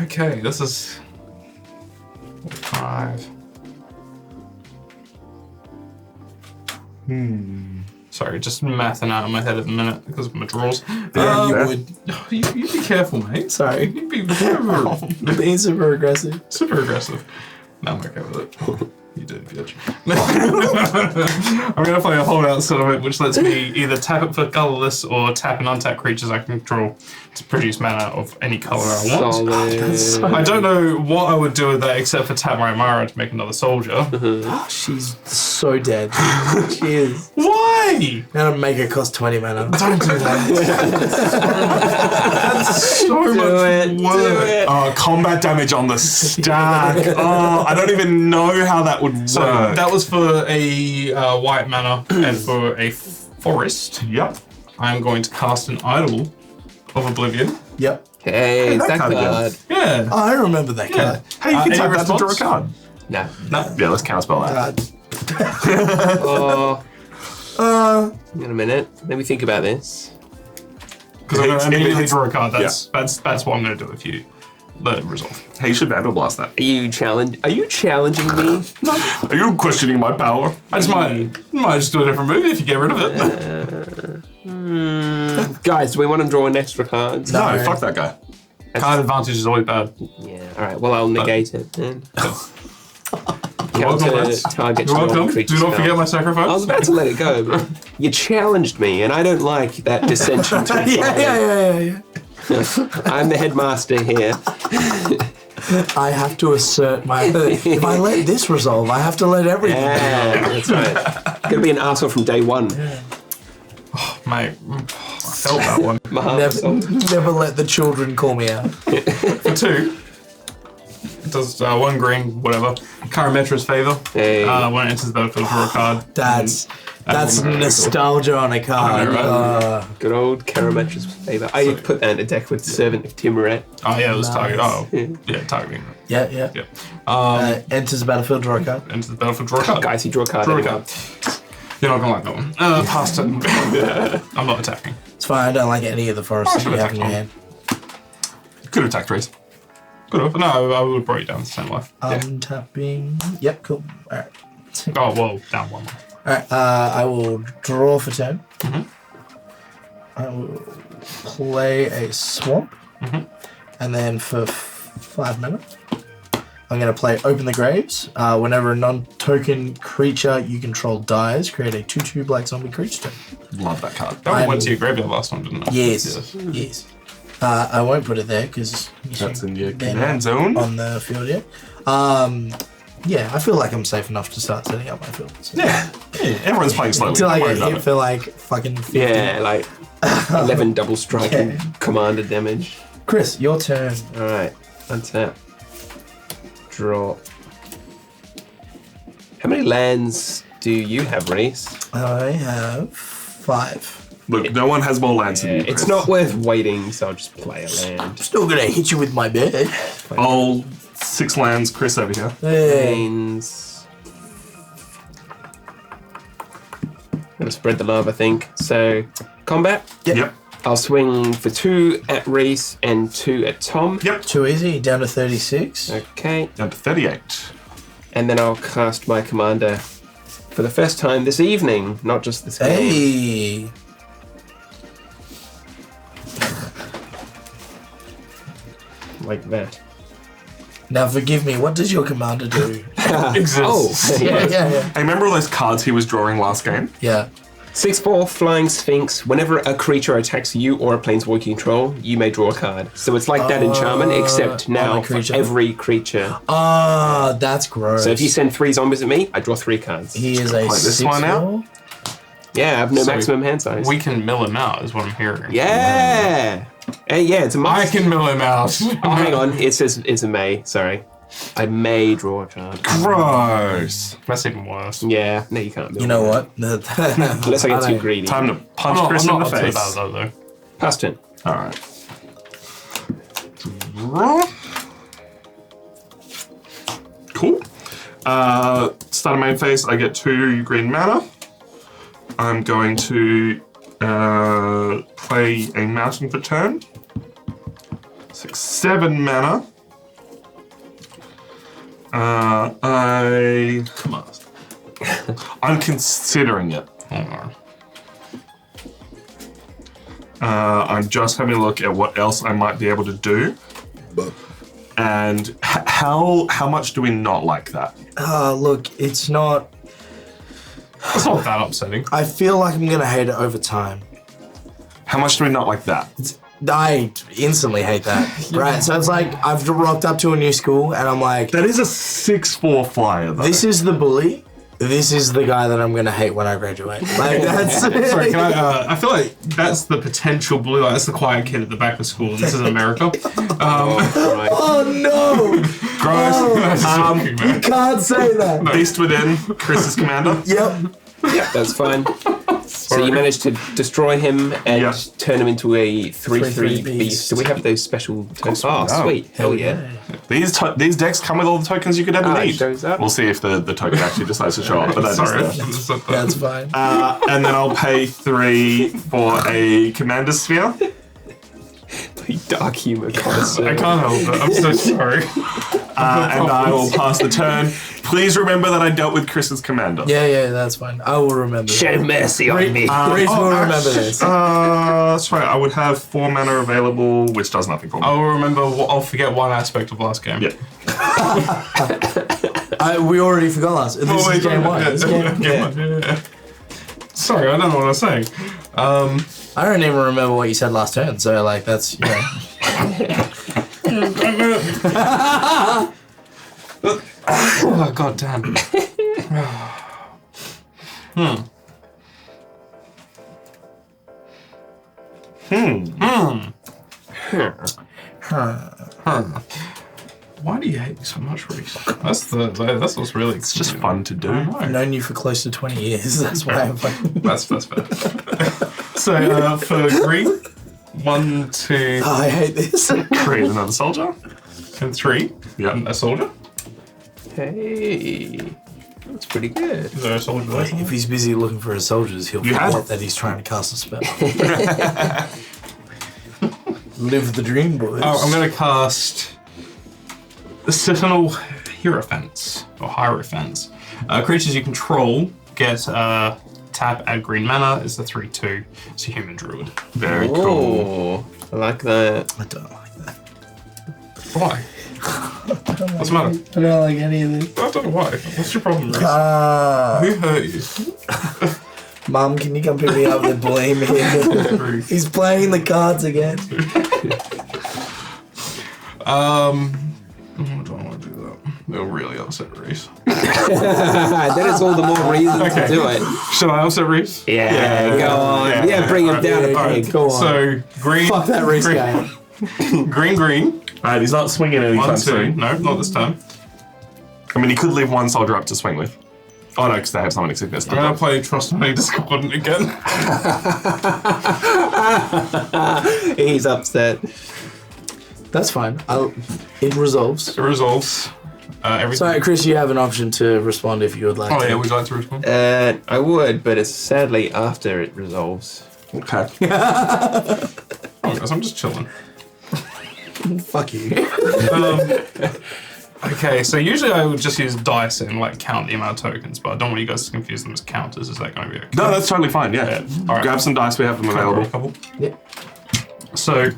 Okay, this is 5. Sorry, just mathing out in my head at the minute because of my drawers. Yeah, you would. You be careful, mate. Sorry. You be super, You're being super aggressive. super aggressive. No, I'm okay with it. You did, bitch. I'm going to play a holdout settlement, which lets me either tap it for colorless or tap and untap creatures I can control to produce mana of any color I want. Solid. I don't know what I would do with that except for tap my Mara to make another soldier. She's so dead. She is. Why? Now make it cost 20 mana. Don't do that. That's so Do much it, work. do it. Oh, combat damage on the stack. Oh, I don't even know how that would work. So that was for a white mana and for a forest. Yep. I'm going to cast an Idol of Oblivion. Yep. Hey, that that card card. Yeah. Oh, I remember that card. Hey, you can Any tap that to draw a response? card. No. No. Yeah, let's counterspell that. Oh. In a minute. Let me think about this. Because I'm going to If it immediately hits- draw a card. That's what I'm going to do if you let it resolve. Hey, you should Vandal Blast that. Are you challenging me? Are you questioning my power? I just might just do a different move if you get rid of it. Guys, do we want to draw an extra card? No, fuck that guy. Card advantage is always bad. Yeah. All right. Well, I'll negate it then. welcome, Counter lads. target You're welcome. non-creature Do not spell. forget my sacrifice. I was about to let it go, but you challenged me, and I don't like that dissension. Yeah. I'm the headmaster here. I have to assert my. If I let this resolve, I have to let everything. Yeah, that's right. Gonna be an arsehole from day one. Mate, I felt that one. My heart was Never let the children call me out. For 2, it does 1 green, whatever. Karametra's favor. Hey. When it enters the battlefield, draw a card. That's That's nostalgia on a card. I know, good old Karametra's favor. I put that in a deck with Servant of Timuret. Oh yeah, it was target. Nice. Oh yeah, targeting. Yeah. Yeah. Enters the battlefield, draw a card. Enters the battlefield, draw a card. Guys, you draw a card. Draw a there we card. go. You're not gonna like that one. Past turn. I'm not attacking. It's fine. I don't like any of the forests that you have in your hand. Could have attacked Reese. Good enough. No, I would have brought you down to the same life. Tapping. Yep, cool. All right. Oh well, down 1 life. All right. I will draw for turn. Mhm. I will play a swamp, and then for 5 mana, I'm going to play Open the Graves. Whenever a non-token creature you control dies, create a 2/2 black zombie creature. Love that card. That one I'm- went to your graveyard last time, didn't it? Yes. I won't put it there because That's in your they're command not zone. on the field yet. Yeah, I feel like I'm safe enough to start setting up my field. So. Yeah, everyone's playing slowly. Until I Don't worry get about hit it. for like fucking 50. Yeah, like 11 double strike and commander damage. Chris, your turn. All right, untap. Draw. How many lands do you have, Reese? I have 5. Look, no one has more lands than you. It's Chris. not worth waiting, so I'll just play a land. Still gonna hit you with my bed. All 6 lands, Chris over here. Hey. Lanes. I'm gonna spread the love, I think. So, combat. Yep. I'll swing for 2 at Reese and 2 at Tom. Yep. Too easy, down to 36. Okay, Down to 38. and then I'll cast my commander for the first time this evening, not just this game. Hey. Like that. Now forgive me, what does your commander do? Exists. yeah. yeah. Hey, remember all those cards he was drawing last game? Yeah. 6/4 Flying Sphinx. Whenever a creature attacks you or a planeswalker you control, you may draw a card. So it's like that enchantment, except now for creature. every creature. Ah, that's gross. So if you send 3 zombies at me, I draw 3 cards. He is a Play this one 6/4. Yeah, I have no So maximum hand size. We can mill him out, is what I'm hearing. Yeah! Hey, yeah, it's a I must. can mill him out. Oh, hang on. It says it's a may. Sorry. I may draw a card. Gross. That's even worse. Yeah, no, you can't. You know what? Unless I get too greedy. Time to I'm punch not, Chris I'm in not the up to face. that though. Pass turn. All right. Cool. Start of main phase, I get 2 green mana. I'm going to play a mountain for turn. 6, 7 mana. Come on. I'm considering it. Hold on. I'm just having a look at what else I might be able to do. And how much do we not like that? Look, it's not. It's not that upsetting. I feel like I'm gonna hate it over time. How much do we not like that? I instantly hate that. Right, so it's like I've rocked up to a new school and I'm like, That is a 6/4 flyer, though. this is the bully. This is the guy that I'm gonna hate when I graduate. Like that's. Sorry, can I feel like that's the potential blue. Like, that's the quiet kid at the back of school. This is America. Right. Oh no! Gross. You can't say that. Beast Within, Chris's commander. Yep. Yeah, that's fine. So you managed to destroy him and Yeah. turn him into a 3/3 3/3 beast. Do we have those special tokens? Oh, do. sweet. Hell yeah. These decks come with all the tokens you could ever It need. shows up. We'll see if the token actually decides to show up, but that is Sorry. there. That's fine. And then I'll pay 3 for a commander sphere. Dark humor connoisseur. I can't help it. I'm so sorry. And I will pass the turn. Please remember that I dealt with Chris's commander. Yeah, that's fine. I will remember. Show mercy on me. Reese will remember this. That's right. I would have 4 mana available, which does nothing for me. I'll remember. I'll forget one aspect of last game. Yeah. We already forgot last. This is game one. Yeah, This is game one. game one. Yeah. Sorry, I don't know what I was saying. I don't even remember what you said last turn, so like that's Oh, god damn. Why do you hate me so much, Reese? That's what's really. It's just fun to do. I've known you for close to 20 years. That's why I'm like That's fair. So for green, 1, 2, I hate this. Create another soldier. and 3. Yeah. A soldier. Hey, that's pretty good. Is there a soldier there? If he's busy looking for his soldiers, he'll You forget have- that he's trying to cast a spell. Live the dream, boys. Oh, I'm going to cast the Sentinel Hierophants, or Hierophants. Creatures you control get tap, add green mana. It's a 3/2. It's a human druid. Very cool. Oh, I like that. I don't like that. Why? What's the matter? I don't like any of this. I don't know why. What's your problem, Reese? Who hurt you? Mom, can you come pick me up and blame him? Reese. He's playing the cards again. I don't want to do that. It'll really upset Reese. That is all the more reason to do it. Should I upset Reese? Yeah, go on. Yeah, bring him down a peg. Go on. So green. Fuck that race green, guy. green. Alright, he's not swinging anytime 1, 2. soon. No, not this time. I mean, he could leave one soldier up to swing with. Oh no, because they have summoning sickness. I'm gonna play Trust Me Discordant again. He's upset. That's fine. It resolves. It resolves everything. Sorry, Chris, you have an option to respond if you would like Oh to. yeah, would you like to respond? I would, but it's sadly after it resolves. Okay. Oh, guys, I'm just chilling. Fuck you. Okay, so usually I would just use dice and like count the amount of tokens, but I don't want you guys to confuse them as counters. Is that going to be okay? No, that's totally fine, yeah. All right. Grab some dice, we have them Grab a available. couple. Yeah. So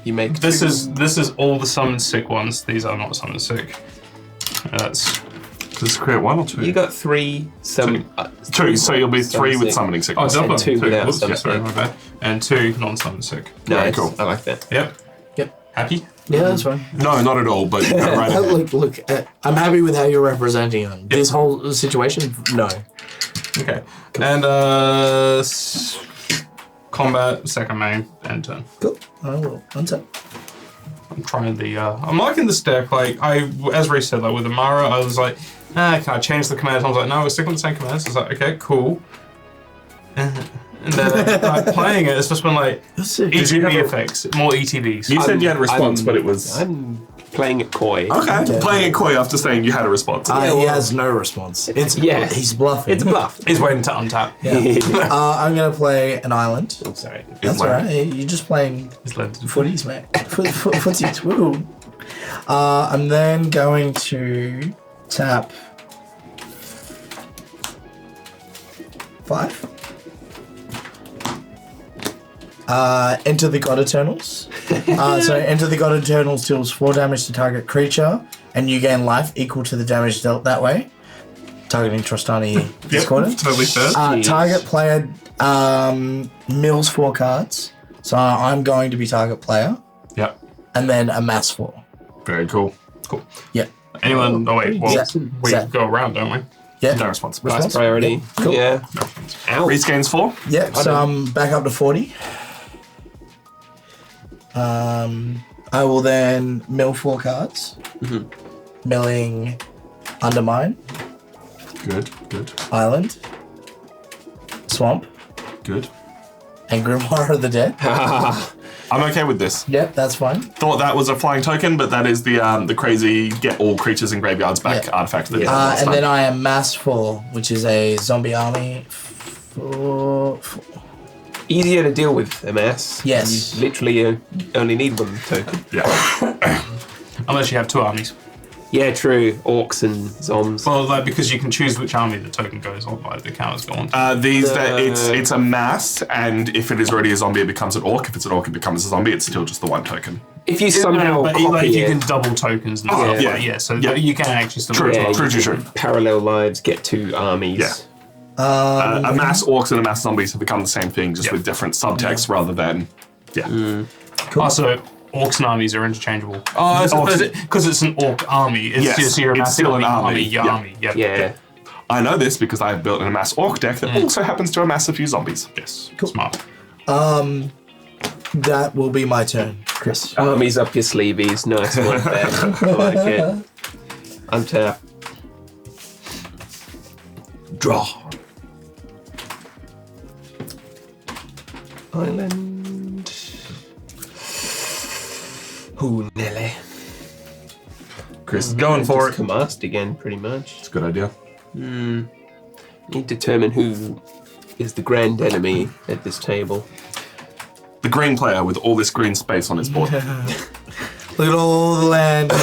You make this is all the summon sick ones. These are not summon sick. That's Does this create 1 or 2? You got 3 some. 2, so you'll be 3 with summoning oh, sickness. double And 2 without Whoops, summon sorry, sick. my bad. And 2 non-summon sick. Nice. cool. I like that. Yep. Yep. Happy? Yeah, that's fine. No, not at all, but you got it right. Look, I'm happy with how you're representing them. This whole situation, no. Okay. And combat, second main, and turn. Cool. I will. One sec. I'm trying the. I'm liking this deck. Like as Reese said, like with Amara, I was like, can I change the commands? I was like, no, we're sticking with the same commands. I was like, okay, cool. And then like, playing it, it's just been like ETB effects, more ETBs. You said you had a response, but it was... I'm playing it coy. Okay, playing it coy after saying you had a response. He has no response. It's he's bluffing. It's a bluff. He's waiting to untap. I'm gonna play an island. I'm sorry. That's like- alright. You're just playing He's led to footies, mate. Footies. Woo. I'm then going to tap 5. Enter the God Eternals. So enter the God Eternals deals 4 damage to target creature, and you gain life equal to the damage dealt that way. Targeting Trostani Discordant. totally fair. Target player mills 4 cards. So I'm going to be target player, Yep. and then amass 4. Very cool. Cool. Yeah. Anyone? Oh wait, well, Zach. we Zach. go around, don't we? Yeah. No response. Last priority. Cool. Yeah. Ow. Reese gains 4. Yeah, so I'm back up to 40. I will then mill 4 cards. Milling Undermine, Good, good, Island, Swamp, good. and Grimoire of the Dead. I'm okay with this. Yep, that's fine. Thought that was a flying token, but that is the crazy get all creatures and graveyards back Yeah. artifact that they had last And time. then I am Mass 4, which is a zombie army. 4. easier to deal with a mass. Yes. You literally only need one token. Yeah. Unless you have 2 armies. Yeah, true. Orcs and zombs. Well, like, because you can choose which army the token goes on by, the counters go on. It's a mass, and if it is already a zombie, it becomes an orc. If it's an orc, it becomes a zombie. It's still just the one token. If you somehow but copy like, you it, can double tokens and stuff. yeah. Yeah, so Yeah. you can actually still True. yeah, True, you true, can true. parallel lives, get 2 armies. Yeah. A mass orcs and a mass zombies have become the same thing, just Yep. with different subtext rather than. Yeah. Also, orcs and armies are interchangeable. Oh, because it's an orc army. It's Yes, just your it's massive still an army. your Yeah. army. Yep. Yeah. I know this because I've built a mass orc deck that also happens to amass a few zombies. Yes. Smart. That will be my turn, Chris. Armies up your sleeveys. Nice one, Ben. I like it. Untap. Draw. Island. Ooh, Nelly. Chris is going for it. Cast again, pretty much. It's a good idea. Need to determine who is the grand enemy at this table. The green player with all this green space on his board. Look at all the land.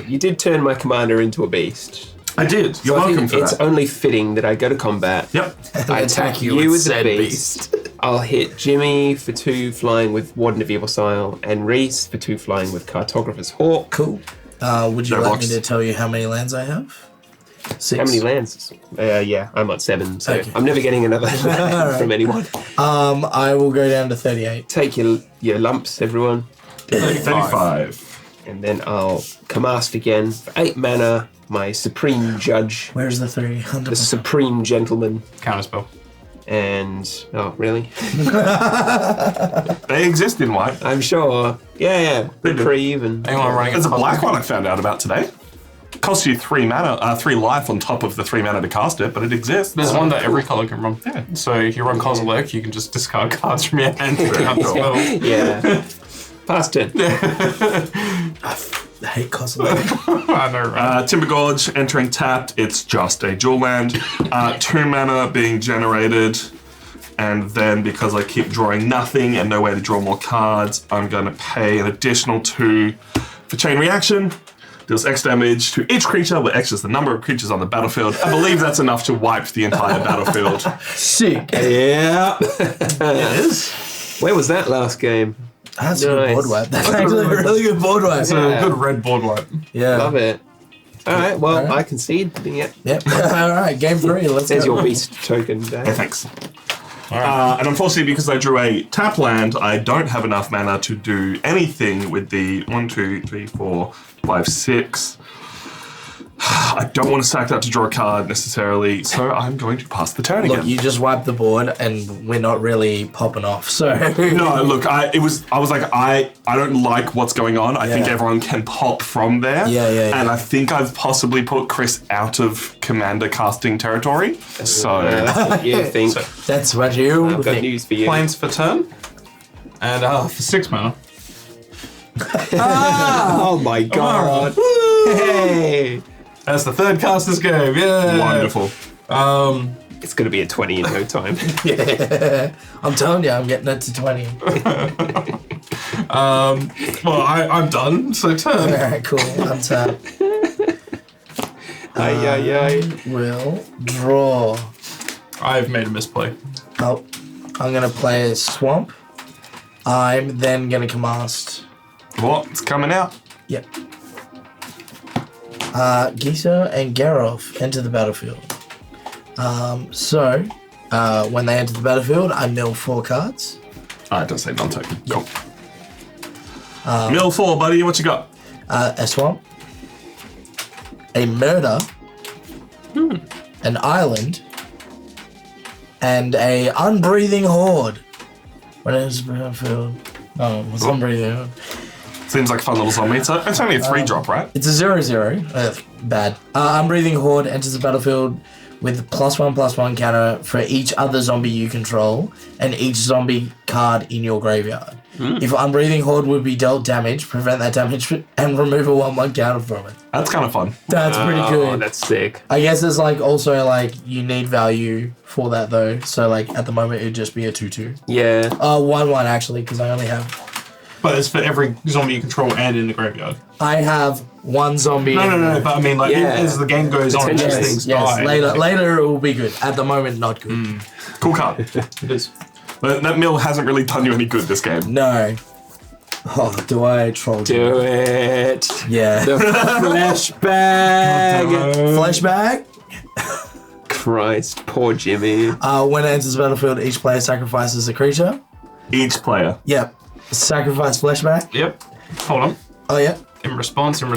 You did turn my commander into a beast. I did. You're So I welcome think for it's that. only fitting that I go to combat. Yep. I attack you with as a said beast. I'll hit Jimmy for 2 flying with Warden of Evil Sile, and Reese for 2 flying with Cartographer's Hawk. Cool. Would you That like works. me to tell you how many lands I have? 6. How many lands? Yeah, I'm at 7, so Okay. I'm never getting another land from anyone. I will go down to 38. Take your lumps, everyone, 35. and then I'll cast again for 8 mana. My Supreme Judge, Where's the 3? the 100%. Supreme Gentleman, Counterspell. and really? They exist in white. I'm sure. Yeah, They do. reprieve and Anyone running There's a black one I found out about today. Costs you 3 mana, 3 life on top of the 3 mana to cast it, but it exists. There's one that every color can run. Yeah. So if you run Kozilek, you can just discard cards from your hand. And counterspell. yeah. Past turn. I hate Kozilek. I know, right? Timber Gorge entering tapped. It's just a dual land. 2 mana being generated. And then because I keep drawing nothing and no way to draw more cards, I'm going to pay an additional 2 for chain reaction. Deals X damage to each creature, where X is the number of creatures on the battlefield. I believe that's enough to wipe the entire battlefield. Sick. Yeah. It is. Where was that last game? That's a good Nice. board wipe. That's actually a really good board wipe. It's a good red board wipe. Yeah. Love it. All right, well, All right. I concede. Yeah. Yep. All right, game 3. Let's There's go. your beast token, Hey, Dave. thanks. And unfortunately, because I drew a tap land, I don't have enough mana to do anything with the 1, 2, 3, 4, 5, 6. I don't want to sack that to draw a card necessarily, so I'm going to pass the turn Look, again. you just wiped the board and we're not really popping off, so... No, look, I was like, I don't like what's going on. I think Yeah. everyone can pop from there. Yeah. And I think I've possibly put Chris out of commander casting territory. So That's what you think. That's what you I've got think. news for you. Planes for turn. And for 6 mana. Oh my god. Hey. That's the 3rd caster's game. Yeah. wonderful. It's going to be a 20 in no time. I'm telling you, I'm getting it to 20. Well, I'm done. So turn. Alright, cool. Untap. Ay. Will draw. I've made a misplay. Oh, I'm gonna play a swamp. I'm then gonna cast. What's coming out? Yep. Gisa and Geralt enter the battlefield. So when they enter the battlefield, I mill 4 cards. It does say non-token. Cool. Mill 4, buddy. What you got? A swamp, a murder, an island, and a unbreathing horde. When it is the battlefield. Oh, what's unbreathing horde? Seems like a fun little zombie. It's only a 3-drop, right? It's a 0/0. Bad. Unbreathing horde enters the battlefield with +1/+1 counter for each other zombie you control and each zombie card in your graveyard. If unbreathing horde would be dealt damage, prevent that damage and remove a 1/1 counter from it. That's kind of fun. That's pretty Oh, good. that's sick. I guess there's like also like you need value for that though. So like at the moment it'd just be a 2/2. Yeah. 1/1 actually because I only have. But it's for every zombie you control and in the graveyard. I have one zombie. No. But I mean, like, Yeah. as the game goes on, Potentially. these things Yes, die. later it will be good. At the moment, not good. Cool card. It is. But that mill hasn't really done you any good this game. No. Oh, do I troll? Do it. Yeah. The flesh bag. Flesh bag. Christ, poor Jimmy. When it enters the battlefield, each player sacrifices a creature. Each player. Yep. Sacrifice flesh bag. Yep. Hold on. Oh yeah. In response. Well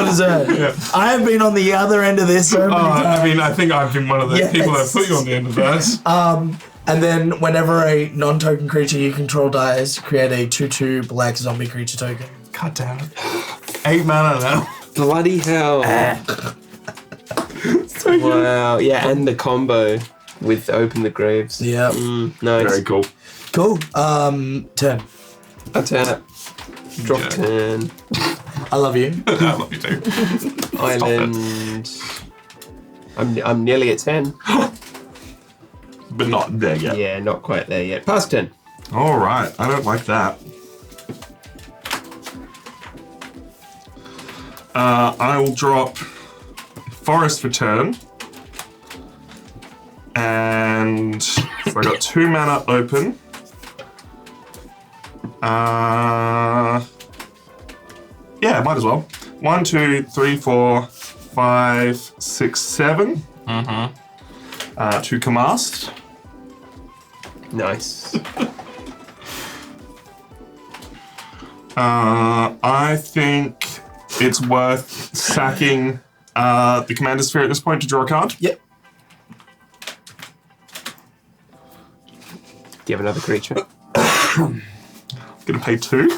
deserved. I have been on the other end of this so many times. I mean, I think I've been one of the Yes. people that put you on the end of that. And then whenever a non-token creature you control dies, create a 2/2 black zombie creature token. God damn it. 8 mana now. Bloody hell. Wow. Yeah, and the combo with Open the Graves. Yep. Nice. Very cool. Cool. Turn. I'll turn it. Drop Yeah. turn. I love you. I love you too. Island. I'm nearly at 10. But not there yet. Yeah, not quite there yet. Past 10. All right. I don't like that. I will drop Forest for turn. And so I got 2 mana open. Yeah, might as well. 1, 2, 3, 4, 5, 6, 7. To Kamast. Nice. I think it's worth sacking the Commander Sphere at this point to draw a card. Yep. Do you have another creature? Gonna pay 2.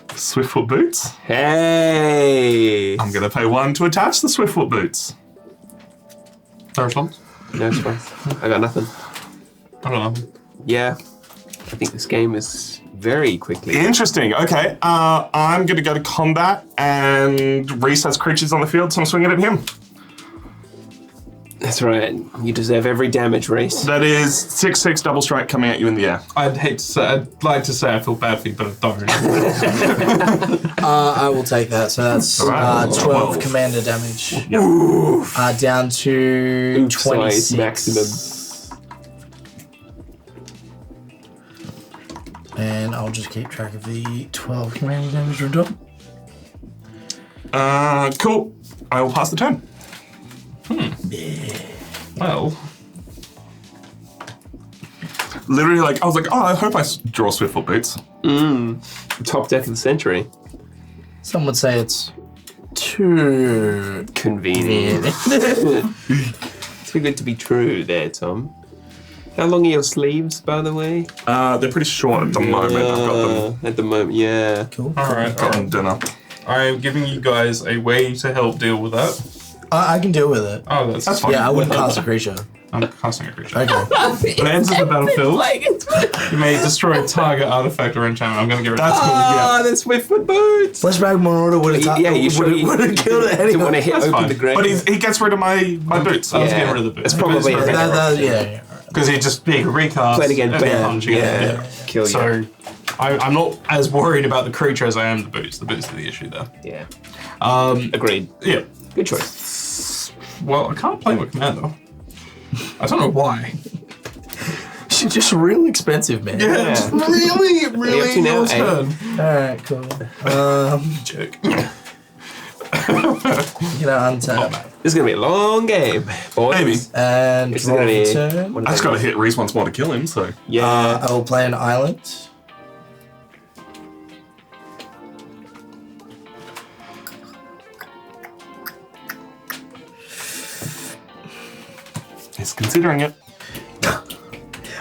Swiftfoot Boots. Hey! I'm gonna pay 1 to attach the Swiftfoot Boots. No response? No response. I got nothing. I don't know. Yeah. I think this game is very quickly. Interesting. Okay. I'm gonna go to combat and recess creatures on the field, so I'm swinging at him. That's right. You deserve every damage race. That is 6/6 double strike coming at you in the air. I'd like to say I feel bad for you, but I don't. I will take that. So that's Alright. 12 commander damage. Down to Oops, size 26. maximum. And I'll just keep track of the 12 commander damage on top. Cool. I will pass the turn. Well, Literally, I was like, oh, I hope I draw Swiftfoot Boots. Top deck of the century. Some would say it's too Convenient. Too good to be true there, Tom. How long are your sleeves, by the way? They're pretty short at the moment. I've got them. At the moment, yeah. cool. all right. Got them dinner. I'm giving you guys a way to help deal with that. I can deal with it. Oh, that's fine. Yeah, I wouldn't cast a creature. I'm casting a creature. Okay. When it enters the battlefield, you may destroy a target artifact or enchantment. I'm going to get rid of That's that. cool. Ah, that's Swiftfoot Boots. Flashback Marauder would have Yeah, you sure you would have killed it didn't want to anyway. hit That's open fine. the grave. But he gets rid of my boots. I was getting rid of the boots. It's probably a Because- better Yeah. Because he just he could recast. Play it again, and bam. punch again. Yeah. Kill you. So I'm not as worried about the creature as I am the boots. The boots are the issue there. Yeah. Um, Agreed. yeah. Good choice. Well, I can't play with Commander. I don't know why. She's just real expensive, man. Yeah, it's really, really up to now, your eh? turn. Alright, cool. Jerk. Untap. This is going to be a long game, boys. Maybe. And It's draw going to the be... turn. what I is just that? got to hit Reese once more to kill him, so. Yeah. I will play an island. He's considering it.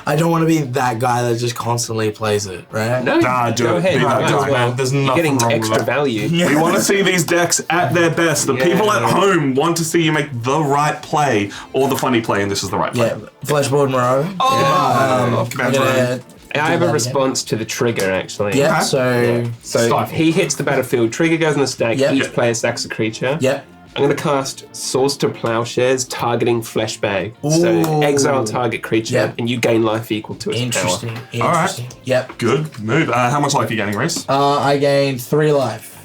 I don't want to be that guy that just constantly plays it, right? no, Nah, do go it. ahead. Be that Might as guy. well. There's You're nothing getting wrong with extra that. value. We want to see these decks at their best. The people at home want to see you make the right play or the funny play, and this is the right play. Yeah, Flashboard Marauder. Oh, I'm Commander gonna I have that a again. response to the trigger, actually. Yeah, Okay. so... So Stifle. he hits the battlefield, trigger goes on the stack, Yep. each Yep. player stacks a creature. Yep. I'm going to cast Swords to Plowshares, targeting Flesh Bag. So Ooh. exile target creature, Yep. and you gain life equal to its Interesting. power. Interesting. Yep. Good move. How much life are you getting, Reese? I gained 3 life.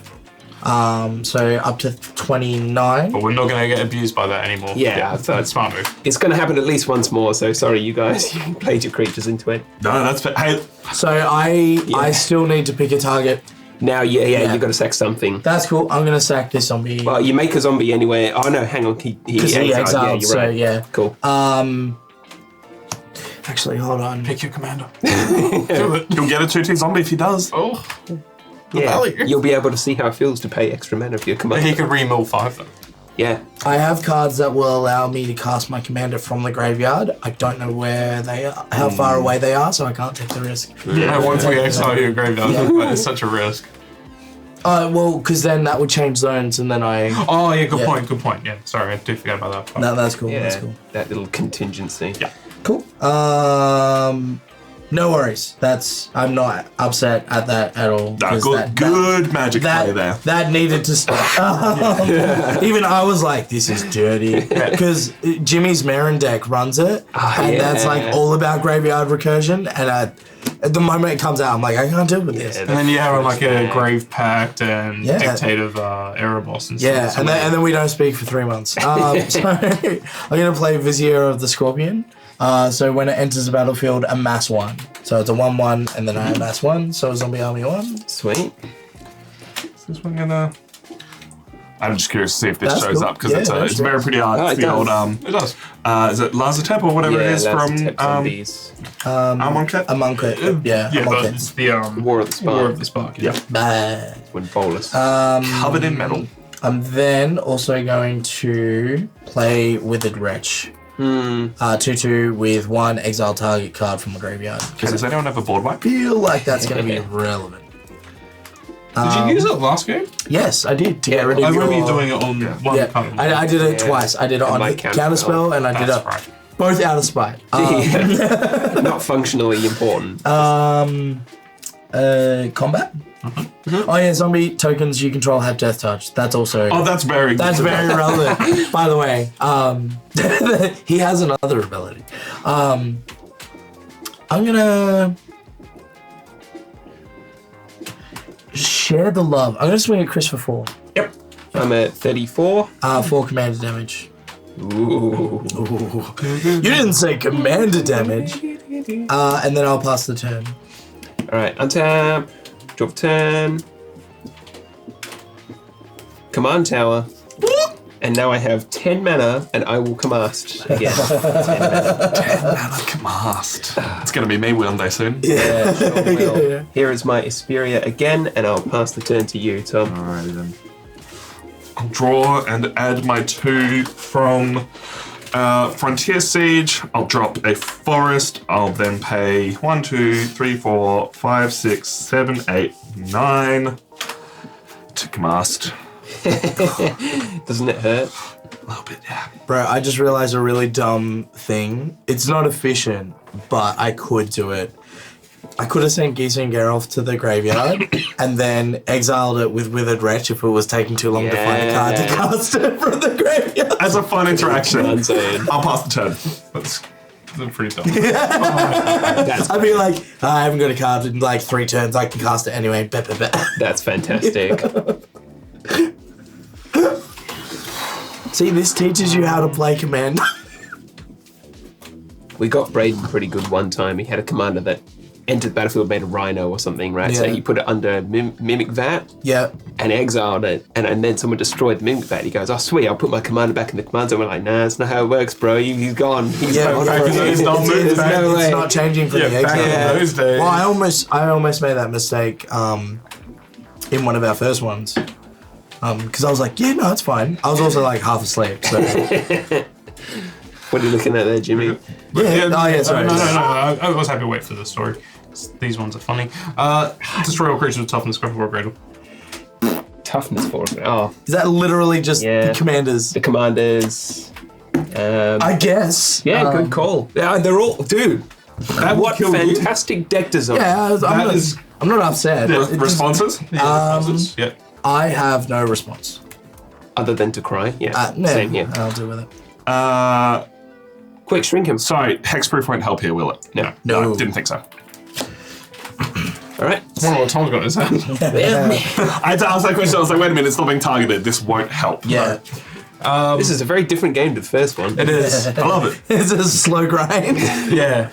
So up to 29. But we're not going to get abused by that anymore. Yeah, I thought- that's smart move. It's going to happen at least once more, so sorry, you guys. You played your creatures into it. No, that's fair. Hey, So I still need to pick a target. Now, Yeah. you've got to sack something. That's cool. I'm gonna sack this zombie. Well, you make a zombie anyway. Oh, no, hang on. He Because he exiled. exiled, Yeah, you're so right. yeah. Cool. Actually, hold on. Pick your commander. Do it. you'll get a 2/2 zombie if he does. Oh, Yeah, value. you'll be able to see how it feels to pay extra mana for your commander. he could remill 5 though. Yeah. I have cards that will allow me to cast my commander from the graveyard. I don't know where they are, how far away they are, so I can't take the risk. Yeah, once we exile your graveyard, it's such a risk. Well, because then that would change zones, and then Oh, yeah, good Yeah. point, good point. Yeah, sorry, I did forget about that part. No, that's cool. Yeah, That's cool. that little contingency. Yeah. Cool. No worries. I'm not upset at that at all. Nah, 'cause good magic play there. That needed to stop. Even I was like, this is dirty. Because Jimmy's Marin deck runs it. And that's yeah. like all about graveyard recursion. And at the moment it comes out, I'm like, I can't deal with this. Yeah, And then you have like a Grave Pact and Yeah. Dictate of Erebos and Yeah, stuff. and then we don't speak for 3 months. So I'm going to play Vizier of the Scorpion. So when it enters the battlefield, amass 1. So it's a 1/1, and then I amass 1. So zombie army 1. Sweet. Is this one gonna... I'm just curious to see if this That's shows cool. up because Yeah, it's that's very pretty art. Oh, It's it the does. old It does. is it Lazatep or whatever it is from zombies. Amonkhet? Amonkhet. Yeah, Yeah, but Amonkhet. it's the War of the Spark. War of the Spark. Yeah. Bad. When Bolus. Covered in metal. I'm then also going to play Withered Wretch. 2/2 with 1 exile target card from the graveyard. Okay, does anyone have a board wipe? Feel like that's going to be relevant. Did you use it last game? Yes, I did to get rid of I remember your- you doing it on one Yeah, card. I did it Yeah. twice. I did it on my Counterspell, and I did That's it right. both out of spite. Not functionally important. Combat? Oh yeah, zombie tokens you control have death touch. That's also Oh, that's very that's good. very relevant. By the way, he has another ability. I'm gonna share the love. I'm gonna swing at Chris for 4. Yep. I'm at 34. 4 commander damage. Ooh. You didn't say commander damage. And then I'll pass the turn. Alright, untap. Drop turn. Command tower. And now I have 10 mana, and I will cast again. 10 mana. Cast. It's gonna be me one day soon. Yeah, sure will. Here is my Isperia again, and I'll pass the turn to you, Tom. Alrighty then. I'll draw and add my 2 from Frontier Siege. I'll drop a forest. I'll then pay 1, 2, 3, 4, 5, 6, 7, 8, 9 to cast. Doesn't it hurt? A little bit, yeah. Bro, I just realized a really dumb thing. It's not efficient, but I could do it. I could have sent Gisa and Geralt to the graveyard and then exiled it with Withered Wretch if it was taking too long to find a card to Yeah. cast it from the graveyard. As a fun interaction, Insane. I'll pass the turn. That's pretty dumb. That's, I'd be like, I haven't got a card in like 3 turns. I can cast it anyway. Bah, bah, bah. that's fantastic. See, this teaches you how to play Commander. We got Braden pretty good one time. He had a commander that entered the battlefield, made a rhino or something, right? So Yeah. he put it under Mimic Vat Yeah. and exiled it. And then someone destroyed the Mimic Vat. He goes, oh, sweet, I'll put my commander back in the command zone. We're like, nah, that's not how it works, bro. He's gone. He's Yeah, gone. bro, it's not it's moved back. No way. it's not changing for the Yeah, back exile. in those days. Well, I almost made that mistake in one of our first ones. Because I was like, yeah, no, it's fine. I was also like half asleep. So What are you looking at there, Jimmy? yeah. Oh yeah, sorry. No. I was happy to wait for the story. These ones are funny. Destroy all creatures with toughness, grapple or greater. Toughness 4. Oh, Is that literally just Yeah. the commanders? the commanders. I guess. Yeah, good call. Yeah, they're all, dude. That What would kill you. fantastic deck design. Yeah, That is- I'm not upset. Yeah, It just- Responses? Yeah. I have no response. Other than to cry. Yeah. No, Same here. I'll deal with it. Quick, shrink him. Sorry, hexproof won't help here, will it? No. No. Didn't think so. All right. I wonder what Tom's got in his hand. I asked that question, I was like, wait a minute, it's not being targeted. This won't help. Yeah. This is a very different game to the first one. It is. I love it. It's a slow grind. Yeah.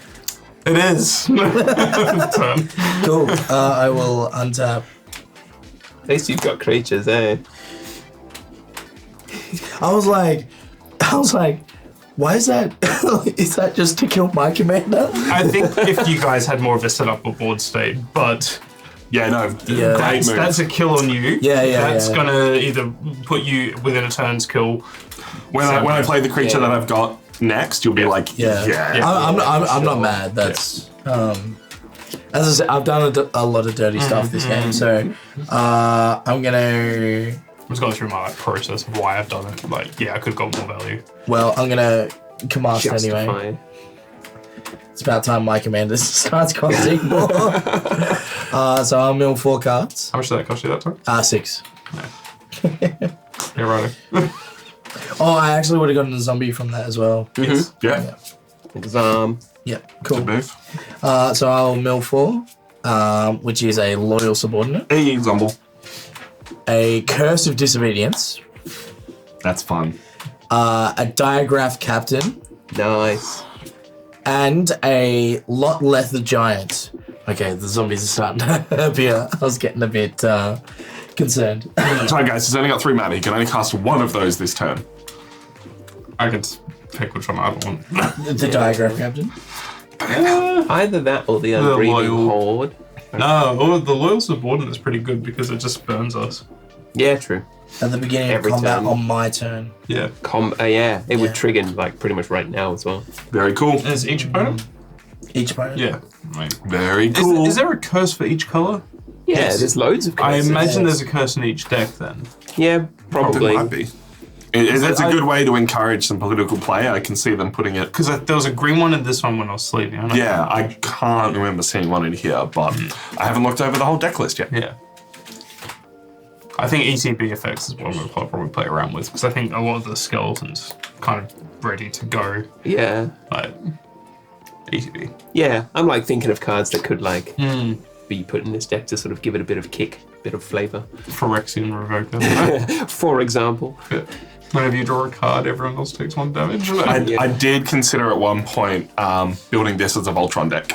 It is. Turn. Cool. I will untap. At least you've got creatures, eh? I was like, why is that? Is that just to kill my commander? I think if you guys had more of a setup or board state, but Yeah, no. Yeah. Great move. that's a kill on you. Yeah, That's yeah. gonna either put you within a turn's kill. When I play the creature Yeah. that I've got next, you'll be like, Yeah. yeah. I'm not mad. That's as I said, I've done a lot of dirty stuff this game, so I'm gonna. I'm just going through my process of why I've done it. Like, yeah, I could have got more value. Well, I'm gonna cast anyway. Justify. It's about time my commander starts costing more. So I'll mill 4 cards. How much did that cost you that time? 6. Yeah, right. Oh, I actually would have gotten a zombie from that as well. Yeah. Yeah, cool. Good move. So I'll mill 4, which is a loyal subordinate, Hey, Zomble. a curse of disobedience, That's fun. a diagraph captain, Nice. and a lot lether giant. Okay, the zombies are starting to appear. I was getting a bit concerned. Sorry, guys, he's only got 3 mana. He can only cast one of those this turn. I could pick which one I want. The diagraph captain. Either that or the Unbreathing loyal- Horde. No, the loyal subordinate is pretty good because it just burns us. Yeah, true. At the beginning Every of combat turn. on my turn. Yeah. Yeah, it Yeah. would trigger like pretty much right now as well. Very cool. Is each opponent? Each opponent. Yeah. Right. Very cool. Is there a curse for each color? Yeah, Yes. there's loads of I curses. imagine there's a curse in each deck then. Yeah, probably. It might be. It's a good way to encourage some political play. I can see them putting it. Because there was a green one in this one when I was sleeping. I don't know. Yeah, I can't remember seeing one in here, but I haven't looked over the whole deck list yet. Yeah. I think ETB effects is what we'll probably play around with because I think a lot of the skeletons kind of ready to go. Yeah. Like ETB. Yeah, I'm like thinking of cards that could like be put in this deck to sort of give it a bit of kick, bit of flavour. Phyrexian Revoker. For example. Yeah. Whenever you draw a card, everyone else takes 1 damage. I did consider at one point building this as a Voltron deck.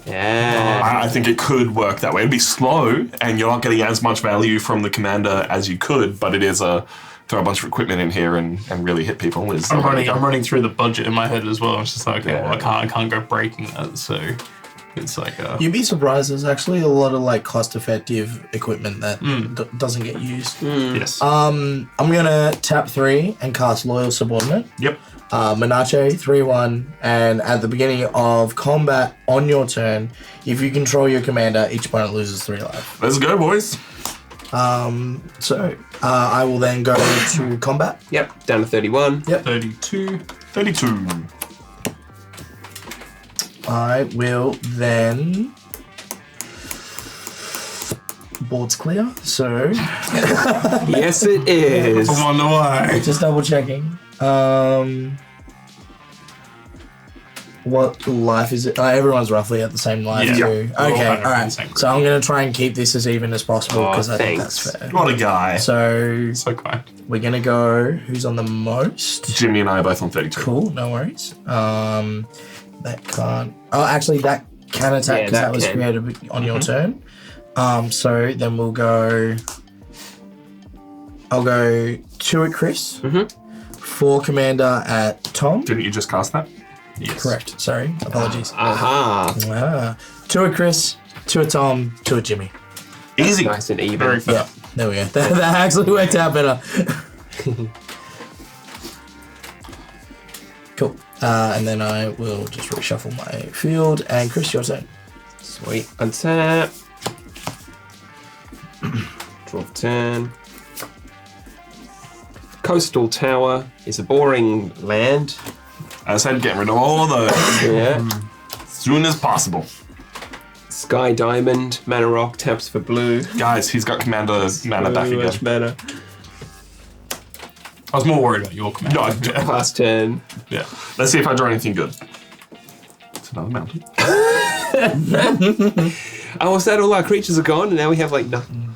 Yeah. I think it could work that way. It'd be slow, and you're not getting as much value from the commander as you could, but it is throw a bunch of equipment in here and really hit people. I'm running through the budget in my head as well. It's just like, okay, Yeah. well, I can't go breaking that. So it's like, You'd be surprised. There's actually a lot of like cost-effective equipment that doesn't get used. yes. I'm gonna tap 3 and cast Loyal Subordinate. Yep. Menache 3/1, and at the beginning of combat on your turn, if you control your commander, each opponent loses 3 life. Let's go, boys. So I will then go to combat. Yep, down to 31. Yep. 32. 32. I will then. Board's clear, so Yes, it is. I wonder why. just double checking. What life is it? Everyone's roughly at the same life Yeah. too. We're all Okay, kind of all in the right. same group. So I'm gonna try and keep this as even as possible Oh, because I think thanks. that's fair. What a guy. So So kind. we're gonna go. Who's on the most? Jimmy and I are both on 32. Cool, no worries. That can't. Oh, actually, that can attack Yeah, because that that was can. created on your turn. So then we'll go. I'll go 2 at Chris. 4 commander at Tom. Didn't you just cast that? Yes. Correct. Sorry, apologies. Aha. 2 at Chris, 2 at Tom, 2 at Jimmy. Easy. Nice and even. Very fair. Yeah, there we go. That actually worked out better. Cool. And then I will just reshuffle my field. And Chris, your turn. Sweet. Untap. Draw for turn. Coastal Tower is a boring land. I said getting rid of all of those. Yeah. soon as possible. Sky Diamond, Mana Rock, taps for blue. Guys, he's got Commander mana back again. Much mana. I was more worried about your command. No, Pass turn. yeah. Let's see if I draw anything good. It's another mountain. Oh, was that all our creatures are gone and now we have like nothing?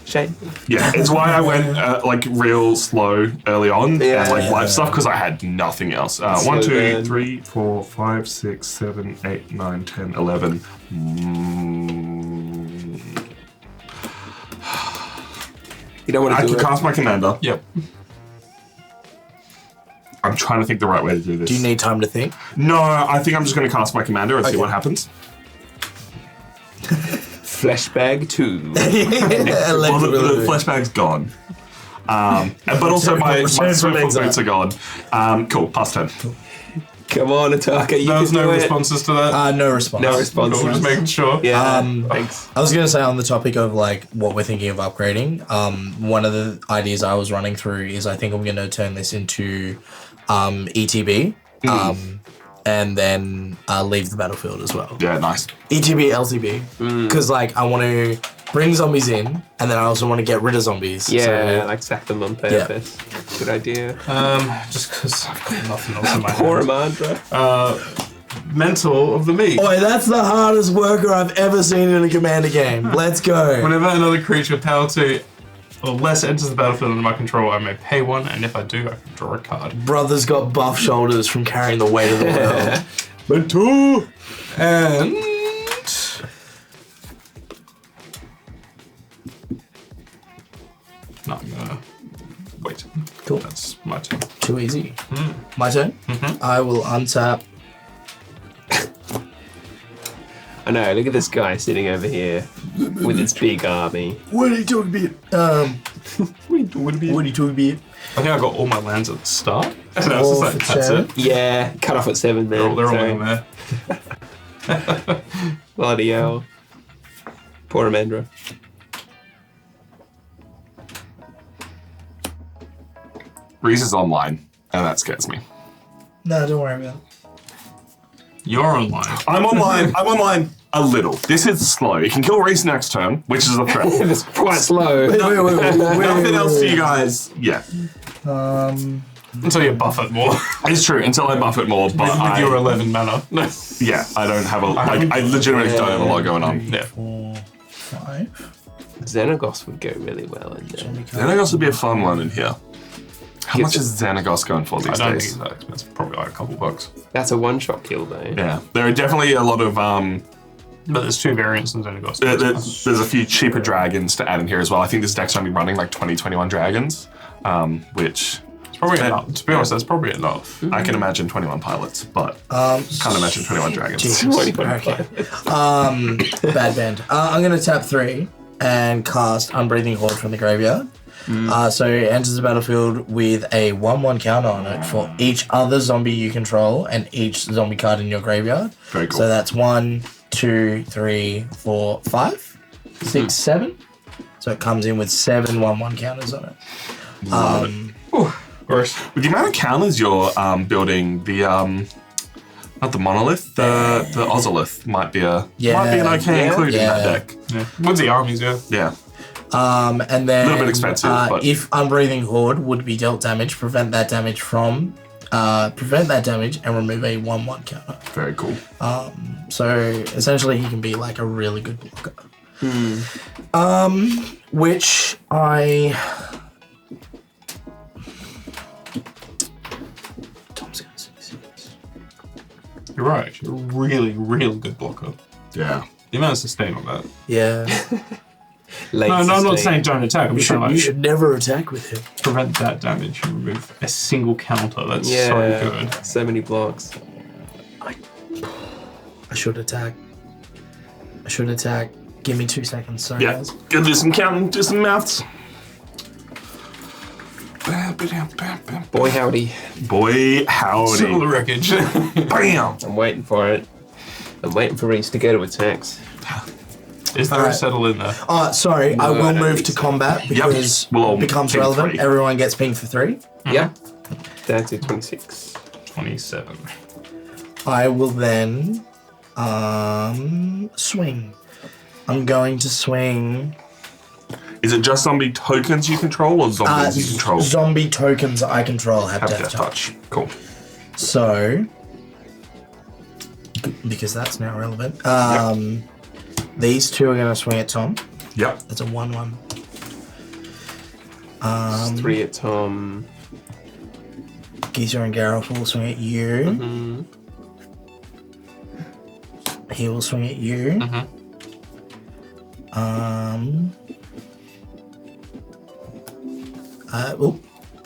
Shame. Yeah, it's why I went like real slow early on Yeah. and like life stuff because I had nothing else. 1, Slow 2, burn. 3, 4, 5, 6, 7, 8, 9, 10, 11. You don't want I to do can it. cast my commander. Yep. I'm trying to think the right way to do this. Do you need time to think? No, I think I'm just going to cast my commander and see Okay. what happens. Fleshbag 2. Well, the flesh bag's gone. But also my Return from swiftfoot exile. boots are gone. Cool, pass turn. Come on, Ataka. You There was can no do it. responses to that. No response. No response. Cool, just making sure. Yeah. Thanks. I was gonna say on the topic of like what we're thinking of upgrading. One of the ideas I was running through is I think I'm gonna turn this into ETB, and then leave the battlefield as well. Yeah, nice. ETB, LTB, because like I want to bring zombies in, and then I also want to get rid of zombies. Yeah, So, like sack them on purpose. Good idea. Just because I've got nothing else in my Poor hand. Amandra. Mental of the Meek. Boy, that's the hardest worker I've ever seen in a Commander game. Let's go. Whenever another creature with power 2 or less enters the battlefield under my control, I may pay 1, and if I do, I can draw a card. Brother's got buff shoulders from carrying the weight of the world. Mental! And... No, I'm gonna wait. Cool. That's my turn. Too easy. My turn. I will untap. I know, look at this guy sitting over here with his big army. What are you talking about? What are you talking about? I think I got all my lands at the start. And I was All just like, for that's seven? it. Yeah, cut off at 7 there. They're all Sorry. in there. Bloody hell. Poor Amandra. Reese is online, and that scares me. No, don't worry about it. You're online. I'm online a little. This is slow. You can kill Reese next turn, which is a threat. It's quite slow. Wait. Nothing else to you guys. Yeah, Until you buff it more. it's true. Until I buff it more, but With your 11 mana. yeah, I don't have a. I legitimately don't have a lot going on. Yeah. 4, 5. Xenagos would go really well in there. Xenagos would be a fun one in here. How much is Xenagos going for I these don't think days? it's that expensive. Probably like a couple bucks. That's a one-shot kill though. Yeah, there are definitely a lot of But there's 2 variants in Xenagos. there's a few cheaper dragons to add in here as well. I think this deck's only running like 20-21 dragons, which It's probably enough. To be honest, that's probably enough. I can imagine 21 pilots, but can't imagine 21 dragons. Jesus. Okay. Bad band. I'm gonna tap 3 and cast Unbreathing Horde from the graveyard. So it enters the battlefield with a 1/1 counter on it for each other zombie you control and each zombie card in your graveyard. Very cool. So that's 1, 2, 3, 4, 5, 6, 7. So it comes in with 7 1/1 counters on it. Of course. With the amount of counters you're building, the not the monolith, the Ozolith might be an okay include in that deck. Yeah. With the armies, yeah. Yeah. And then A little bit expensive, but- if Unbreathing Horde would be dealt damage, prevent that damage and remove a 1/1 counter. Very cool. So essentially he can be like a really good blocker. Which Tom's gonna say this. You're right. You're a really, really good blocker. Yeah. The amount of sustain on that. Yeah. Late No, I'm not sustain. saying don't attack. I'm just saying You like should never attack with him. prevent that damage and remove a single counter. That's Yeah, so good. so many blocks. I should attack. Give me 2 seconds, sorry Yeah. guys. Gonna do some counting, do some maths. Boy howdy. Boy, howdy. Civil the wreckage. Bam! I'm waiting for it. I'm waiting for Reese to go to attacks. Is there a Alright. settle in there? Sorry, I No, I will don't move think to so. combat because We'll all it becomes ping relevant. 3. Everyone gets pinged for 3. Yeah. Down to 26. 27. I will then Swing. I'm going to swing. Is it just zombie tokens you control or zombies you control? Zombie tokens I control have Have death death touch. touch. Cool. So, because that's now relevant, these two are going to swing at Tom. Yep. That's a 1-1. 3 at Tom. Geezer and Gareth will swing at you. He will swing at you.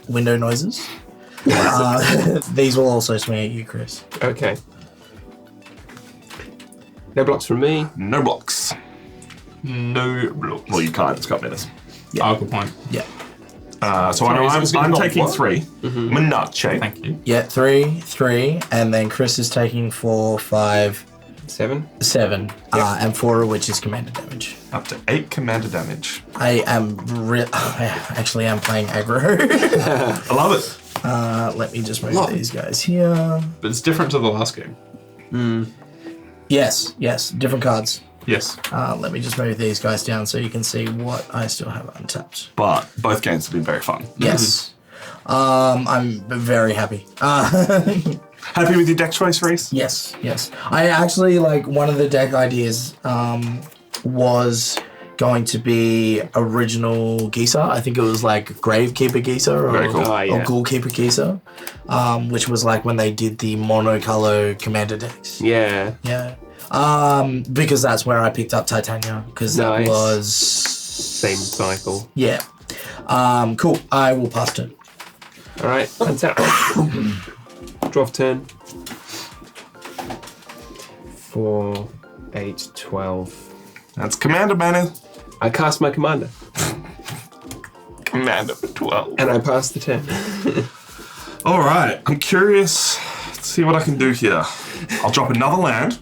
Window noises. These will also swing at you, Chris. Okay. No blocks from me. No blocks. No blocks. Well, you can't. It's got minutes. Oh, good point. Yeah. So I know I'm taking what? 3. Menace. Thank you. Yeah, 3, and then Chris is taking 4, 5, 7. 7, and 4 of which is commander damage. Up to 8 commander damage. I actually am playing aggro. I love it. Let me just move these guys here. But it's different to the last game. Yes, different cards. Yes. Let me just move these guys down so you can see what I still have untapped. But both games have been very fun. Yes. I'm very happy. Happy with your deck choice, Reese? Yes. I actually, one of the deck ideas was going to be original Geezer. I think it was Gravekeeper Geezer or, Very cool. Oh, yeah. or Ghoulkeeper Geezer, which was when they did the monocolor commander decks. Yeah. Yeah. Because that's where I picked up Titania, because that Nice. was... Same cycle. Yeah. Cool. I will pass turn. Alright, untap. Draw for turn. 4, 8, 12. That's Commander Banner. I cast my commander. Commander for 12. And I pass the turn. All right. I'm curious. Let's see what I can do here. I'll drop another land.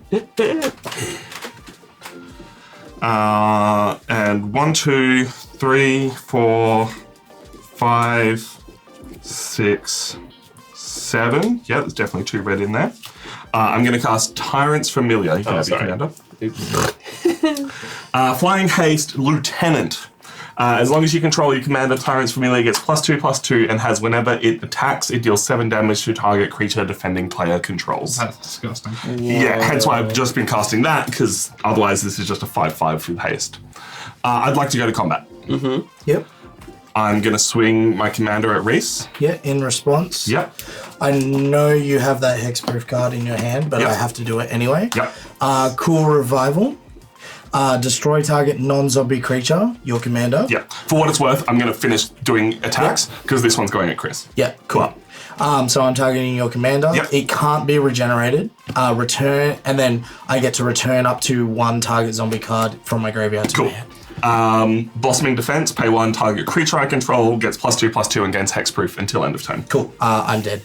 And 1, 2, 3, 4, 5, 6, 7. Yeah, there's definitely 2 red in there. I'm going to cast Tyrant's Familiar. You can have your commander. Flying Haste Lieutenant. As long as you control your commander, Tyrant's Familiar gets +2/+2 and has whenever it attacks, it deals 7 damage to target creature defending player controls. That's disgusting. Yeah, hence why I've just been casting that, because otherwise this is just a 5/5 with haste. I'd like to go to combat. Yep. I'm going to swing my commander at Reese. Yeah, in response. Yep. I know you have that hexproof card in your hand, but Yep. I have to do it anyway. Yep. Cool Revival. Destroy target non-zombie creature, your commander. Yep. For what it's worth, I'm going to finish doing attacks, because this one's going at Chris. Yeah, cool. So I'm targeting your commander. Yep. It can't be regenerated. Return, and then I get to return up to 1 target zombie card from my graveyard to my hand. Blossoming Defense, pay 1, target creature I control, gets +2/+2 and gains hexproof until end of turn. Cool. I'm dead.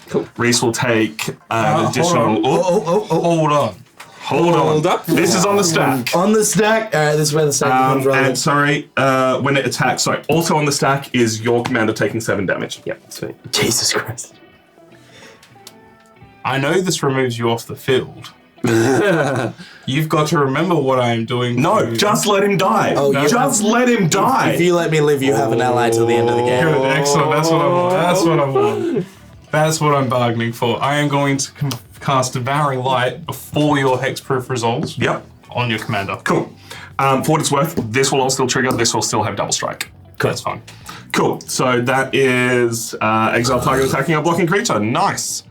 Cool. Reese will take an additional... Hold on. Hold on. up. This is on the stack. On the stack. All right, this is where the stack becomes And relevant. sorry, when it attacks, sorry, also on the stack is your commander taking 7 damage. Yep, sweet. Jesus Christ. I know this removes you off the field. You've got to remember what I am doing. No, to you. just let him die. Oh, you just let him die. If you let me live, you have an ally till the end of the game. Good, excellent. That's what I want. That's what I want. That's what I'm bargaining for. I am going to cast Devouring Light before your hexproof resolves. Yep. On your commander. Cool. For what it's worth, this will all still trigger. This will still have double strike. That's fine. Cool. So that is exile target attacking a blocking creature. Nice.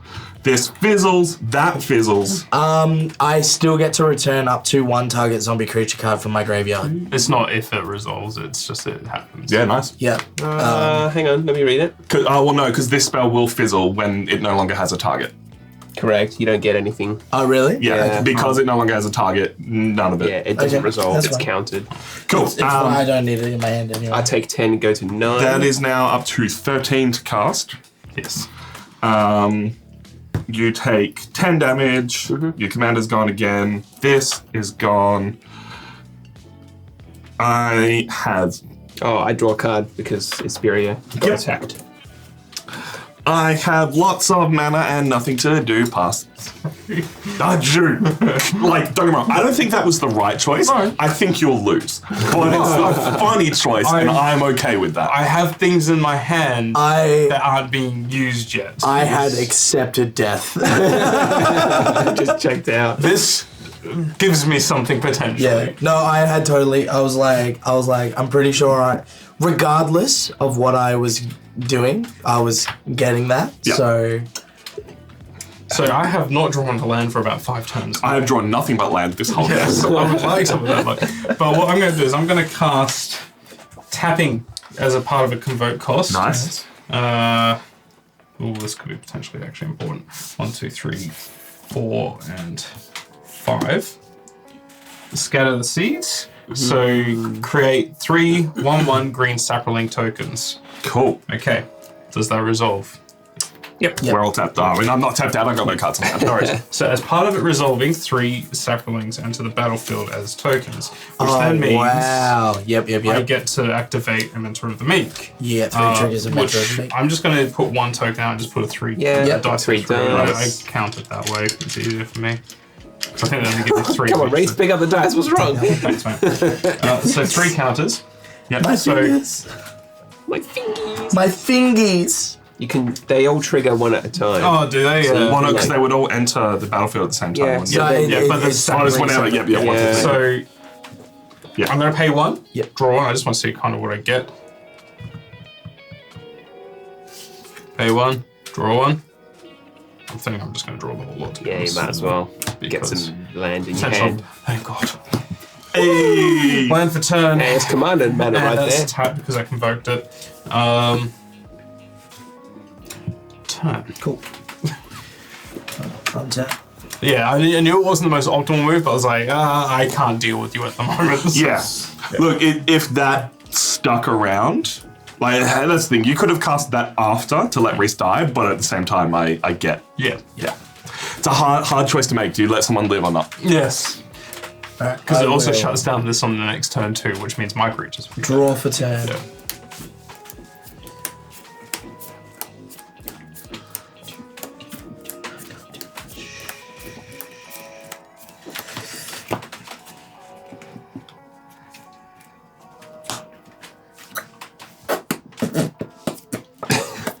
This fizzles. That fizzles. I still get to return up to 1 target zombie creature card from my graveyard. It's not if it resolves, it's just it happens. Yeah, nice. Yeah. Hang on, let me read it. Well, no, because this spell will fizzle when it no longer has a target. Correct, you don't get anything. Oh, really? Yeah, because it no longer has a target, none of it. Yeah, it doesn't Okay, resolve, that's it's fine. counted. Cool. It's fine, I don't need it in my hand anyway. I take 10, go to 9. That is now up to 13 to cast. Yes. You take 10 damage. Your commander's gone again. This is gone. I have... Oh, I draw a card because Isperia got attacked. I have lots of mana and nothing to do past. Shoot. Like, don't get me wrong, I don't think that was the right choice. No. I think you'll lose. But it's a funny choice, and I'm okay with that. I have things in my hand I that aren't being used yet. I had accepted death. Just checked out. This gives me something potentially. Yeah. No, I had totally. I was like, I'm pretty sure regardless of what I was doing, I was getting that. Yeah. So I have not drawn a land for about 5 turns. I have drawn nothing but land this whole game. Yes, I would like some of that. But what I'm going to do is I'm going to cast tapping as a part of a convoke cost. Nice. This could be potentially actually important. 1, 2, 3, 4, and 5. Scatter the seeds. So create 3 1/1 green sapling tokens. Cool. Okay. Does that resolve? Yep. We're all tapped out. I mean, I'm not tapped out. I've got no cards in hand. No worries. So as part of it resolving, 3 saplings enter the battlefield as tokens, which then means wow. Yep. I get to activate a Mentor of the Meek. Yeah, 3 triggers and Which Mentor of the Meek. I'm just going to put 1 token out and just put a 3 Yeah, Yep. dice. 3 through. dice. I count it that way. It's easier for me. So I think they only give me 3. Come on, Reese, pick up the dice. What's wrong? Thanks, man. So 3 counters. Yep. My So- fingers. My fingies. My fingies. You can. They all trigger one at a time. Oh, do they? Well, no, because Like- they would all enter the battlefield at the same time. Yeah. wouldn't So they? yeah, but it's Oh, just whenever. Yep. Yeah. 1, 2, 3. So Yeah. I'm going to pay 1. Yep. Draw 1. I just want to see kind of what I get. Pay 1. Draw 1. I'm thinking I'm just going to draw the whole lot. to be Yeah, you honest. might as well get Because some land in your potential. hand. Thank God. Hey! Land for turn. Hey, it's commanded mana And right that's there. tap because I convoked it. Turn. Cool. Untap. Yeah, I knew it wasn't the most optimal move, but I was like, I can't deal with you at the moment. Yeah. Look, if that stuck around, like that's the thing. You could have cast that after to let Reese die, but at the same time, I get. Yeah. Yeah. It's a hard choice to make. Do you let someone live or not? Yes. Alright. Because it also will shuts down this on the next turn too, which means my creatures. Draw for turn. Yeah.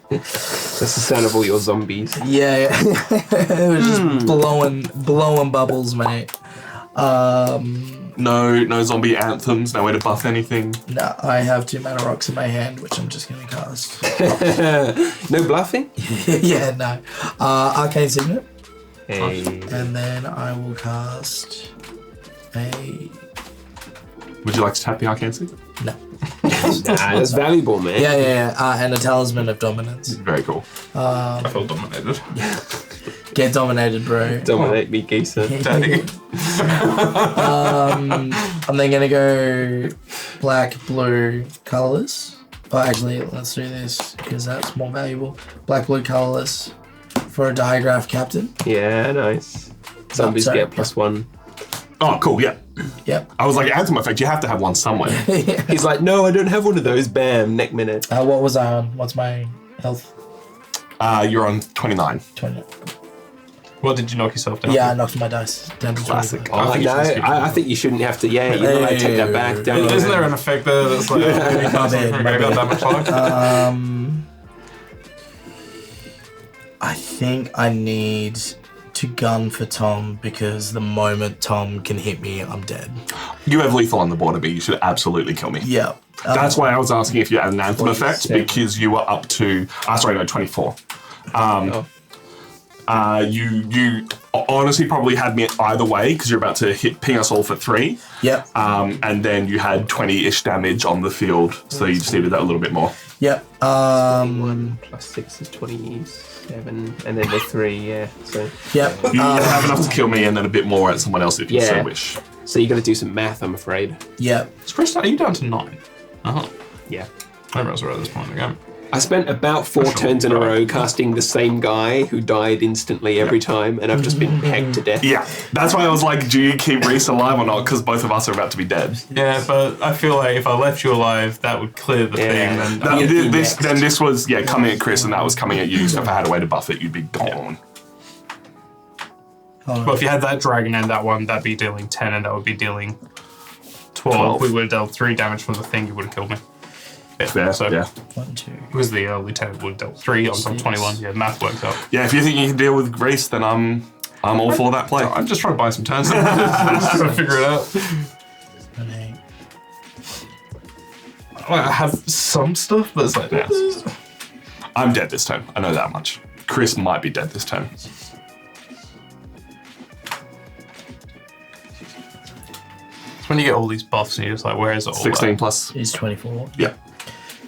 That's the sound of all your zombies. Yeah. It was just blowing bubbles, mate. No zombie anthems. No way to buff anything. No, I have 2 mana rocks in my hand, which I'm just gonna cast. No bluffing? Yeah, no. Arcane Signet, Hey. and then I will cast a. Would you like to tap the Arcane Seed? No. Nah, that's valuable, man. Yeah. And a Talisman of Dominance. Very cool. I feel dominated. Get dominated, bro. Dominate me, geezer. Daddy. I'm then gonna go black, blue, colorless. Oh, actually, let's do this because that's more valuable. Black, blue, colorless for a Diagraph Captain. Yeah, nice. Zombies sorry. get +1. Oh, cool. Yeah. Yep. I was like, anthem effect. You have to have one somewhere. He's like, no, I don't have one of those. Bam, neck minute. What was I on? What's my health? You're on 29. 20. What did you knock yourself down? Yeah, I knocked my dice down to Classic. 25. Oh, think no, you should skip I think you shouldn't have to. Yeah, you're not allowed to take that back. Down Isn't there an effect there that's like, you can't My something bad. that much life? I think I need to gun for Tom because the moment Tom can hit me, I'm dead. You have lethal on the board, but you should absolutely kill me. Yeah. That's why I was asking if you had an anthem 27. effect, because you were up to 24. You honestly probably had me either way because you're about to ping us all for 3. Yep. And then you had 20-ish damage on the field, so you just needed that a little bit more. Yep. 1 + 6 is 27, and then the 3, yeah. So Yep. You have enough to kill me and then a bit more at someone else if you so Yeah. wish. so you got to do some math, I'm afraid. Yep. Chris, are you down to 9? Uh-huh. Yeah. I realize we're at this point in the game. I spent about 4 turns in a row casting the same guy who died instantly every time, and I've just been pegged to death. Yeah, that's why I was like, do you keep Reese alive or not? Because both of us are about to be dead. Yeah, but I feel like if I left you alive, that would clear the thing. Then this was coming at Chris, and that was coming at you. So if I had a way to buff it, you'd be gone. But if you had that dragon and that one, that'd be dealing 10, and that would be dealing 12. We would have dealt 3 damage from the thing. You would have killed me. Fair, so yeah. 1, 2. Because the lieutenant would have dealt 3 on top 21. Yeah, math works out. Yeah, if you think you can deal with Reese, then I'm all for that play. I'm just trying to buy some turns. Just trying to figure it out. 7, 8. I have some stuff, but it's like... Yeah. I'm dead this turn. I know that much. Chris might be dead this turn. It's when you get all these buffs and you're just like, where is it all 16 at? plus. It's 24. Yeah.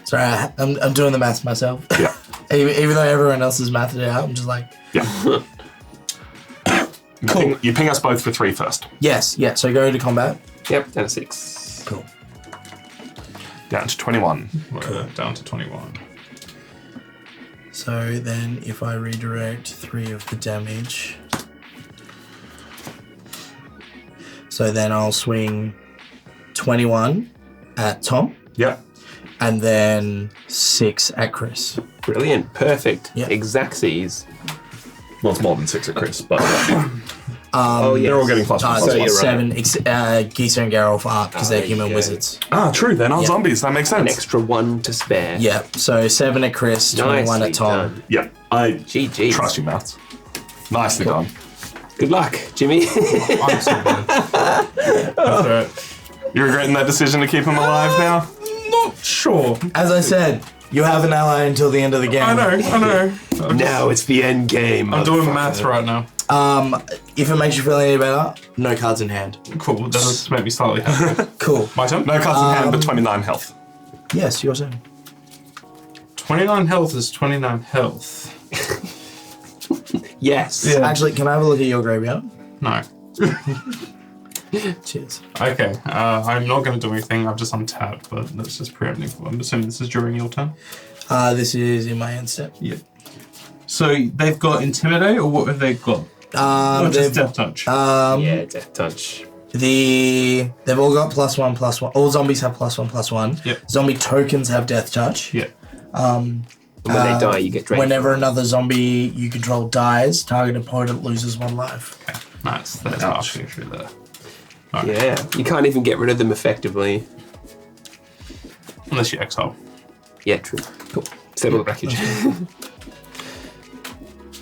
Sorry, I'm doing the maths myself. Yeah. Even though everyone else has mathed it out, I'm just like... Yeah. Cool. You ping us both for 3 first. Yes, yeah, so go to combat. Yep, down to 6. Cool. Down to 21. We're down to 21. So then if I redirect 3 of the damage... So then I'll swing 21 at Tom, Yep. and then 6 at Chris. Brilliant, perfect. Yeah. Exactsies. Well, it's more than 6 at Chris, but Oh, yeah. they're all getting plus 1. so you're right. 7, Gisa and Geralt aren't because they're human okay. wizards. True. They're not Yeah. zombies. That makes An sense. extra 1 to spare. Yeah, so 7 at Chris, 21 Nicely at Tom. done. Yeah. I GG. trust you, Matt. Nicely done. Good luck, Jimmy. I'm so good. That's right. You regretting that decision to keep him alive now? Not sure. As I said, you have an ally until the end of the game. I know. Now it's the end game. I'm doing maths right now. If it makes you feel any better, no cards in hand. Cool, that does make me slightly happy. Cool. My turn? No cards in hand, but 29 health. Yes, your turn. 29 health is 29 health. Yes. Yeah. Actually, can I have a look at your graveyard? No. Cheers. Okay, I'm not going to do anything. I've just untapped, but that's just preempting. I'm assuming this is during your turn. This is in my end step. Yeah. So they've got Intimidate, or what have they got? Or just Death Touch? Yeah, Death Touch. They've all got +1/+1. All zombies have +1/+1. Yep. Zombie tokens have death touch. Yeah. And when they die, you get drained. Whenever another zombie you control dies, target opponent loses 1 life. Okay. Nice. That's actually through there. Yeah, you can't even get rid of them effectively. Unless you exile. Yeah, true. Cool. Settle the package.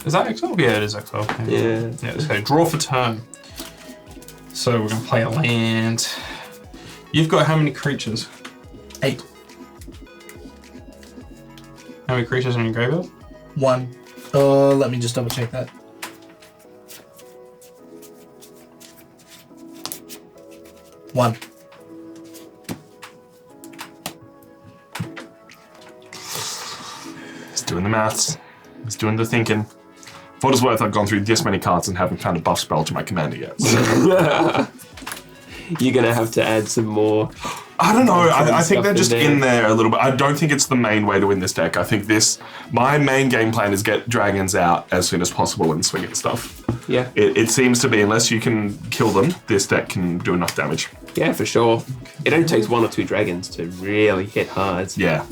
Is that exile? Yeah, it is exile. Yeah. Yeah, so draw for turn. So we're going to play a land. You've got how many creatures? 8. How many creatures in your graveyard? 1. Let me just double check that. One. He's doing the maths. He's doing the thinking. For what it's worth, I've gone through this many cards and haven't found a buff spell to my commander yet. So. You're going to have to add some more. I don't know. I think stuff they're just in there. in there a little bit. I don't think it's the main way to win this deck. I think my main game plan is get dragons out as soon as possible and swing at stuff. Yeah. It seems to be, unless you can kill them, this deck can do enough damage. Yeah, for sure. It only takes 1 or 2 dragons to really hit hard. Yeah.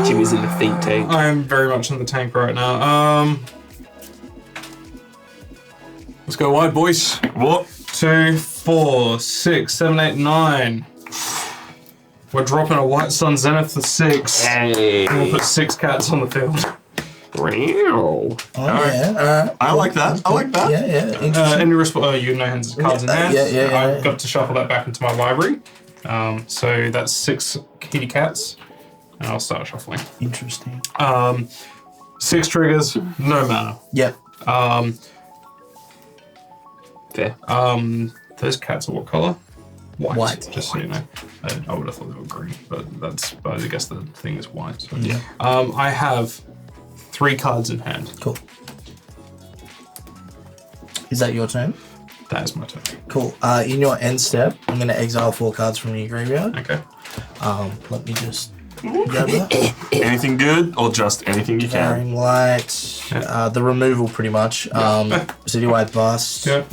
Jimmy's in the think tank. I am very much in the tank right now. Let's go wide, boys. What? 2, 4, 6, 7, 8, 9. We're dropping a White Sun Zenith for 6. Hey. And we'll put 6 cats on the field. Wow. Oh, yeah. I like that. I like that. Yeah, interesting. Any response? You know hands cards in hand. yeah. I've got to shuffle that back into my library. So that's 6 kitty cats. And I'll start shuffling. Interesting. 6 triggers, no mana. Yep. Fair. Those cats are what color? White. Just so you know. I would have thought they were green, but I guess the thing is white. So. Yeah. I have 3 cards in hand. Cool. Is that your turn? That is my turn. Cool. In your end step, I'm going to exile 4 cards from your graveyard. Okay. Let me just grab that. Anything good or just anything you can? Bearing Light. The removal, pretty much. Citywide Bust. Yep.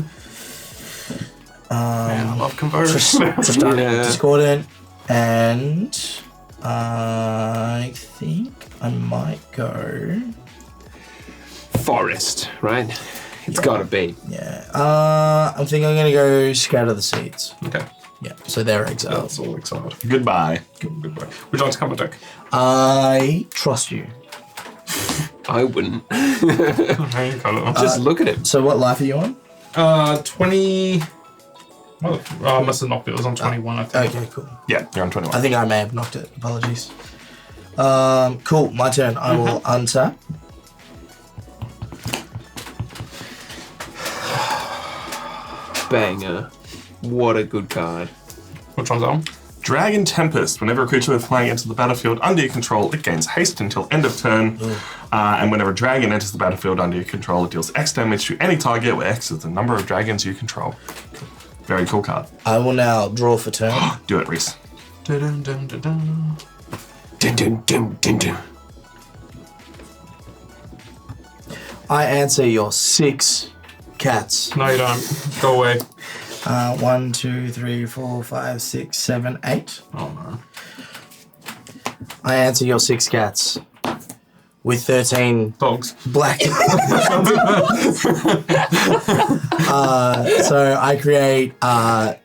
Man, I love conversion. Discordant. And I think I might go... Forest, right? It's gotta be. Yeah. I think I'm going to go Scatter the Seeds. Okay. Yeah, so they're exiled. That's all excited. Goodbye. Goodbye. Would you like to come on deck? I trust you. I wouldn't. Just Just look at it. So what life are you on? 20... Well, I must have knocked it. It was on 21, I think. Okay, cool. Yeah, you're on 21. I think I may have knocked it. Apologies. Cool, my turn. I will untap. Banger. What a good card. Which one's on? Dragon Tempest. Whenever a creature with flying enters the battlefield under your control, it gains haste until end of turn. And whenever a dragon enters the battlefield under your control, it deals X damage to any target where X is the number of dragons you control. Very cool card. I will now draw for turn. Do it, Reese. Dun, dun, dun, dun. Dun, dun, dun, dun, dun. I answer your 6 cats. No, you don't. Go away. 1, 2, 3, 4, 5, 6, 7, 8. Oh, no. I answer your 6 cats with 13 Dogs. black. So I create.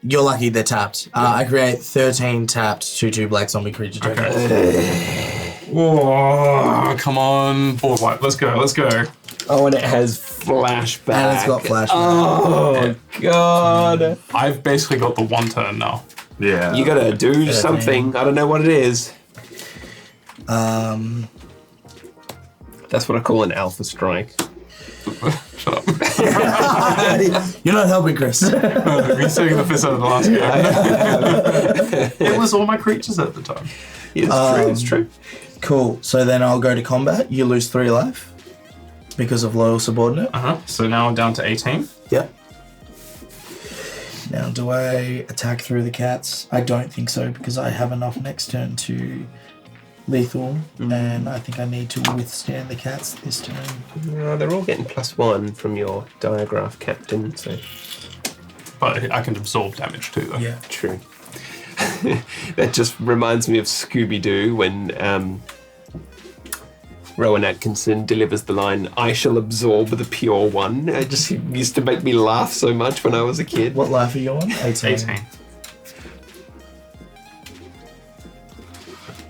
You're lucky they're tapped. I create 13 tapped 2/2 black zombie creature tokens. Okay. Whoa, come on. Board wipe. Let's go. Let's go. Oh, and it has flashback. And it's got flashback. Oh, God. I've basically got the 1 turn now. Yeah. You gotta do something. I don't know what it is. That's what I call an alpha strike. Shut up. You're not helping, Chris. You're taking the piss out of the last game. It was all my creatures at the time. It's true, it's true. Cool. So then I'll go to combat. You lose 3 life because of loyal subordinate. So now I'm down to 18. Yep. Now, do I attack through the cats? I don't think so because I have enough next turn to lethal, and I think I need to withstand the cats this turn. They're all getting +1 from your diagraph captain, so But I can absorb damage too, though. Yeah. true. That just reminds me of Scooby-Doo when Rowan Atkinson delivers the line, "I shall absorb the pure one." It just used to make me laugh so much when I was a kid. What life are you on? 18. 18.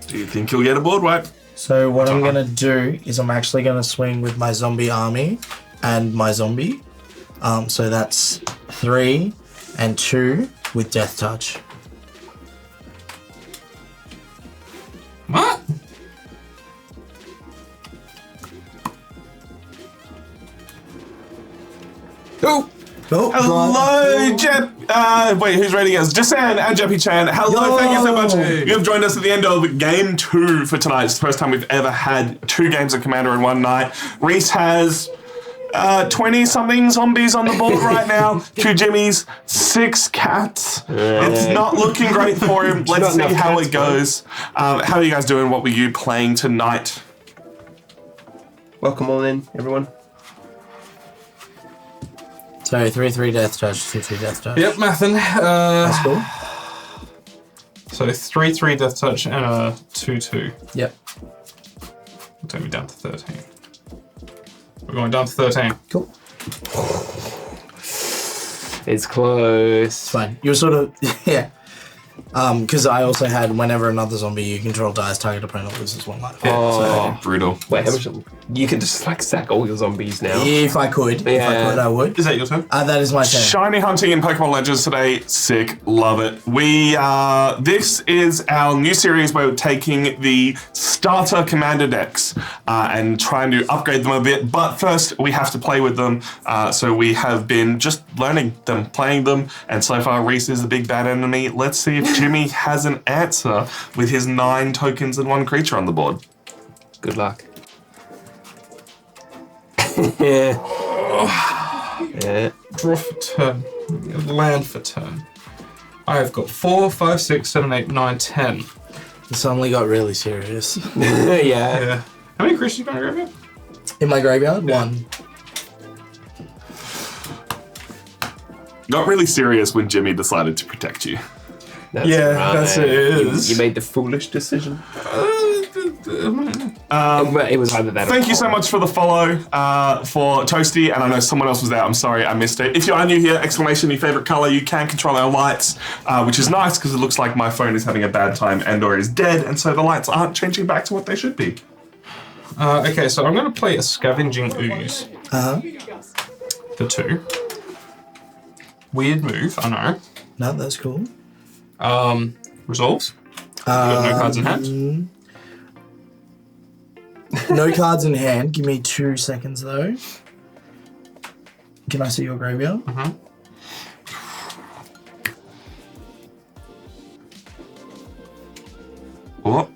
Do you think you'll get a board wipe? So what I'm going to do is I'm actually going to swing with my zombie army and my zombie. So that's 3 and 2 with Death Touch. What? Oh! Oh, Hello, Jep. Wait, who's reading us? Jasan and Jeppy Chan. Hello, thank you so much. Hey. You have joined us at the end of game 2 for tonight. It's the first time we've ever had 2 games of Commander in one night. Reese has 20-something zombies on the board right now. 2 Jimmies, 6 cats. It's not looking great for him. Let's see how it goes. How are you guys doing? What were you playing tonight? Welcome all in, everyone. So 3/3 Death Touch, 2/2 Death Touch. Yep, Mathin. That's cool. So 3/3 Death Touch and a 2/2. Yep. Will take me down to 13. We're going down to 13. Cool. It's close. It's fine. You're sort of, yeah. Because I also had whenever another zombie you control dies, target opponent loses 1 life. Oh, brutal. Wait, how much? You can just like sack all your zombies now. If I could, I would. Is that your turn? That is my turn. Shiny hunting in Pokemon Legends today. Sick. Love it. This is our new series where we're taking the starter commander decks and trying to upgrade them a bit. But first, we have to play with them. So we have been just learning them, playing them. And so far, Reese is the big bad enemy. Let's see if Jimmy has an answer with his 9 tokens and 1 creature on the board. Good luck. Yeah. draw for turn. Land for turn. I have got 4, 5, 6, 7, 8, 9, 10. It suddenly got really serious. Yeah. Yeah. How many creatures you got in your graveyard? In my graveyard, 1. Got really serious when Jimmy decided to protect you. That's That's it. It is. You made the foolish decision. It was either that. Thank you so much for the follow for Toasty, and I know someone else was there. I'm sorry I missed it. If you are new here, exclamation your favorite color. You can control our lights, which is nice because it looks like my phone is having a bad time and/or is dead, and so the lights aren't changing back to what they should be. Okay, so I'm going to play a Scavenging Ooze Uh-huh. for 2. Weird move, I know. No, that's cool. Resolves. You got no cards in hand. No cards in hand. Give me 2 seconds, though. Can I see your graveyard? What?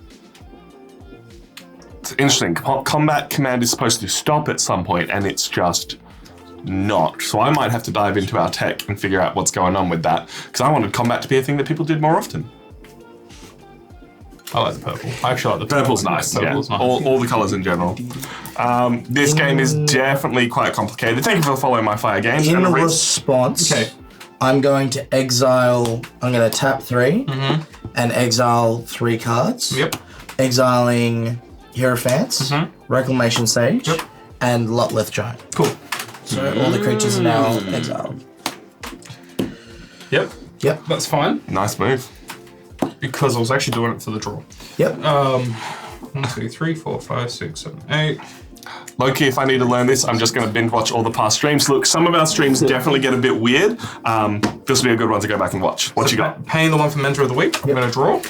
It's interesting. Combat command is supposed to stop at some point, and it's just not. So I might have to dive into our tech and figure out what's going on with that, because I wanted combat to be a thing that people did more often. I like the purple. I actually like the purple. Purple's nice, Purple's yeah. nice. All the colours in general. This game is definitely quite complicated. Thank you for following my fire games. In and Reese. response, Okay. I'm going to exile. I'm going to tap 3 and exile 3 cards. Yep. Exiling Hierophants, Reclamation Sage, and Lotleth Giant. Cool. So all the creatures are now exiled. Yep. Yep. That's fine. Nice move. Because I was actually doing it for the draw. Yep. 1, 2, 3, 4, 5, 6, 7, 8. Loki, if I need to learn this, I'm just going to binge watch all the past streams. Look, some of our streams definitely get a bit weird. This will be a good one to go back and watch. What you got? Paying the one for Mentor of the Week. I'm going to draw.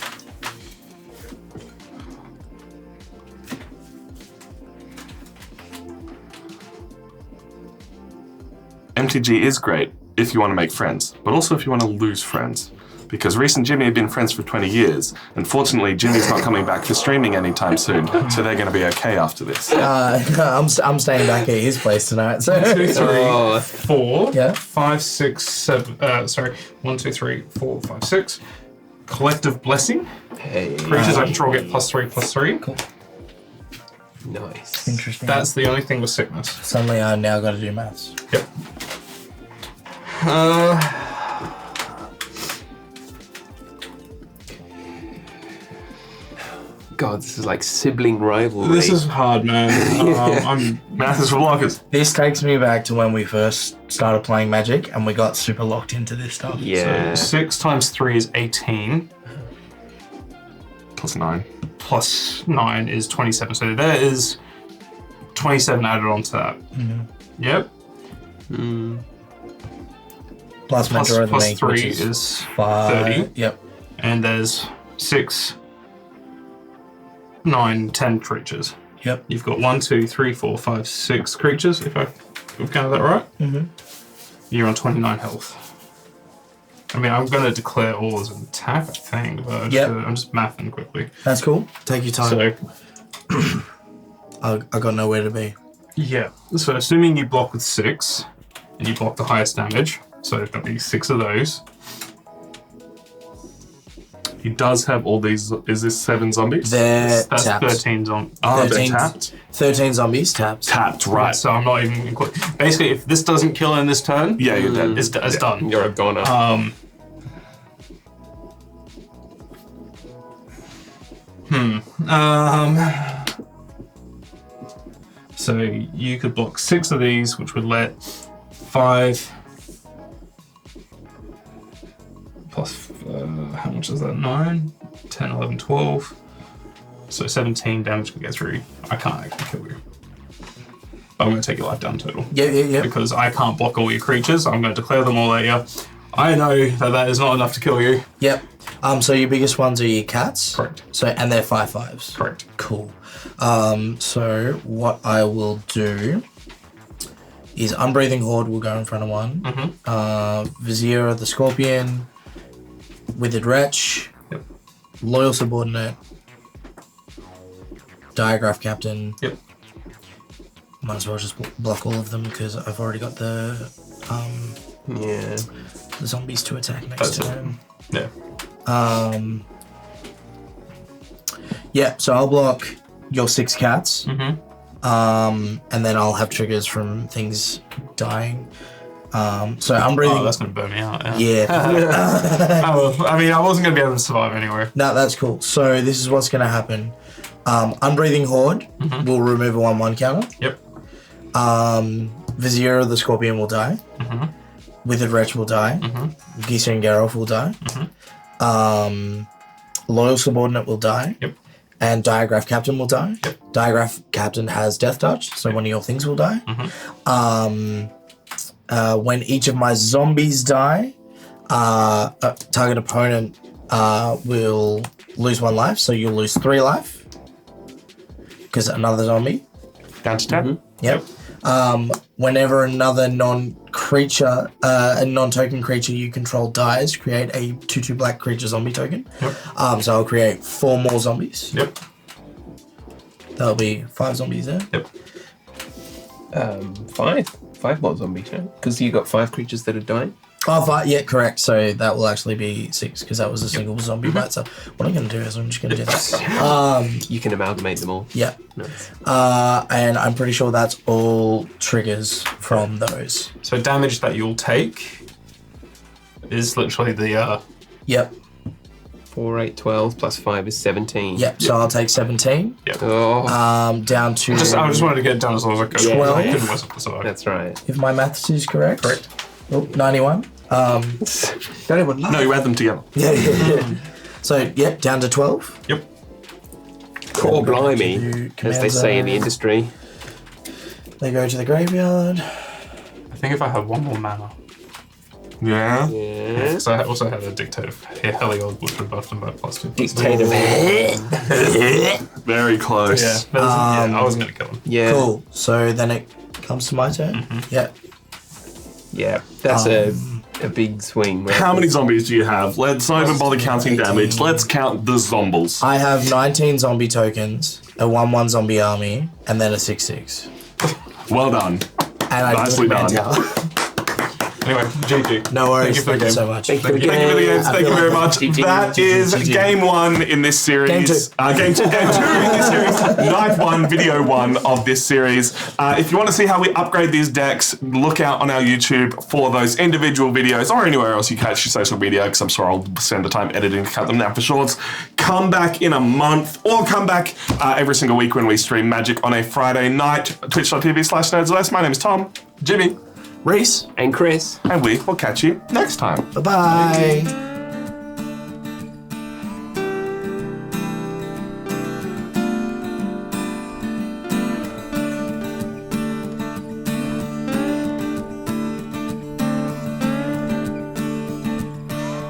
MTG is great if you want to make friends, but also if you want to lose friends. Because Reese and Jimmy have been friends for 20 years, and fortunately Jimmy's not coming back for streaming anytime soon, so they're going to be okay after this. I'm staying back at his place tonight. So 2, 3, Oh. 4, Yeah. 5, 6, 7. Sorry. 1, 2, 3, 4, 5, 6. Collective Blessing. Hey. Creatures I control get +3/+3. Cool. Nice. Interesting. That's the only thing with sickness. Suddenly I've now got to do maths. Yep. God, this is like sibling rivalry. This is hard, man. I'm Math is for blockers. This takes me back to when we first started playing Magic and we got super locked into this stuff. yeah. 6 times 3 is 18. +9. Plus 9 is 27. So there is 27 added onto that. Yep. Plus Mentor of the Plus Week, 3 which is 5. 30. Yep. And there's 6, 9, 10 creatures. Yep. You've got 1, 2, 3, 4, 5, 6 creatures, if I've counted that right. You're on 29 health. I mean, I'm going to declare all as an attack, I think, but I'm just mathing quickly. That's cool. Take your time. So, I got nowhere to be. yeah. So, assuming you block with 6, and you block the highest damage, so there'll be 6 of those. He does have all these. Is this 7 zombies? They're That's tapped. 13 on. Oh, they're 13 tapped. 13 zombies tapped. Tapped, right. So I'm not even. Basically, if this doesn't kill in this turn, Yeah, you're dead. it's done. You're a goner. So you could block 6 of these, which would let 5 plus, how much is that? 9, 10, 11, 12. So 17 damage can get through. I can't actually kill you. But I'm going to take your life down total. Yeah. Because I can't block all your creatures. I'm going to declare them all at you. I know that is not enough to kill you. Yep. So your biggest ones are your cats. Correct. So and they're 5/5s. Correct. Cool. So what I will do is Unbreathing Horde will go in front of one. Vizier of the Scorpion, Withered Wretch, Yep. Loyal Subordinate, Diagraph Captain. Yep. Might as well just block all of them because I've already got the Yeah. the zombies to attack next That's it. turn. Yeah. Yeah, so I'll block your 6 cats. Mm-hmm. And then I'll have triggers from things dying. So I'm breathing. Oh, that's gonna burn me out. Yeah. Yeah. Oh, well, I mean, I wasn't gonna be able to survive anyway. No, that's cool. So this is what's going to happen. Unbreathing Horde will remove a 1/1 counter. Yep. Vizier of the Scorpion will die. Withered Wretch will die. Gisa and Geralt will die. Loyal Subordinate will die. Yep. And Diagraph Captain will die. Yep. Diagraph Captain has Death Touch, so one of your things will die. When each of my zombies die, a target opponent will lose 1 life, so you'll lose 3 life. Because another zombie. Down to 10. Yep. Whenever another non-creature, a non-token creature you control dies, create a 2/2 black creature zombie token. Yep. So I'll create 4 more zombies. Yep. That'll be 5 zombies there. Yep. 5 more zombies, because you got 5 creatures that are dying. Oh, 5, yeah, correct. So that will actually be 6 because that was a single zombie by itself. What I'm going to do is I'm just going to do this. You can amalgamate them all. Yeah. Nice. And I'm pretty sure that's all triggers from those. So damage that you'll take is literally the Yep. 4, 8, 12 plus 5 is 17. Yep. So I'll take 17. Oh, Down to... I just wanted to get it done as low as I could. Yeah. I couldn't whistle for survive. that's right. If my maths is correct. Correct. Oh, 91. Don't even No, you add them together. Yeah. So, yep, down to 12. Yep. Core blimey, Do as they say in the industry. They go to the graveyard. I think if I had 1 more mana. Yeah. Yeah. Because I also had a Dictative Heliod, which would buff them by +2. Dictative. Very close. Yeah, but I wasn't going to kill him. Yeah. Cool. So then it comes to my turn. Yeah. Yeah. That's a big swing. Right? How many zombies do you have? Let's not even bother counting 18. damage. Let's count the zombies. I have 19 zombie tokens, a 1/1 zombie army, and then a 6/6. Well done. And I Nicely do a done. tower. Anyway, GG. No worries. Thank you for the Thank you game. so much. Thank you for the Thank you for the games. I Thank you feel very like much. GG. That is GG. game 1 in this series. Game 2. Game 2 in this series. Night 1, video 1 of this series. If you want to see how we upgrade these decks, look out on our YouTube for those individual videos or anywhere else you catch your social media, because I'm sure I'll spend the time editing to cut them down for shorts. Come back in a month or come back every single week when we stream Magic on a Friday night. Twitch.tv/nerdsless. My name is Tom, Jimmy. Reese. And Chris. and we will catch you next time. Bye-bye.